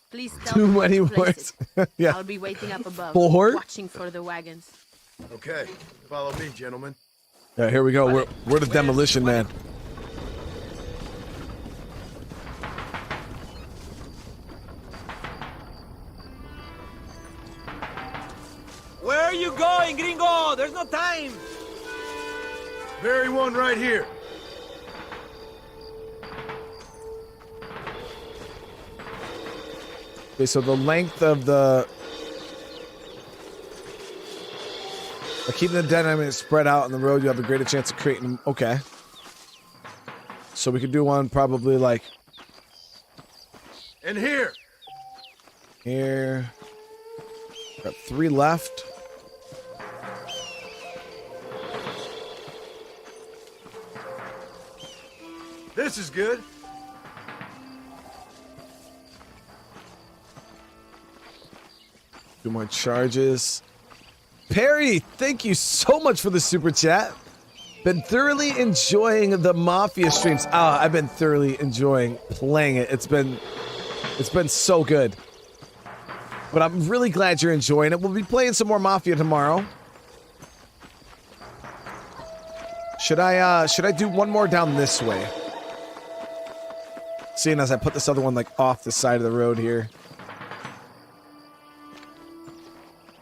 Please tell Too them many to place words. it. Yeah. I'll be waiting up above, Four? watching for the wagons. Okay, follow me, gentlemen. Yeah, here we go. We're the demolition man. Where are you going, gringo? There's no time. Very one right here. Okay, so the length of the... By keeping the dynamite spread out on the road, you have a greater chance of creating them. Okay. So we could do one probably like... And here. Here. Got 3 left. This is good. Do more charges. Perry, thank you so much for the super chat. Been thoroughly enjoying the Mafia streams. I've been thoroughly enjoying playing it. It's been It's been so good. But I'm really glad you're enjoying it. We'll be playing some more Mafia tomorrow. Should I do one more down this way? Seeing as I put this other one like off the side of the road here.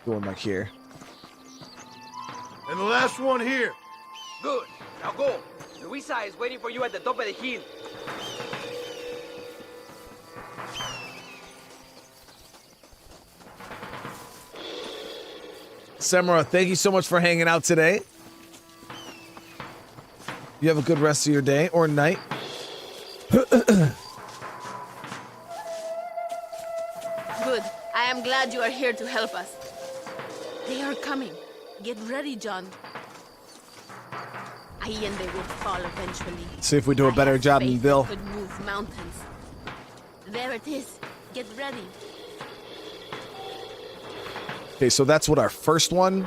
Going like here. And the last one here. Good. Now go. Luisa is waiting for you at the top of the hill. Samara, thank you so much for hanging out today. You have a good rest of your day or night. Good. I am glad you are here to help us. They are coming. Get ready, John. Allende will fall eventually. See if we do a better job than Bill. Could move mountains. There it is. Get ready. Okay, so that's what our first one.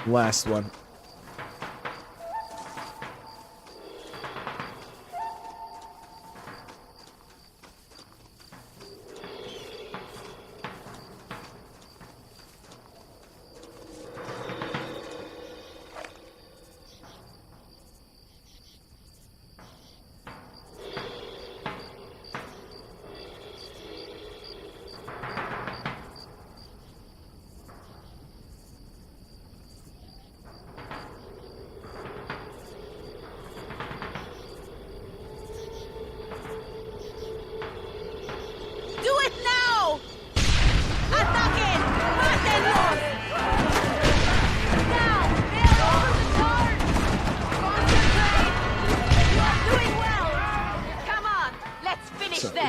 Last one.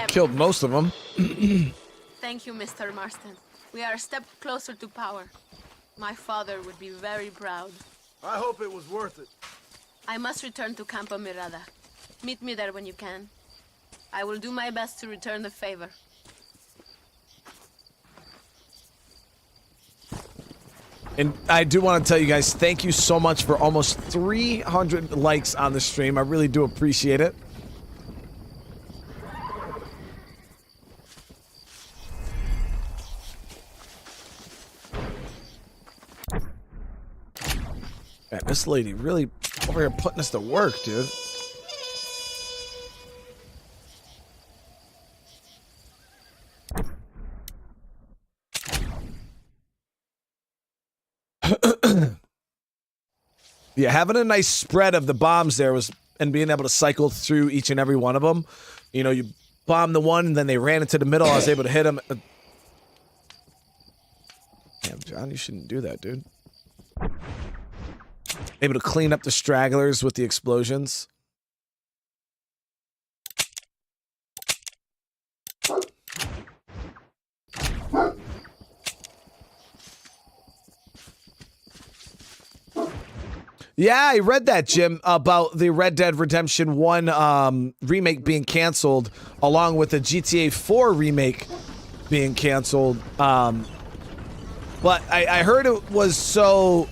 Killed most of them. Thank you, Mr. Marston. We are a step closer to power. My father would be very proud. I hope it was worth it. I must return to Campo Mirada. Meet me there when you can. I will do my best to return the favor. And I do want to tell you guys, thank you so much for almost 300 likes on the stream. I really do appreciate it. Man, this lady really over here putting us to work, dude. Yeah, having a nice spread of the bombs there was, and being able to cycle through each and every one of them. You know, you bomb the one, and then they ran into the middle. I was able to hit them. Damn, John, you shouldn't do that, dude. Able to clean up the stragglers with the explosions. Yeah, I read that, Jim, about the Red Dead Redemption 1 remake being canceled, along with the GTA 4 remake being canceled. But I heard it was so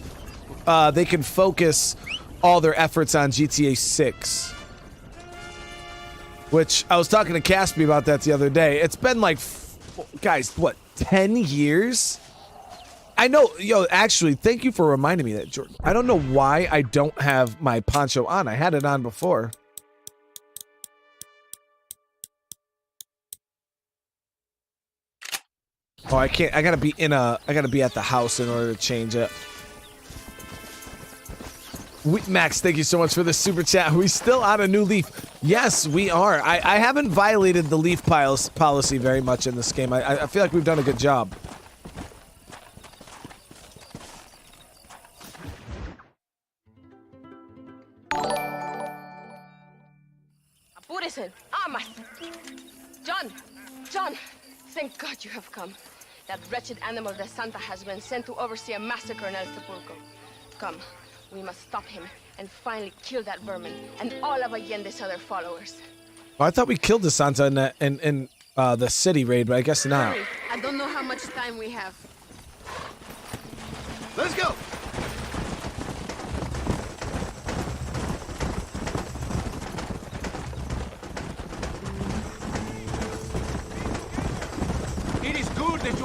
they can focus all their efforts on GTA 6. Which, I was talking to Caspi about that the other day. It's been like, guys, what, 10 years? I know, yo, actually, thank you for reminding me that, Jordan. I don't know why I don't have my poncho on. I had it on before. Oh, I can't. I gotta be at the house in order to change it. Max, thank you so much for the super chat. Are we still on a new leaf? Yes, we are. I haven't violated the leaf policy very much in this game. I feel like we've done a good job. Apúrese. Amas. John, thank God you have come. That wretched animal de Santa has been sent to oversee a massacre in El Sepulcro. Come, we must stop him and finally kill that vermin and all of Allende's other followers. Oh, I thought we killed the Santa in the city raid, but I guess not. Hurry. I don't know how much time we have. Let's go!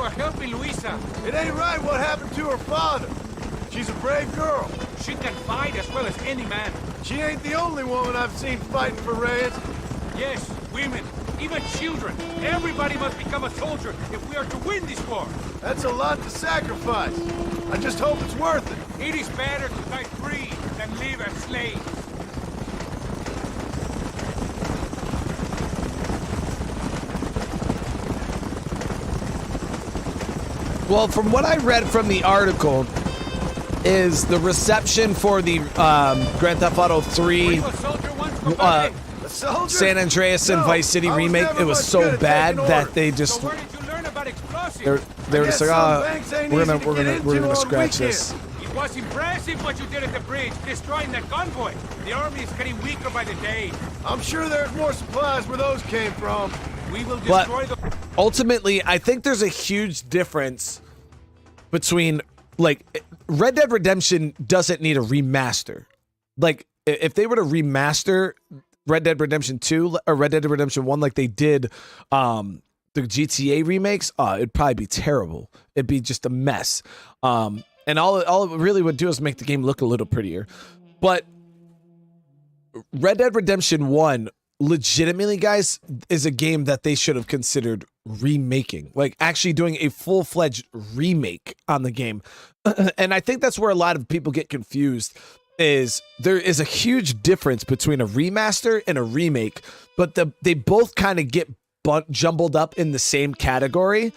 you are helping Luisa. It ain't right what happened to her father. She's a brave girl. She can fight as well as any man. She ain't the only woman I've seen fighting for Reyes. Yes, women, even children. Everybody must become a soldier if we are to win this war. That's a lot to sacrifice. I just hope it's worth it. It is better to die free than live as slaves. Well, from what I read from the article, is the reception for the Grand Theft Auto 3 San Andreas and Vice City remake, it was so bad that they just they were just like, we're gonna scratch this. It was impressive what you did at the bridge, destroying that convoy. The army is getting weaker by the day. I'm sure there's more supplies where those came from. We will destroy But ultimately, I think there's a huge difference between, like, Red Dead Redemption doesn't need a remaster. Like, if they were to remaster Red Dead Redemption 2 or Red Dead Redemption 1 like they did the GTA remakes, it'd probably be terrible. It'd be just a mess. And all it really would do is make the game look a little prettier. But Red Dead Redemption 1, legitimately, guys, is a game that they should have considered remaking, like actually doing a full-fledged remake on the game. And I think that's where a lot of people get confused, is there is a huge difference between a remaster and a remake, but they both kind of get jumbled up in the same category.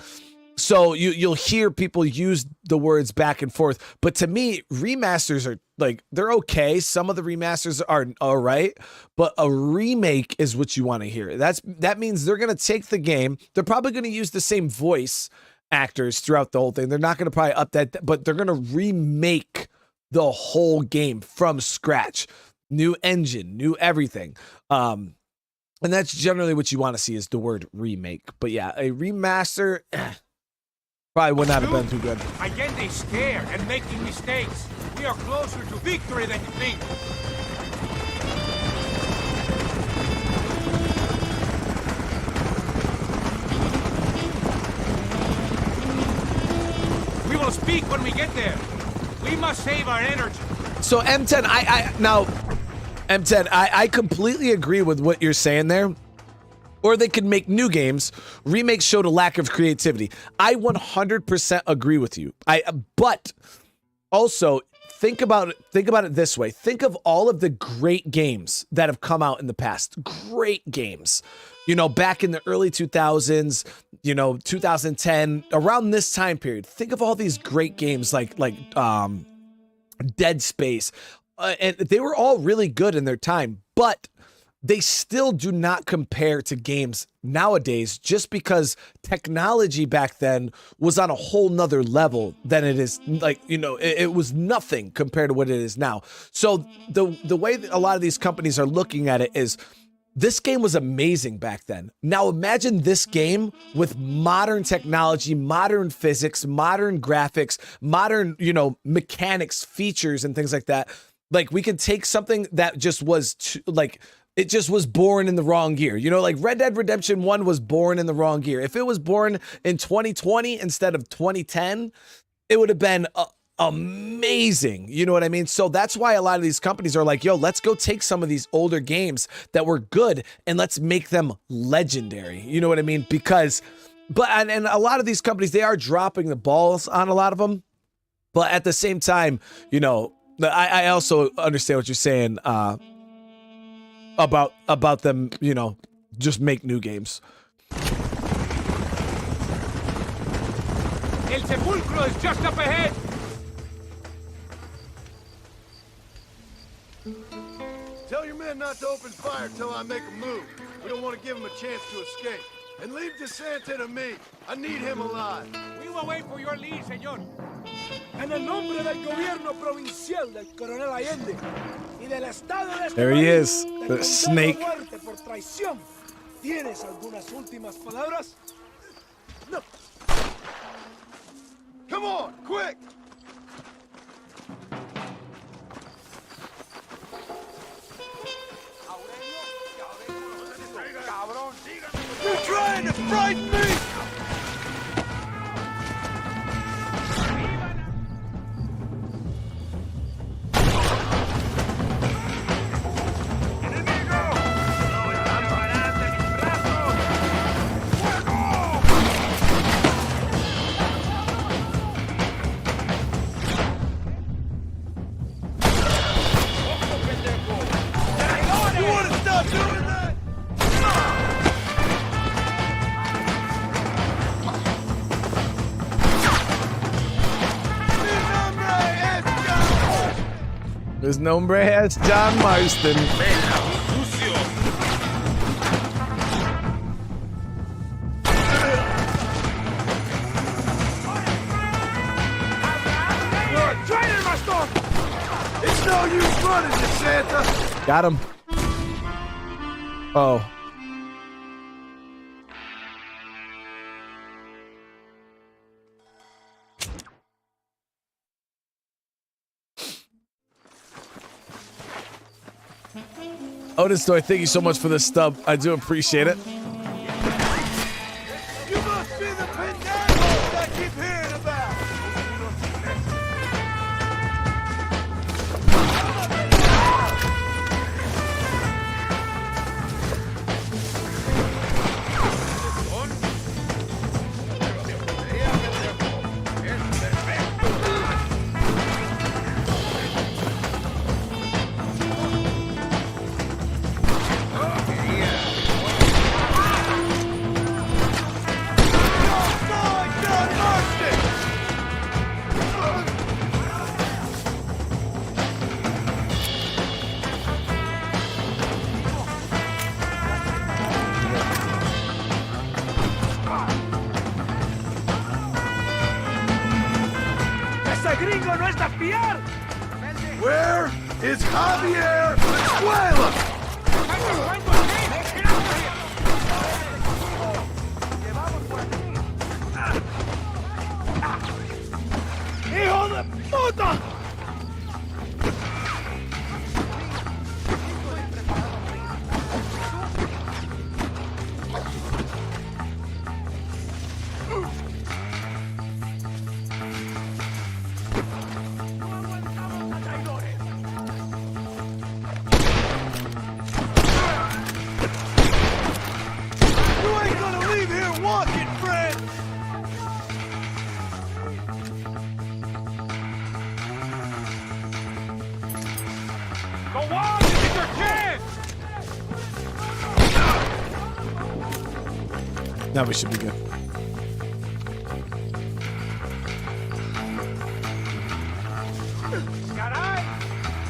So you'll hear people use the words back and forth, but to me, remasters are like, they're okay. Some of the remasters are all right, but a remake is what you want to hear. That means they're going to take the game. They're probably going to use the same voice actors throughout the whole thing. They're not going to probably up that, but they're going to remake the whole game from scratch. New engine, new everything. And that's generally what you want to see, is the word remake. But yeah, a remaster probably would not have been too good. I get they scared and making mistakes. We are closer to victory than you think. We will speak when we get there. We must save our energy. So M10, I completely agree with what you're saying there. Or they could make new games. Remakes showed a lack of creativity. I 100% agree with you. But also think about it this way. Think of all of the great games that have come out in the past. Great games. You know, back in the early 2000s, 2010, around this time period. Think of all these great games like Dead Space. And they were all really good in their time, but they still do not compare to games nowadays, just because technology back then was on a whole nother level than it is. Like, it was nothing compared to what it is now. So the way that a lot of these companies are looking at it is, this game was amazing back then. Now imagine this game with modern technology, modern physics, modern graphics, modern, mechanics, features, and things like that. Like, we could take something that just was it just was born in the wrong year. Like Red Dead Redemption 1 was born in the wrong year. If it was born in 2020 instead of 2010, it would have been amazing. You know what I mean? So that's why a lot of these companies are like, yo, let's go take some of these older games that were good and let's make them legendary. You know what I mean? And a lot of these companies, they are dropping the balls on a lot of them. But at the same time, I also understand what you're saying, about them, just make new games. El Sepulcro is just up ahead. Tell your men not to open fire till I make a move. We don't want to give them a chance to escape. And leave DeSanta to me. I need him alive. We will wait for your lead, señor. En el nombre del gobierno provincial del coronel Allende y del estado de este There he país, is, te the condeno snake. a muerte por traición. ¿Tienes algunas últimas palabras? No. Come on, quick! You're trying to frighten me! His nombre es John Marston. It's no use running, Santa. Got him. Oh. Otis Story, thank you so much for the stub. I do appreciate it. You must be the pendejos I keep hearing about. gringo no es de fiar! Where is Javier Escuela? ¡Hijo de puta! Now we should be good.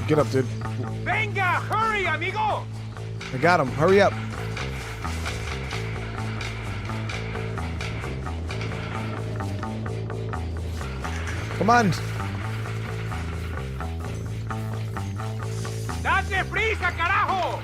Get up, dude. Venga, hurry, amigo! I got him. Hurry up. Come on. ¡Date prisa, carajo!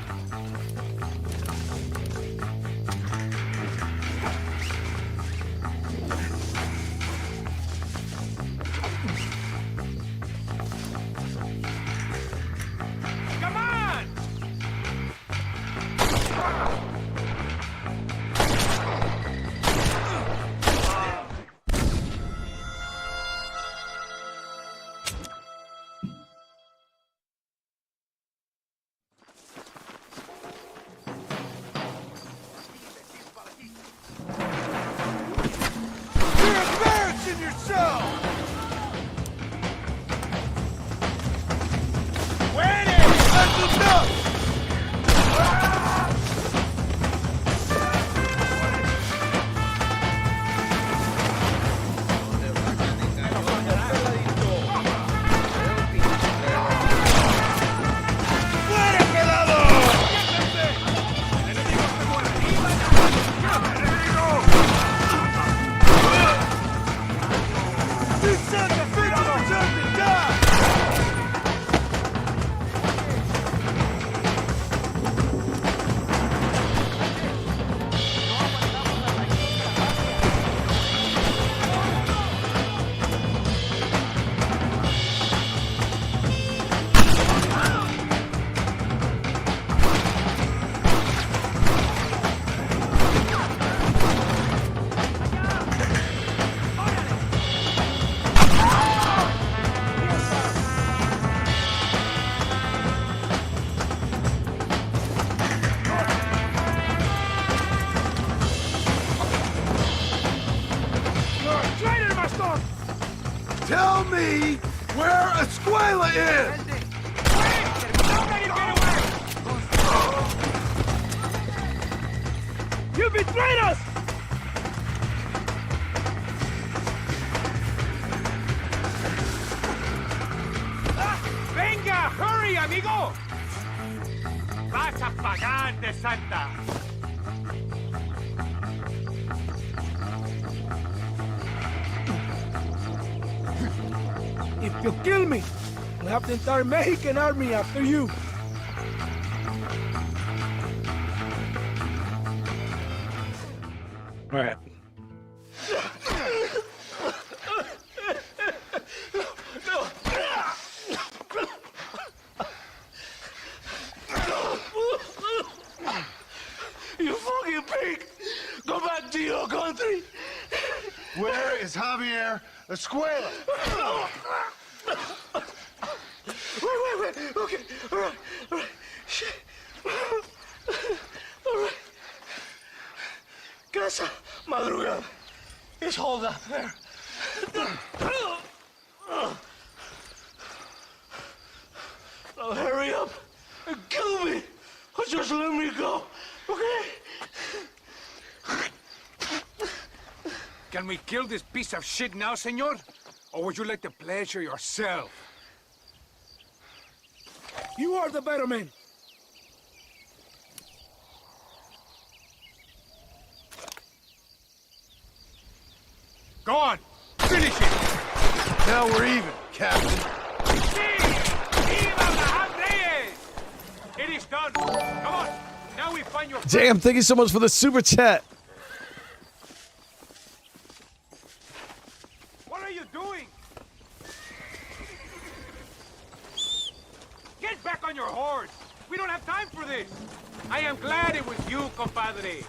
Tell me where Escuela is! You betrayed us! Venga, hurry! amigo! Vas a pagar de Santa! If you kill me, we'll have the entire Mexican army after you. All right. You fucking pig! Go back to your country! Where is Javier Escuela? Wait. Okay, all right. Shit. All right. Casa Madrugada is hold up there. Now hurry up and kill me, or just let me go, okay? Can we kill this piece of shit now, senor? Or would you like the pleasure yourself? You are the better man. Go on! Finish it! Now we're even, Captain. It is done! Come on! Now we find your... Damn, thank you so much for the super chat. What are you doing? Get back on your horse! We don't have time for this! I am glad it was you, compadre.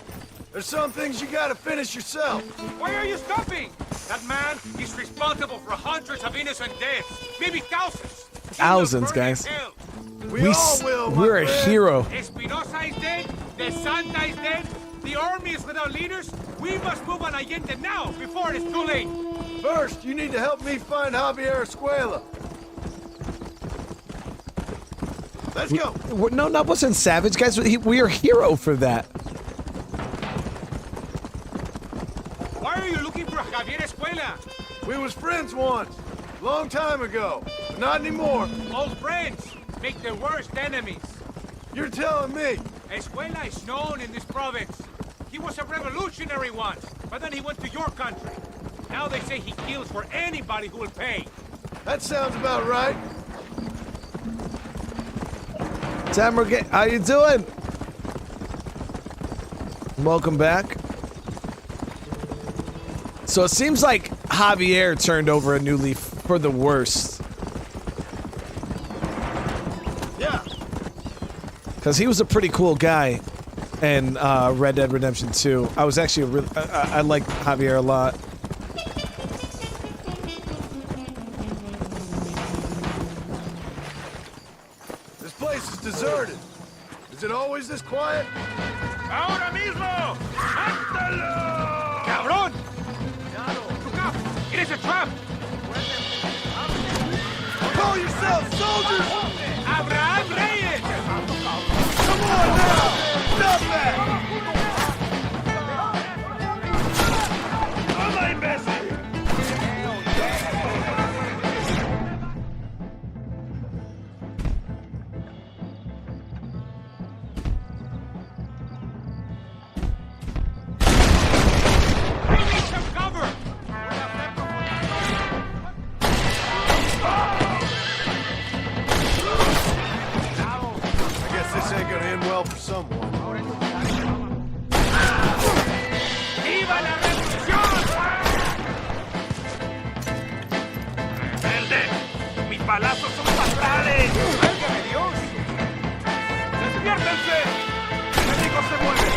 There's some things you gotta finish yourself. Why are you stopping? That man is responsible for hundreds of innocent deaths, maybe thousands. Thousands, guys. We're a hero. Espinosa is dead, the Santa is dead, the army is without leaders. We must move on Allende now, before it's too late. First, you need to help me find Javier Escuela. Let's go. No, that wasn't savage, guys. We are hero for that. Why are you looking for Javier Escuela? We was friends once, long time ago, but not anymore. Old friends make the worst enemies. You're telling me? Escuela is known in this province. He was a revolutionary once, but then he went to your country. Now they say he kills for anybody who will pay. That sounds about right. Tamara, how you doing? Welcome back. So it seems like Javier turned over a new leaf for the worst. Yeah. Because he was a pretty cool guy in Red Dead Redemption 2. I was actually I like Javier a lot. This place is deserted. Is it always this quiet? ¡Ahora mismo! ¡Mátalo! ¡Cabrón! Look up! It is a trap! Call yourselves soldiers! Abraham Reyes! Come on now! Stop that! ¡Toma, imbécil! For someone. ¡Viva la revolución! ¡Verde! ¡Mis balazos son fatales! ¡Válgame Dios! ¡Despiértense! ¡El enemigo se mueve!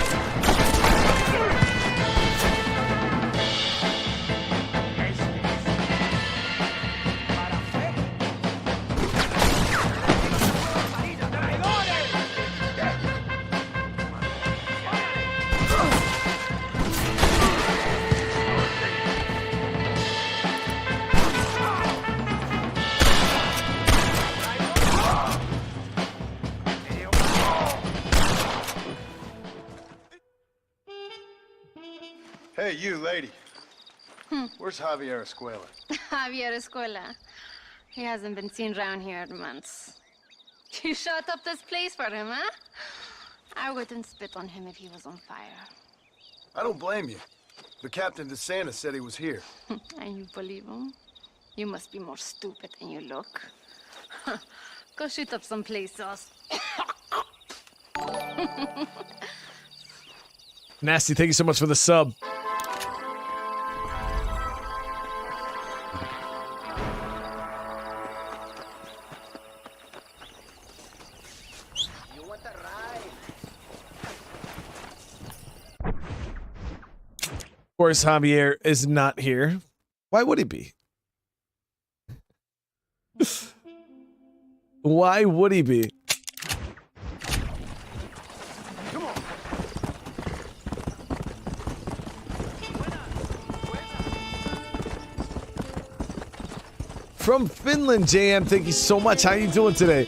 Hey, you, lady. Where's Javier Escuela? Javier Escuela. He hasn't been seen around here in months. You shut up this place for him, huh? I wouldn't spit on him if he was on fire. I don't blame you. But Captain DeSantis said he was here. And you believe him? You must be more stupid than you look. Go shoot up someplace else. Nasty, thank you so much for the sub. Of course, Javier is not here. Why would he be? Why would he be? Come on. From Finland, JM, thank you so much. How you doing today?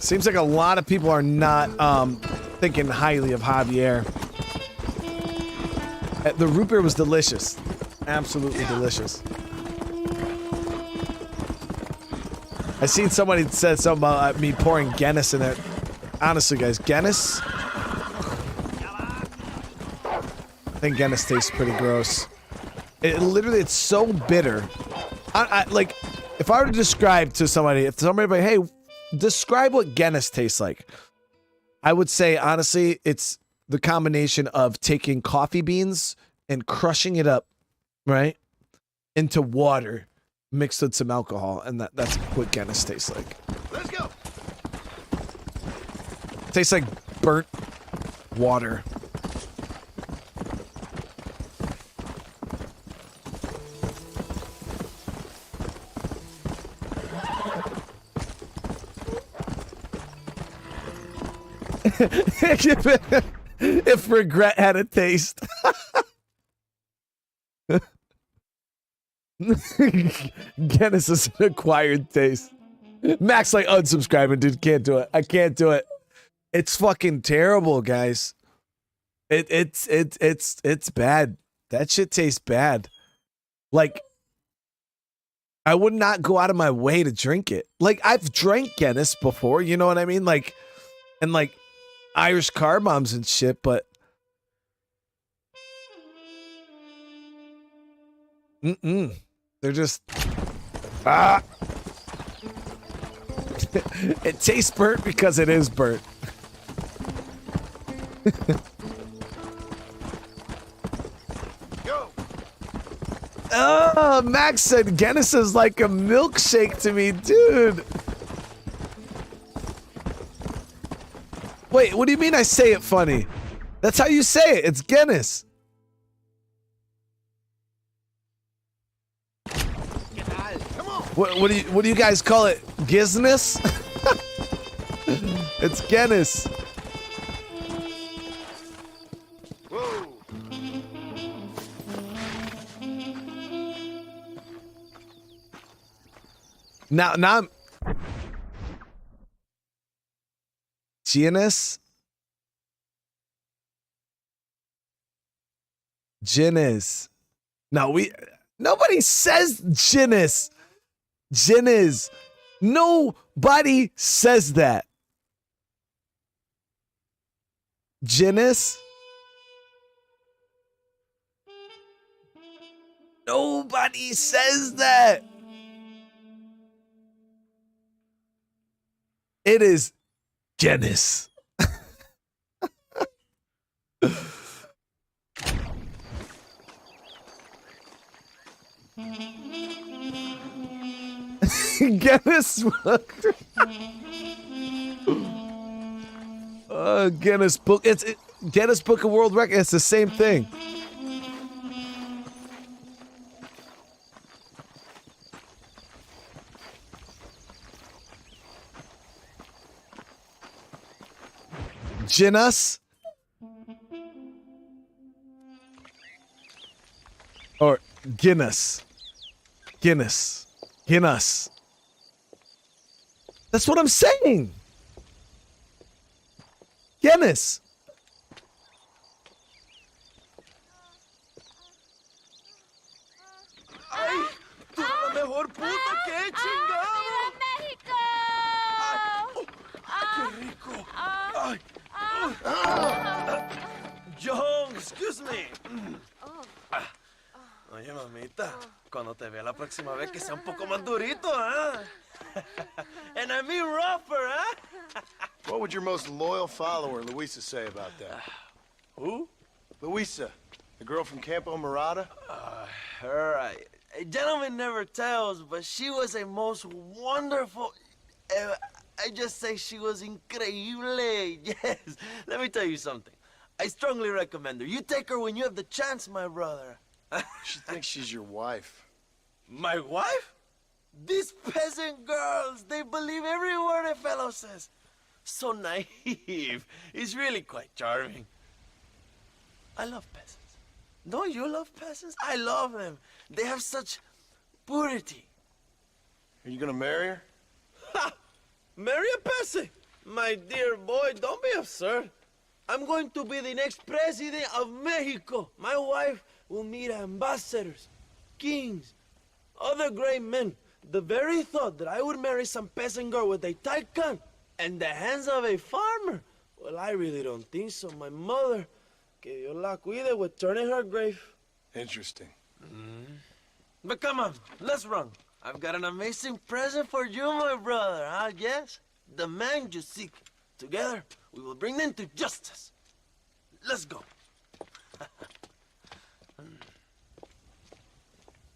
Seems like a lot of people are not thinking highly of Javier. The root beer was delicious. Absolutely delicious. I seen somebody said something about me pouring Guinness in it. Honestly, guys, Guinness? I think Guinness tastes pretty gross. It's so bitter. Like, if I were to describe to somebody, if somebody like, hey, describe what Guinness tastes like, I would say, honestly, it's the combination of taking coffee beans and crushing it up, right, into water mixed with some alcohol, and that's what Guinness tastes like. Let's go. Tastes like burnt water. If regret had a taste. Guinness is an acquired taste. Max like unsubscribing, dude. Can't do it. I can't do it. It's fucking terrible, guys. It's bad. That shit tastes bad. Like, I would not go out of my way to drink it. Like, I've drank Guinness before, you know what I mean? Like, and like Irish car bombs and shit, but they're just it tastes burnt because it is burnt. Go. Oh, Max said Guinness is like a milkshake to me, dude. Wait, what do you mean I say it funny? That's how you say it. It's Guinness. What do you guys call it? Gizness? It's Guinness. Whoa. Now I'm Guinness. Guinness. No, nobody says Guinness. Guinness. Nobody says that. Guinness. Nobody says that. It is Guinness. Guinness. Guinness Book. It's Guinness Book of World Record. It's the same thing. Guinness? Or Guinness. Guinness. Guinness. That's what I'm saying. Guinness. ¡Ay! ¡Tú eres la mejor puta que he chingado! México! ¡Qué rico! ¡Ay! John, excuse me. Oye, mamita, cuando te vea la próxima vez que sea un poco más durito, ¿ah? And I mean rougher, huh? What would your most loyal follower, Luisa, say about that? Who? Luisa, the girl from Campo Mirada? Her, a gentleman never tells, but she was a most wonderful... I just say she was increíble. Yes. Let me tell you something. I strongly recommend her. You take her when you have the chance, my brother. She thinks she's your wife. My wife? These peasant girls, they believe every word a fellow says. So naive. It's really quite charming. I love peasants. Don't you love peasants? I love them. They have such purity. Are you gonna marry her? Ha! Marry a peasant? My dear boy, don't be absurd. I'm going to be the next president of Mexico. My wife will meet ambassadors, kings, other great men. The very thought that I would marry some peasant girl with a tight gun and the hands of a farmer, well, I really don't think so. My mother, que Dios la cuide, would turn in her grave. Interesting. But come on, let's run. I've got an amazing present for you, my brother, huh? Yes? The man you seek. Together, we will bring them to justice. Let's go.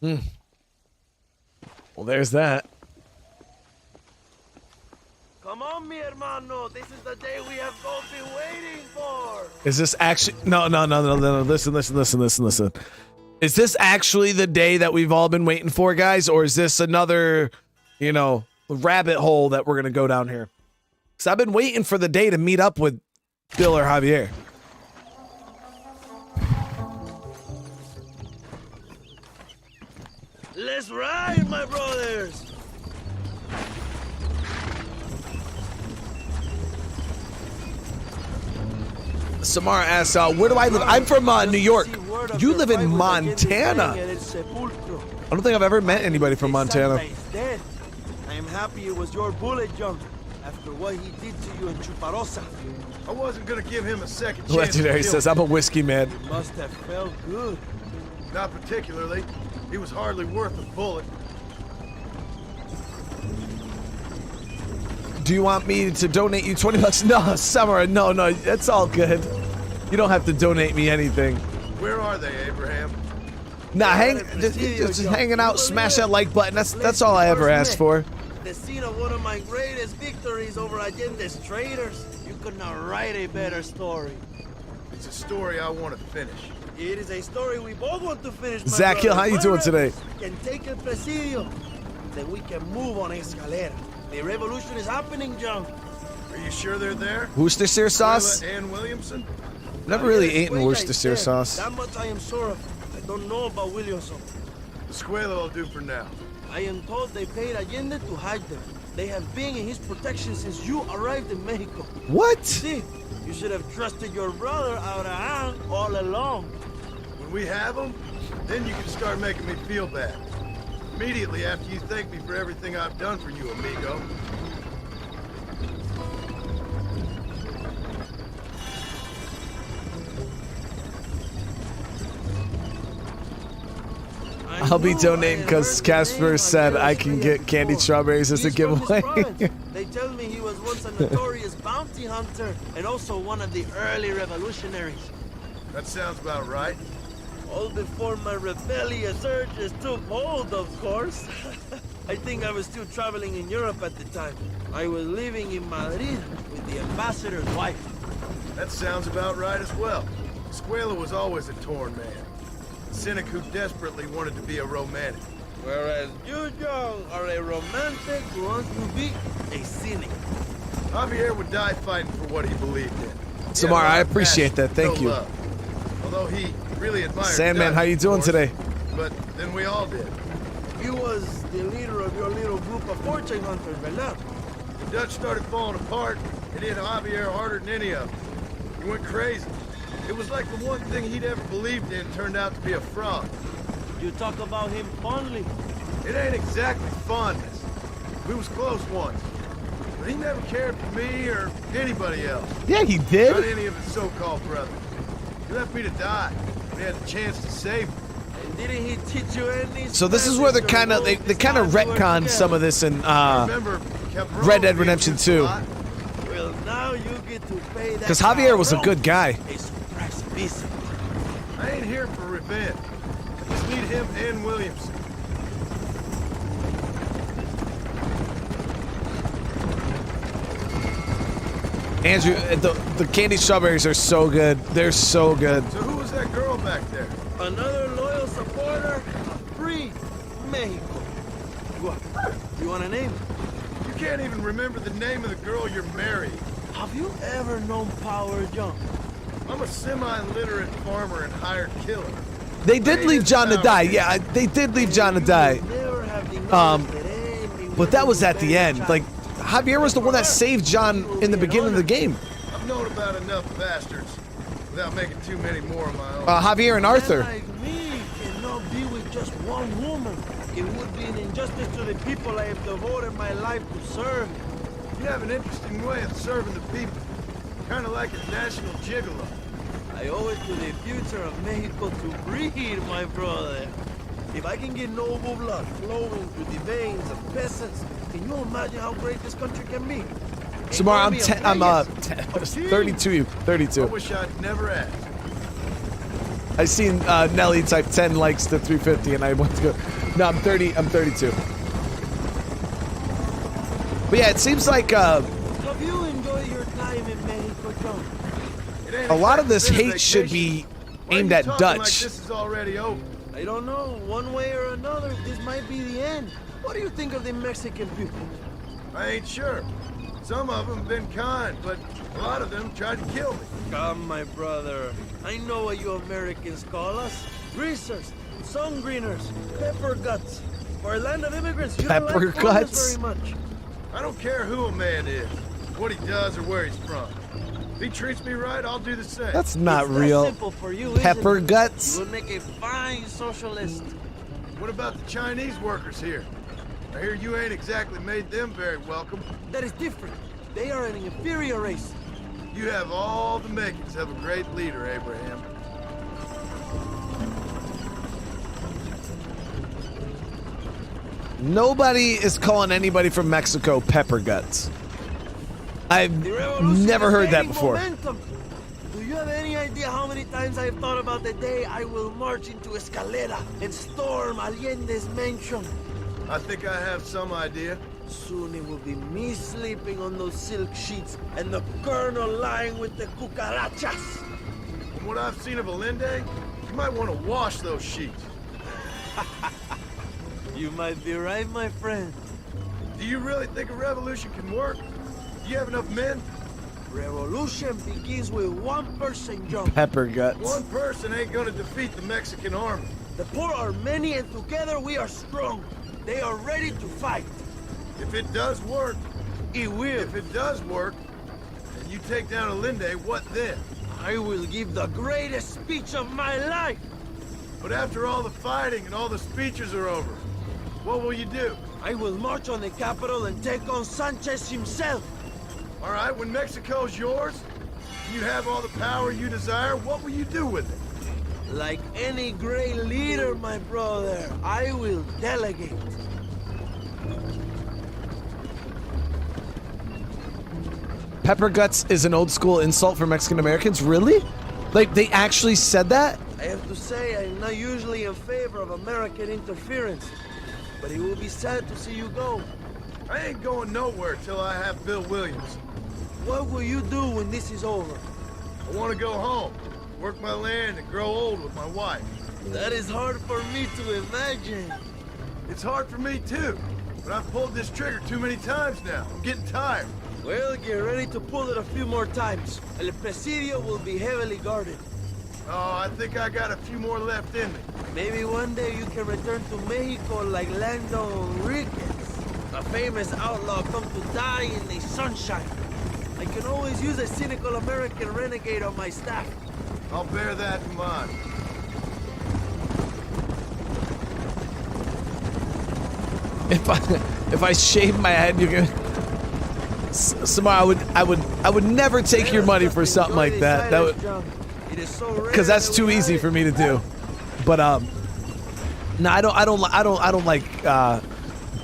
Well, there's that. Come on, mi hermano. This is the day we have both been waiting for. Is this actually... No. Listen. Is this actually the day that we've all been waiting for, guys? Or is this another, rabbit hole that we're going to go down here? Because I've been waiting for the day to meet up with Bill or Javier. Let's ride, my brothers. Samara asks, where do I live? I'm from New York. You live in Montana. I don't think I've ever met anybody from Montana. I am happy it was your bullet, John, after what he did to you in Chuparosa. I wasn't gonna give him a second chance. Legendary says, I'm a whiskey man. It must have felt good. Not particularly. He was hardly worth a bullet. Do you want me to donate you $20? No, Samara, no, it's all good. You don't have to donate me anything. Where are they, Abraham? Nah, just hanging out, smash that like button. That's all I ever asked for. The scene of one of my greatest victories over Allende's traitors. You could not write a better story. It's a story I want to finish. It is a story we both want to finish, my Zach Hill, how you doing today? Can take El Presidio. Then we can move on Escalera. The revolution is happening, John. Are you sure they're there? Worcestershire sauce? Ann Williamson? Never really eaten Worcestershire sauce. That much I am sure of. I don't know about Williamson. The Escuela will do for now. I am told they paid Allende to hide them. They have been in his protection since you arrived in Mexico. What? See, you should have trusted your brother out of hand all along. When we have them, then you can start making me feel bad. Immediately after you thank me for everything I've done for you, amigo. I'll be donating because Casper said I can get candied strawberries as a giveaway. They tell me he was once a notorious bounty hunter and also one of the early revolutionaries. That sounds about right. All before my rebellious urges took hold, of course. I think I was still traveling in Europe at the time. I was living in Madrid with the ambassador's wife. That sounds about right as well. Escuela was always a torn man. A cynic who desperately wanted to be a romantic. Whereas you, John, are a romantic who wants to be a cynic. Javier would die fighting for what he believed in. Samar, I appreciate that. Thank you. Love. Although he really admired Sandman, Dutch, how you doing of course, today? But then we all did. He was the leader of your little group of fortune hunters, ¿verdad? The Dutch started falling apart. It hit Javier harder than any of them. He went crazy. It was like the one thing he'd ever believed in turned out to be a fraud. You talk about him fondly. It ain't exactly fondness. We was close once. But he never cared for me or anybody else. Yeah, he did. Not any of his so-called brothers. He left me to die. We had the chance to save him. And didn't he teach you any? So this is where they're kind of they kind of retcon some of this in Red Dead Redemption 2. Well, now you get to pay that. Because Javier was a good guy. A surprise visit. I ain't here for revenge. I just need him and Williamson. Andrew, the candy strawberries are so good. They're so good. So who was that girl back there? Another loyal supporter of free Mexico. You want a name? You can't even remember the name of the girl you're marrying. Have you ever known Power John? I'm a semi-literate farmer and hired killer. They did leave John to die. Yeah, they did leave John to die. But that was at the end. Like, Javier was the one that saved John in the beginning of the game. I've known about enough bastards without making too many more of my own. Javier and Arthur. Like me cannot be with just one woman. It would be an injustice to the people I have devoted my life to serve. You have an interesting way of serving the people. Kind of like a national gigolo. I owe it to the future of Mexico to breed, my brother. If I can get noble blood flowing through the veins of peasants, can you imagine how great this country can be? Samar, I'm 32. 32. I wish I'd never asked. I seen Nelly type 10 likes to 350, and I went to go. No, I'm 30. I'm 32. But yeah, it seems like have you enjoyed your time in Mexico, John? a lot of this hate should be aimed at Dutch. Like this is already over. I don't know. One way or another, this might be the end. What do you think of the Mexican people? I ain't sure. Some of them have been kind, but a lot of them tried to kill me. Come, my brother. I know what you Americans call us. Greasers, sun greeners, pepper guts. For a land of immigrants, you don't like foreigners very much. I don't care who a man is, what he does, or where he's from. If he treats me right, I'll do the same. That's not real. Simple for you, Pepper isn't it? guts. You would make a fine socialist. What about the Chinese workers here? I hear you ain't exactly made them very welcome. That is different. They are an inferior race. You have all the makings of a great leader, Abraham. Nobody is calling anybody from Mexico pepper guts. I've never heard that before. Momentum. Do you have any idea how many times I've thought about the day I will march into Escalera and storm Allende's mansion? I think I have some idea. Soon it will be me sleeping on those silk sheets and the colonel lying with the cucarachas. From what I've seen of Allende, you might want to wash those sheets. You might be right, my friend. Do you really think a revolution can work? Do you have enough men? Revolution begins with one person, John. Pepper guts. One person ain't gonna defeat the Mexican army. The poor are many and together we are strong. They are ready to fight. If it does work, it will. If it does work, and you take down Allende, what then? I will give the greatest speech of my life. But after all the fighting and all the speeches are over, what will you do? I will march on the capital and take on Sanchez himself. All right, when Mexico's yours, and you have all the power you desire, what will you do with it? Like any great leader, my brother, I will delegate. Pepper guts is an old school insult for Mexican Americans? Really? Like, they actually said that? I have to say, I'm not usually in favor of American interference, but it will be sad to see you go. I ain't going nowhere till I have Bill Williams. What will you do when this is over? I want to go home, work my land, and grow old with my wife. That is hard for me to imagine. It's hard for me, too. but I've pulled this trigger too many times now. I'm getting tired. Well, get ready to pull it a few more times. El Presidio will be heavily guarded. Oh, I think I got a few more left in me. Maybe one day you can return to Mexico like Lando Enriquez, a famous outlaw come to die in the sunshine. I can always use a cynical American renegade on my staff. I'll bear that in mind. If I shave my head, you're gonna. Samara, I would never take your money for something like that. That would, because that's too easy for me to do. But no, I don't like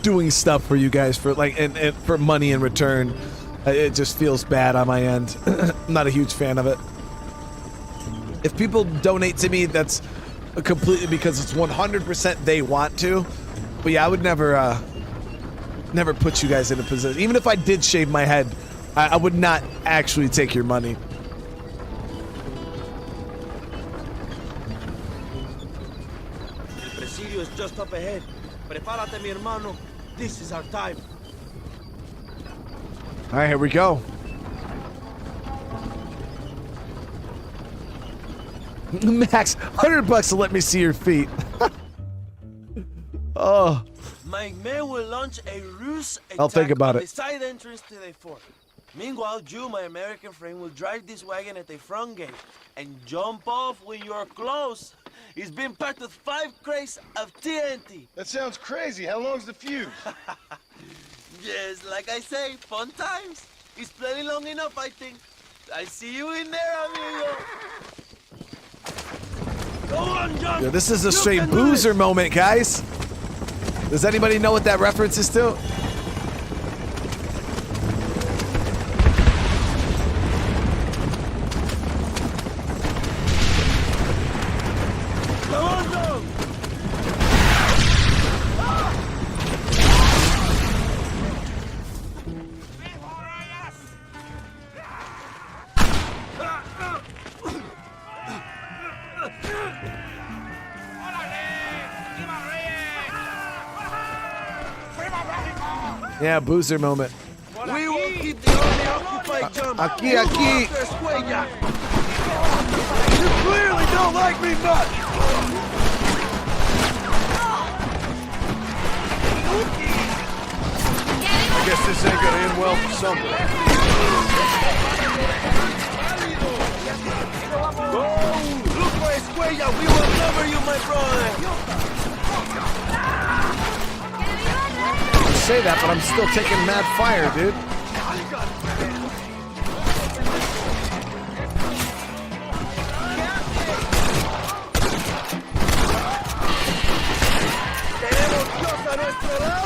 doing stuff for you guys for like and for money in return. It just feels bad on my end. I'm not a huge fan of it. If people donate to me, that's completely because it's 100% they want to. But yeah, I would never put you guys in a position. Even if I did shave my head, I would not actually take your money. El Presidio is just up ahead. Prepárate, mi hermano. This is our time. All right, here we go. Max, $100 to let me see your feet. Oh. My men will launch a ruse attack I'll think about on it. the side entrance to the fort. Meanwhile, you, my American friend, will drive this wagon at the front gate and jump off when you are close. It's been packed with 5 crates of TNT. That sounds crazy. How long's the fuse? Yes, like I say, fun times. It's plenty long enough, I think. I see you in there, amigo. Go on, John. Yeah, this is a straight boozer moment, guys. Does anybody know what that reference is to? Come on, John. Yeah, boozer moment. We will keep the army occupied, John. Aquí, aquí. You clearly don't like me much. I guess this ain't gonna end well for somebody. Oh, look for Escuella. We will cover you, my brother. Say that, but I'm still taking mad fire, dude. Tenemos Dios a nuestro lado.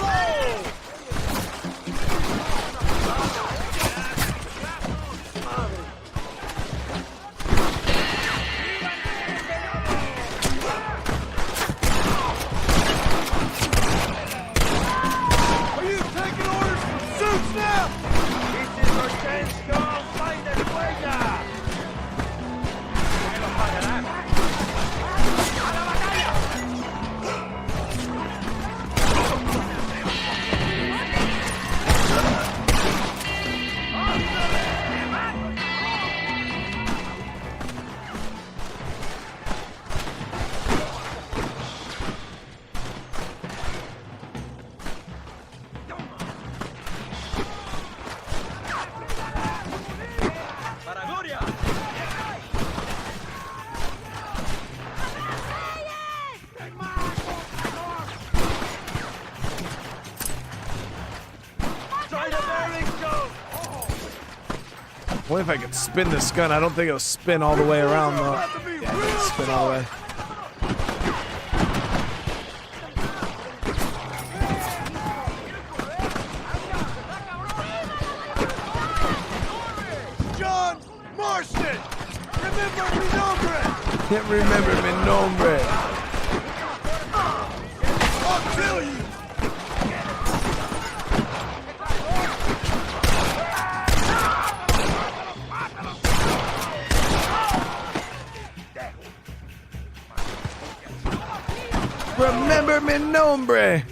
What if I could spin this gun? I don't think it'll spin all the way around though. Yeah, it'll spin all the way. John Marston! Remember mi nombre! Can't remember mi nombre. I'll kill you! Remember mi nombre.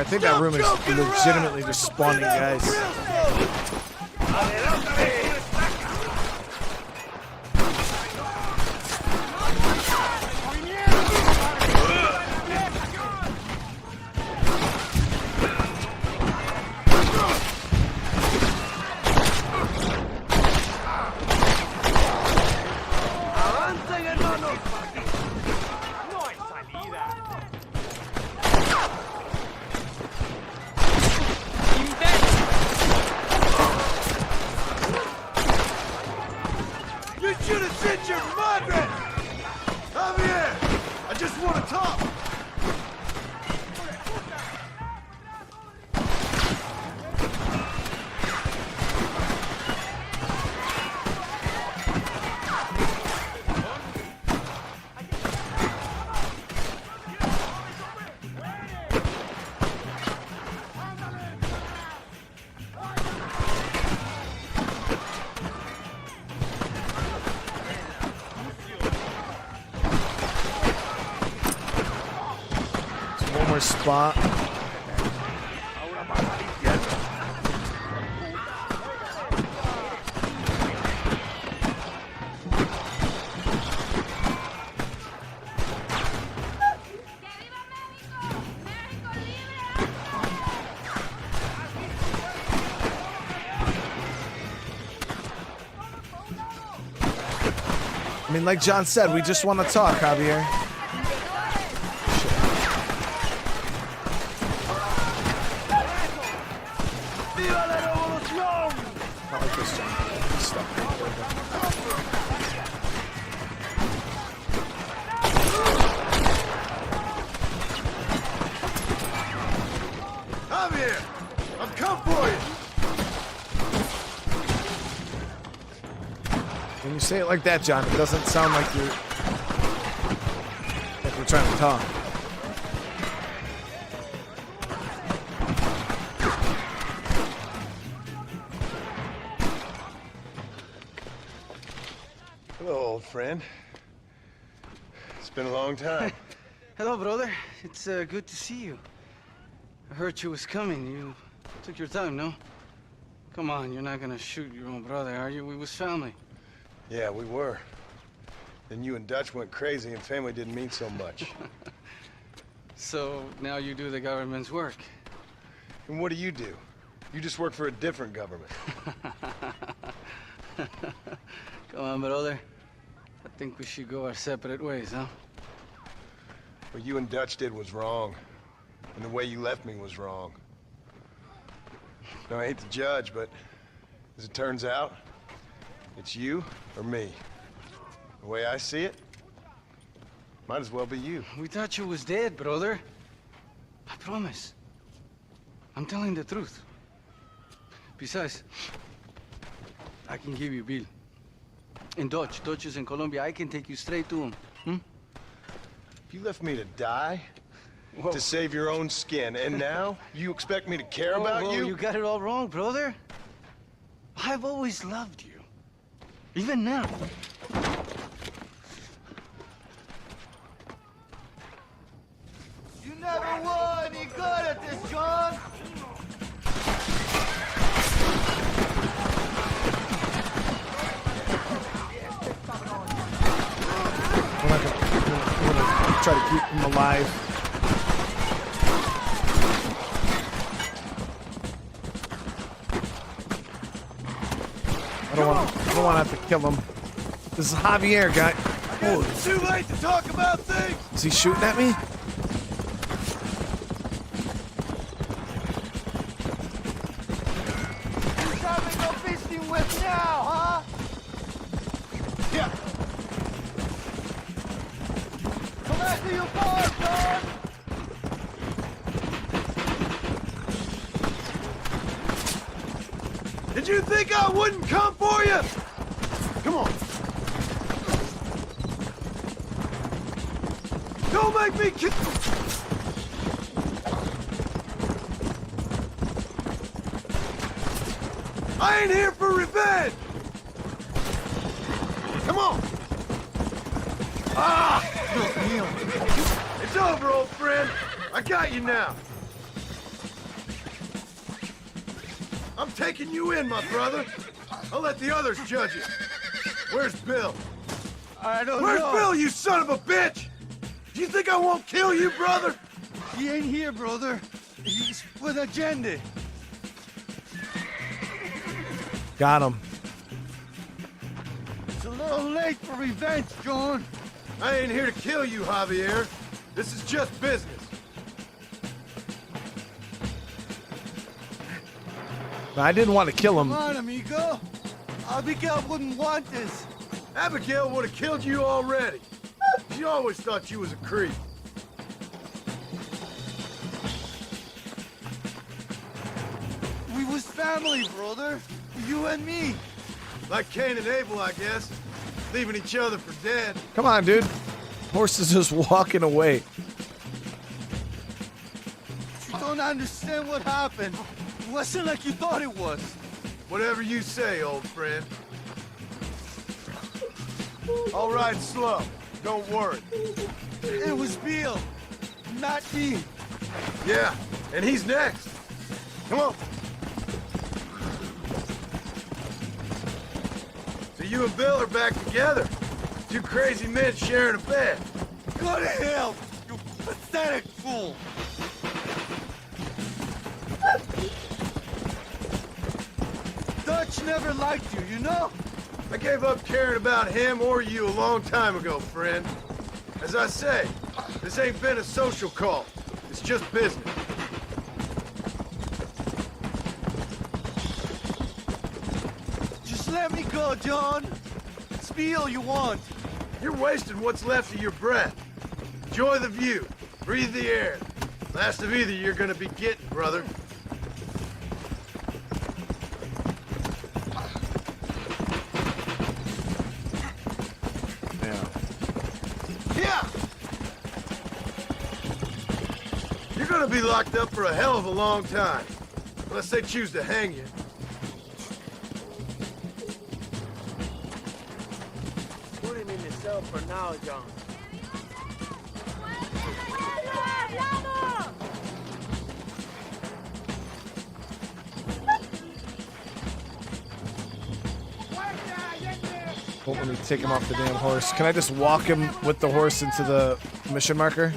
I think that room is legitimately just spawning guys. Spot. I mean, like John said, we just want to talk, Javier. When you say it like that, John, it doesn't sound like we're trying to talk. Hello, old friend. It's been a long time. Hello, brother. It's good to see you. I heard you was coming. You took your time, no? Come on, you're not gonna shoot your own brother, are you? We was family. Yeah, we were. Then you and Dutch went crazy and family didn't mean so much. So now you do the government's work. And what do? You just work for a different government. Come on, brother. I think we should go our separate ways, huh? What you and Dutch did was wrong. And the way you left me was wrong. Now, I hate to judge, but as it turns out, it's you or me. The way I see it, might as well be you. We thought you was dead, brother. I promise. I'm telling the truth. Besides, I can give you Bill. In Dutch. Dutch is in Colombia. I can take you straight to him. You left me to die? Whoa. To save your own skin, and now you expect me to care about you? You got it all wrong, brother. I've always loved you. Even now. You never were any good at this, John. I'm gonna try to keep him alive. I don't want to have to kill him. This is Javier, guy. Oh, it's too late to talk about things. Is he shooting at me? Who's having no feasting with now, huh? Yeah. Come back to your car, John. Did you think I wouldn't come for you? Come on. Don't make me kill. I ain't here for revenge. Come on. Ah! It's over, old friend. I got you now. I'm taking you in, my brother. I'll let the others judge it. Where's Bill? I don't know. Where's Bill, you son of a bitch? Do you think I won't kill you, brother? He ain't here, brother. He's with agenda. Got him. It's a little late for revenge, John. I ain't here to kill you, Javier. This is just business. I didn't want to kill him. Come on, amigo. Abigail wouldn't want this. Abigail would have killed you already. She always thought you was a creep. We was family, brother. You and me. Like Cain and Abel, I guess. Leaving each other for dead. Come on, dude. Horse is just walking away. You don't understand what happened. It wasn't like you thought it was. Whatever you say, old friend. All right, slow. Don't worry. It was Bill, not me. Yeah, and he's next. Come on. So you and Bill are back together. Two crazy men sharing a bed. Go to hell, you pathetic fool. Dutch never liked you, you know? I gave up caring about him or you a long time ago, friend. As I say, this ain't been a social call. It's just business. Just let me go, John. Spiel you want. You're wasting what's left of your breath. Enjoy the view. Breathe the air. Last of either you're gonna be getting, brother. Yeah! You're gonna be locked up for a hell of a long time. Unless they choose to hang you. Put him in the cell for now, John. Hold on, let me take him off the damn horse. Can I just walk him with the horse into the mission marker?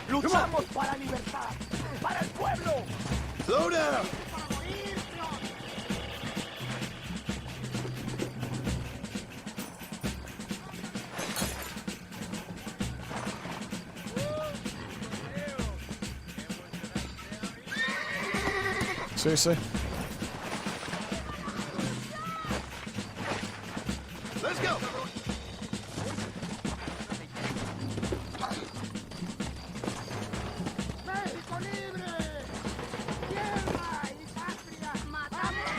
Luchamos para libertad, para el pueblo. Slow down. Seriously? Let's go. México libre. Tierra y patria. Matamos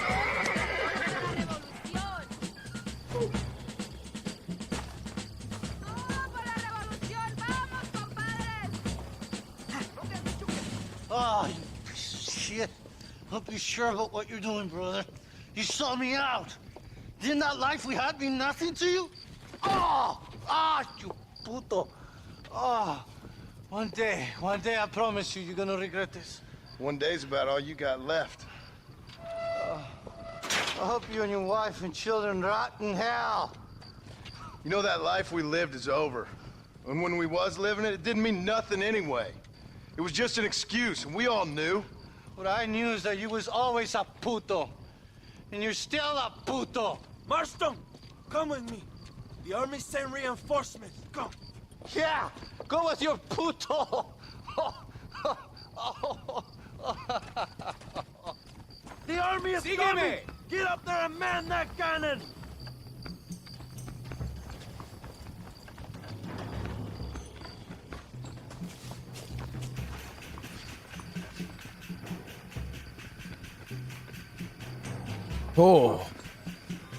por la revolución. Vamos, compadres. Oh, you piece of shit. Don't be sure about what you're doing, brother. You saw me out. Didn't that life we had mean nothing to you? Oh! Ah, you puto. Oh. One day, I promise you, you're gonna regret this. One day's about all you got left. I hope you and your wife and children rot in hell. You know that life we lived is over. And when we was living it, it didn't mean nothing anyway. It was just an excuse, and we all knew. What I knew is that you was always a puto. And you're still a puto. Marston, come with me. The army sent reinforcements. Come. Yeah, go with your puto. The army is coming. Get up there and man that cannon. Oh.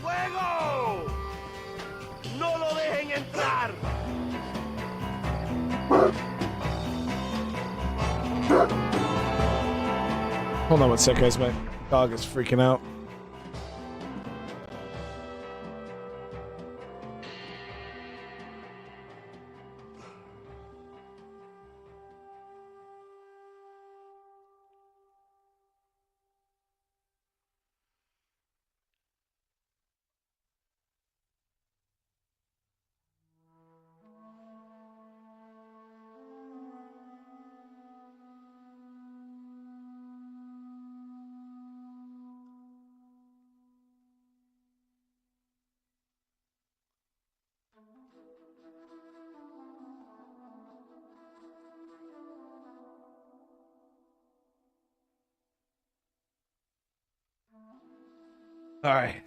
¡Fuego! ¡No lo dejen entrar! Hold on one sec, guys. My dog is freaking out. All right.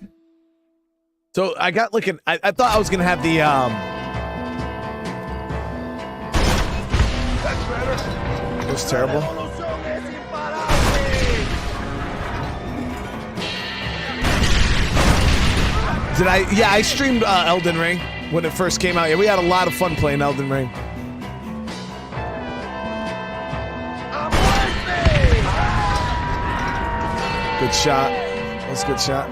So I got like I thought I was gonna have the That's better. It was terrible. Did I? Yeah, I streamed Elden Ring when it first came out. Yeah, we had a lot of fun playing Elden Ring. Good shot. That's a good shot.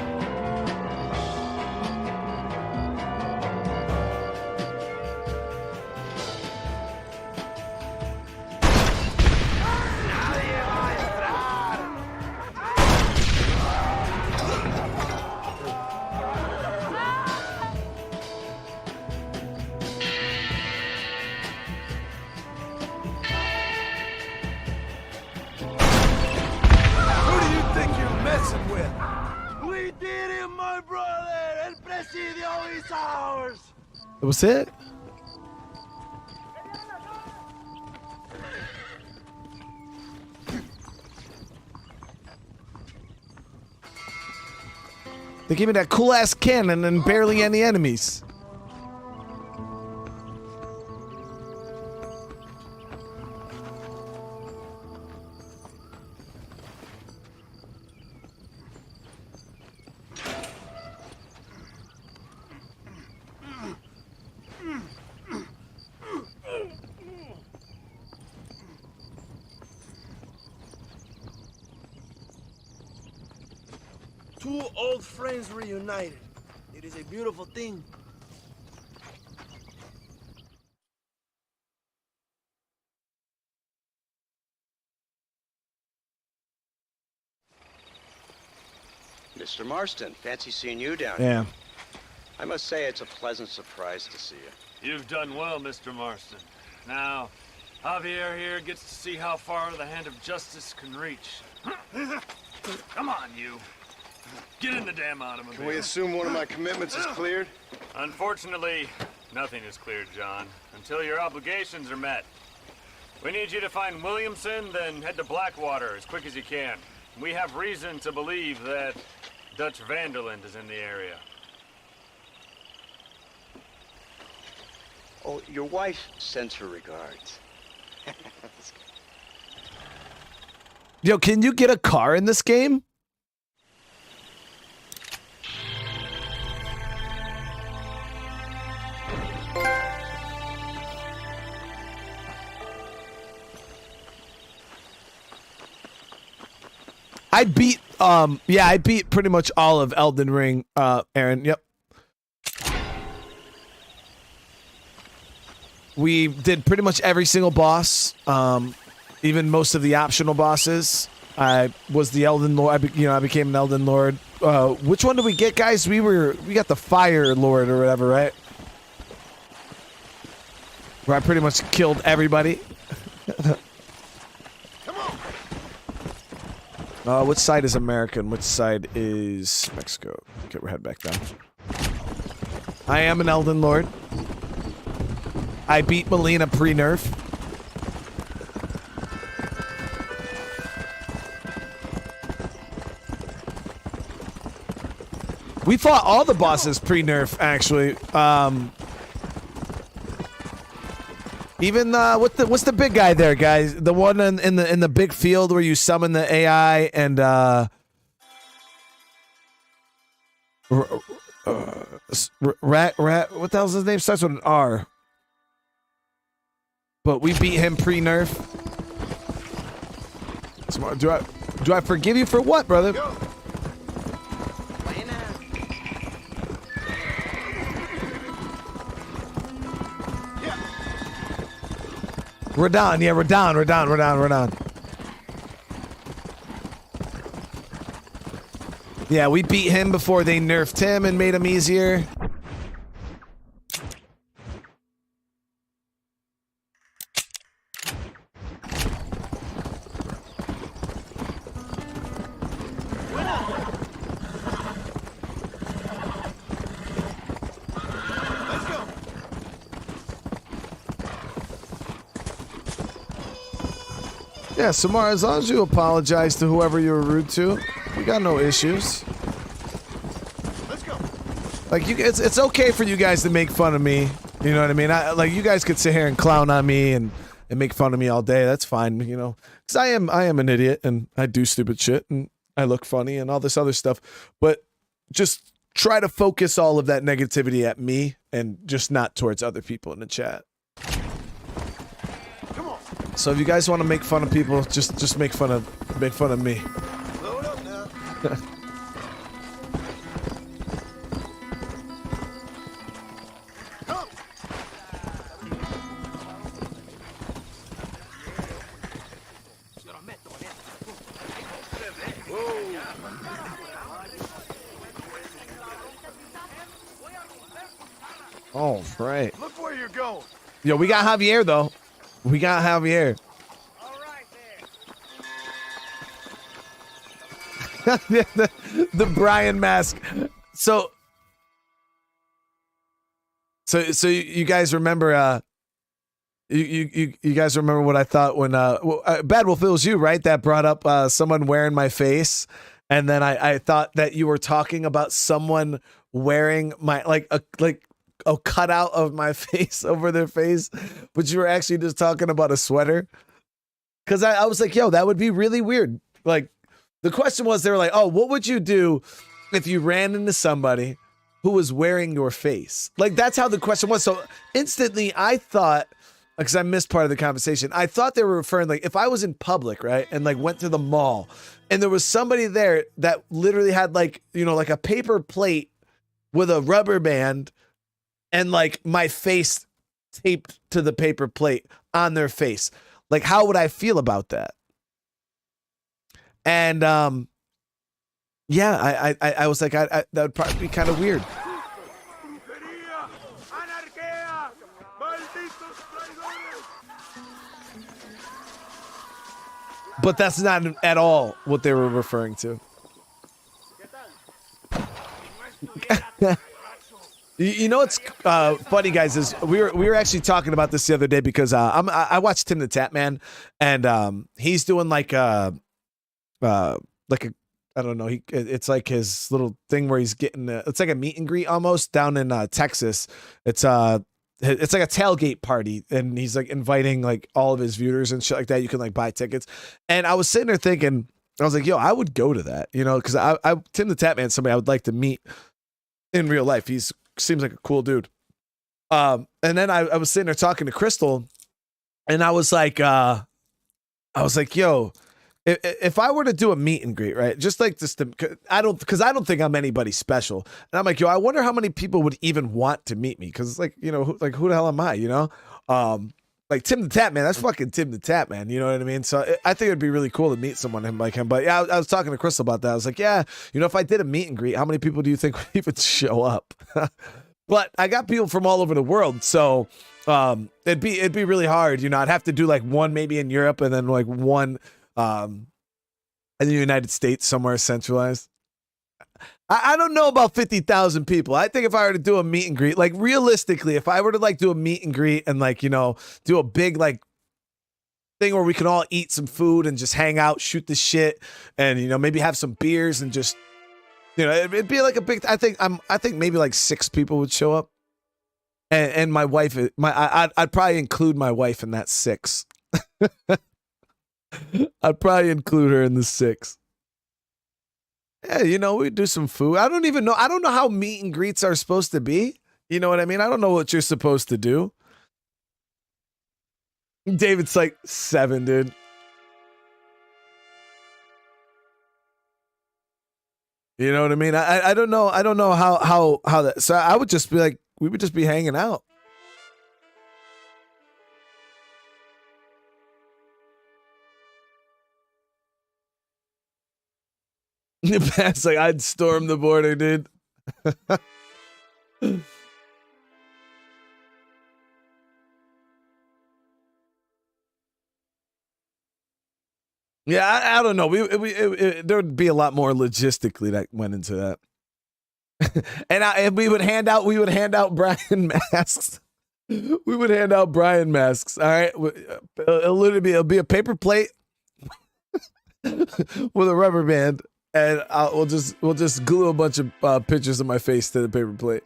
That was it? They gave me that cool ass cannon and barely any enemies. Two old friends reunited. It is a beautiful thing. Mr. Marston, fancy seeing you down here. Yeah. I must say it's a pleasant surprise to see you. You've done well, Mr. Marston. Now, Javier here gets to see how far the hand of justice can reach. Come on, you. Get in the damn automobile. Can we assume one of my commitments is cleared? Unfortunately, nothing is cleared, John, until your obligations are met. We need you to find Williamson, then head to Blackwater as quick as you can. We have reason to believe that Dutch Vanderland is in the area. Oh, your wife sends her regards. Yo, can you get a car in this game? I beat I beat pretty much all of Elden Ring, Aaron. Yep. We did pretty much every single boss, even most of the optional bosses. I was the Elden Lord. I became an Elden Lord. Which one did we get, guys? We got the Fire Lord or whatever, right? Where I pretty much killed everybody. Which side is American? Which side is Mexico? Okay, we're heading back down. I am an Elden Lord. I beat Melina pre-nerf. We fought all the bosses pre-nerf, actually. Even what's the big guy there, guys? The one in the big field where you summon the AI and rat. What the hell's his name? Starts with an R. But we beat him pre-nerf. Do I forgive you for what, brother? We're down. Yeah, we're down. Yeah, we beat him before they nerfed him and made him easier. Yeah, Samara, as long as you apologize to whoever you were rude to, we got no issues. Like it's okay for you guys to make fun of me. You know what I mean? Like you guys could sit here and clown on me and make fun of me all day. That's fine, you know. Because I am an idiot and I do stupid shit and I look funny and all this other stuff. But just try to focus all of that negativity at me and just not towards other people in the chat. Come on. So if you guys want to make fun of people, just make fun of me. Load up now. Oh, right. Look where you're going. Yo, we got Javier though. We got Javier. the Brian mask. So you guys remember you guys remember what I thought when Bad Wolf, it was you, right, that brought up someone wearing my face, and then I thought that you were talking about someone wearing my like a cutout of my face over their face, but you were actually just talking about a sweater. Because I was like, yo, that would be really weird. Like, the question was, they were like, oh, what would you do if you ran into somebody who was wearing your face? Like, that's how the question was. So instantly I thought, because I missed part of the conversation, I thought they were referring, like, if I was in public, right, and like went to the mall and there was somebody there that literally had like, you know, like a paper plate with a rubber band and like my face taped to the paper plate on their face. Like, how would I feel about that? And yeah, I was like, that would probably be kind of weird. But that's not at all what they were referring to. You know what's funny, guys, is we were actually talking about this the other day because I watched Tim the Tap Man, and he's doing like a I don't know, it's like his little thing where he's getting it's like a meet and greet almost down in Texas. It's like a tailgate party, and he's like inviting like all of his viewers and shit like that. You can like buy tickets, and I was sitting there thinking, I was like, yo, I would go to that, you know, because I Tim the Tap Man, somebody I would like to meet in real life. He's seems like a cool dude. And then I was sitting there talking to Crystal, and I was like, yo, if I were to do a meet and greet, right, just like this, because I don't think I'm anybody special, and I'm like, yo, I wonder how many people would even want to meet me, because it's like, you know, who the hell am I, you know? Like Tim the Tap Man, that's fucking Tim the Tap Man, you know what I mean? So I think it'd be really cool to meet someone like him. But yeah, I was talking to Crystal about that. I was like, yeah, you know, if I did a meet and greet, how many people do you think would even show up? But I got people from all over the world, so it'd be really hard, you know. I'd have to do like one maybe in Europe, and then like one in the United States somewhere centralized. I don't know about 50,000 people. I think if I were to do a meet and greet, like realistically, if I were to like do a meet and greet and like, you know, do a big like thing where we can all eat some food and just hang out, shoot the shit, and, you know, maybe have some beers and just, you know, it'd be like a big, I think maybe like 6 people would show up. And my wife, I'd probably include my wife in that 6. I'd probably include her in the 6. Yeah, you know, we do some food. I don't know how meet and greets are supposed to be. You know what I mean? I don't know what you're supposed to do. David's like 7, dude. You know what I mean? I don't know. I don't know how that. So I would just be like, we would just be hanging out. It's like, I'd storm the border, dude. Yeah, I don't know. There would be a lot more logistically that went into that. and we would hand out Brian masks. We would hand out Brian masks. All right, it'll be a paper plate with a rubber band, and we'll just glue a bunch of pictures of my face to the paper plate.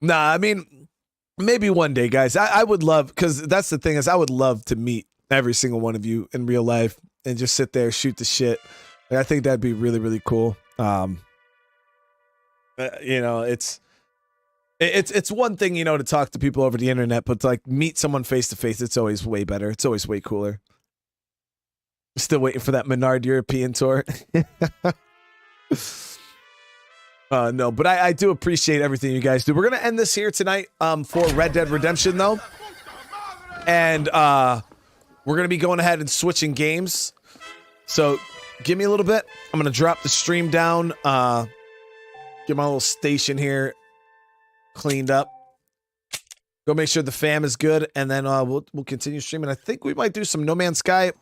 Nah, I mean, maybe one day, guys. I would love, because that's the thing is, I would love to meet every single one of you in real life and just sit there, shoot the shit. Like, I think that'd be really, really cool. You know, it's one thing, you know, to talk to people over the internet, but to like meet someone face to face, it's always way better. It's always way cooler. Still waiting for that Menard European tour. No, but I do appreciate everything you guys do. We're gonna end this here tonight for Red Dead Redemption though, and we're gonna be going ahead and switching games. So give me a little bit. I'm gonna drop the stream down. Get my little station here cleaned up. Go make sure the fam is good, and then we'll continue streaming. I think we might do some No Man's Sky.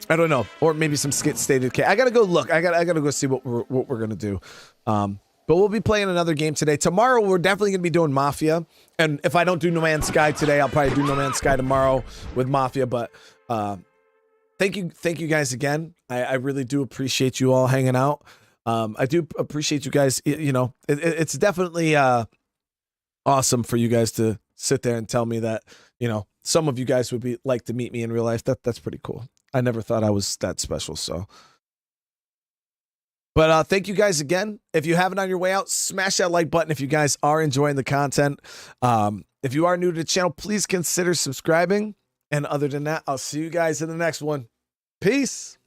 I don't know, or maybe some Stated K. I gotta go look. I gotta go see what we're gonna do. But we'll be playing another game today. Tomorrow, we're definitely going to be doing Mafia. And if I don't do No Man's Sky today, I'll probably do No Man's Sky tomorrow with Mafia. But thank you guys again. I really do appreciate you all hanging out. I do appreciate you guys. You know, it's definitely awesome for you guys to sit there and tell me that, you know, some of you guys would like to meet me in real life. That's pretty cool. I never thought I was that special, so... But thank you guys again. If you haven't on your way out, smash that like button if you guys are enjoying the content. If you are new to the channel, please consider subscribing. And other than that, I'll see you guys in the next one. Peace.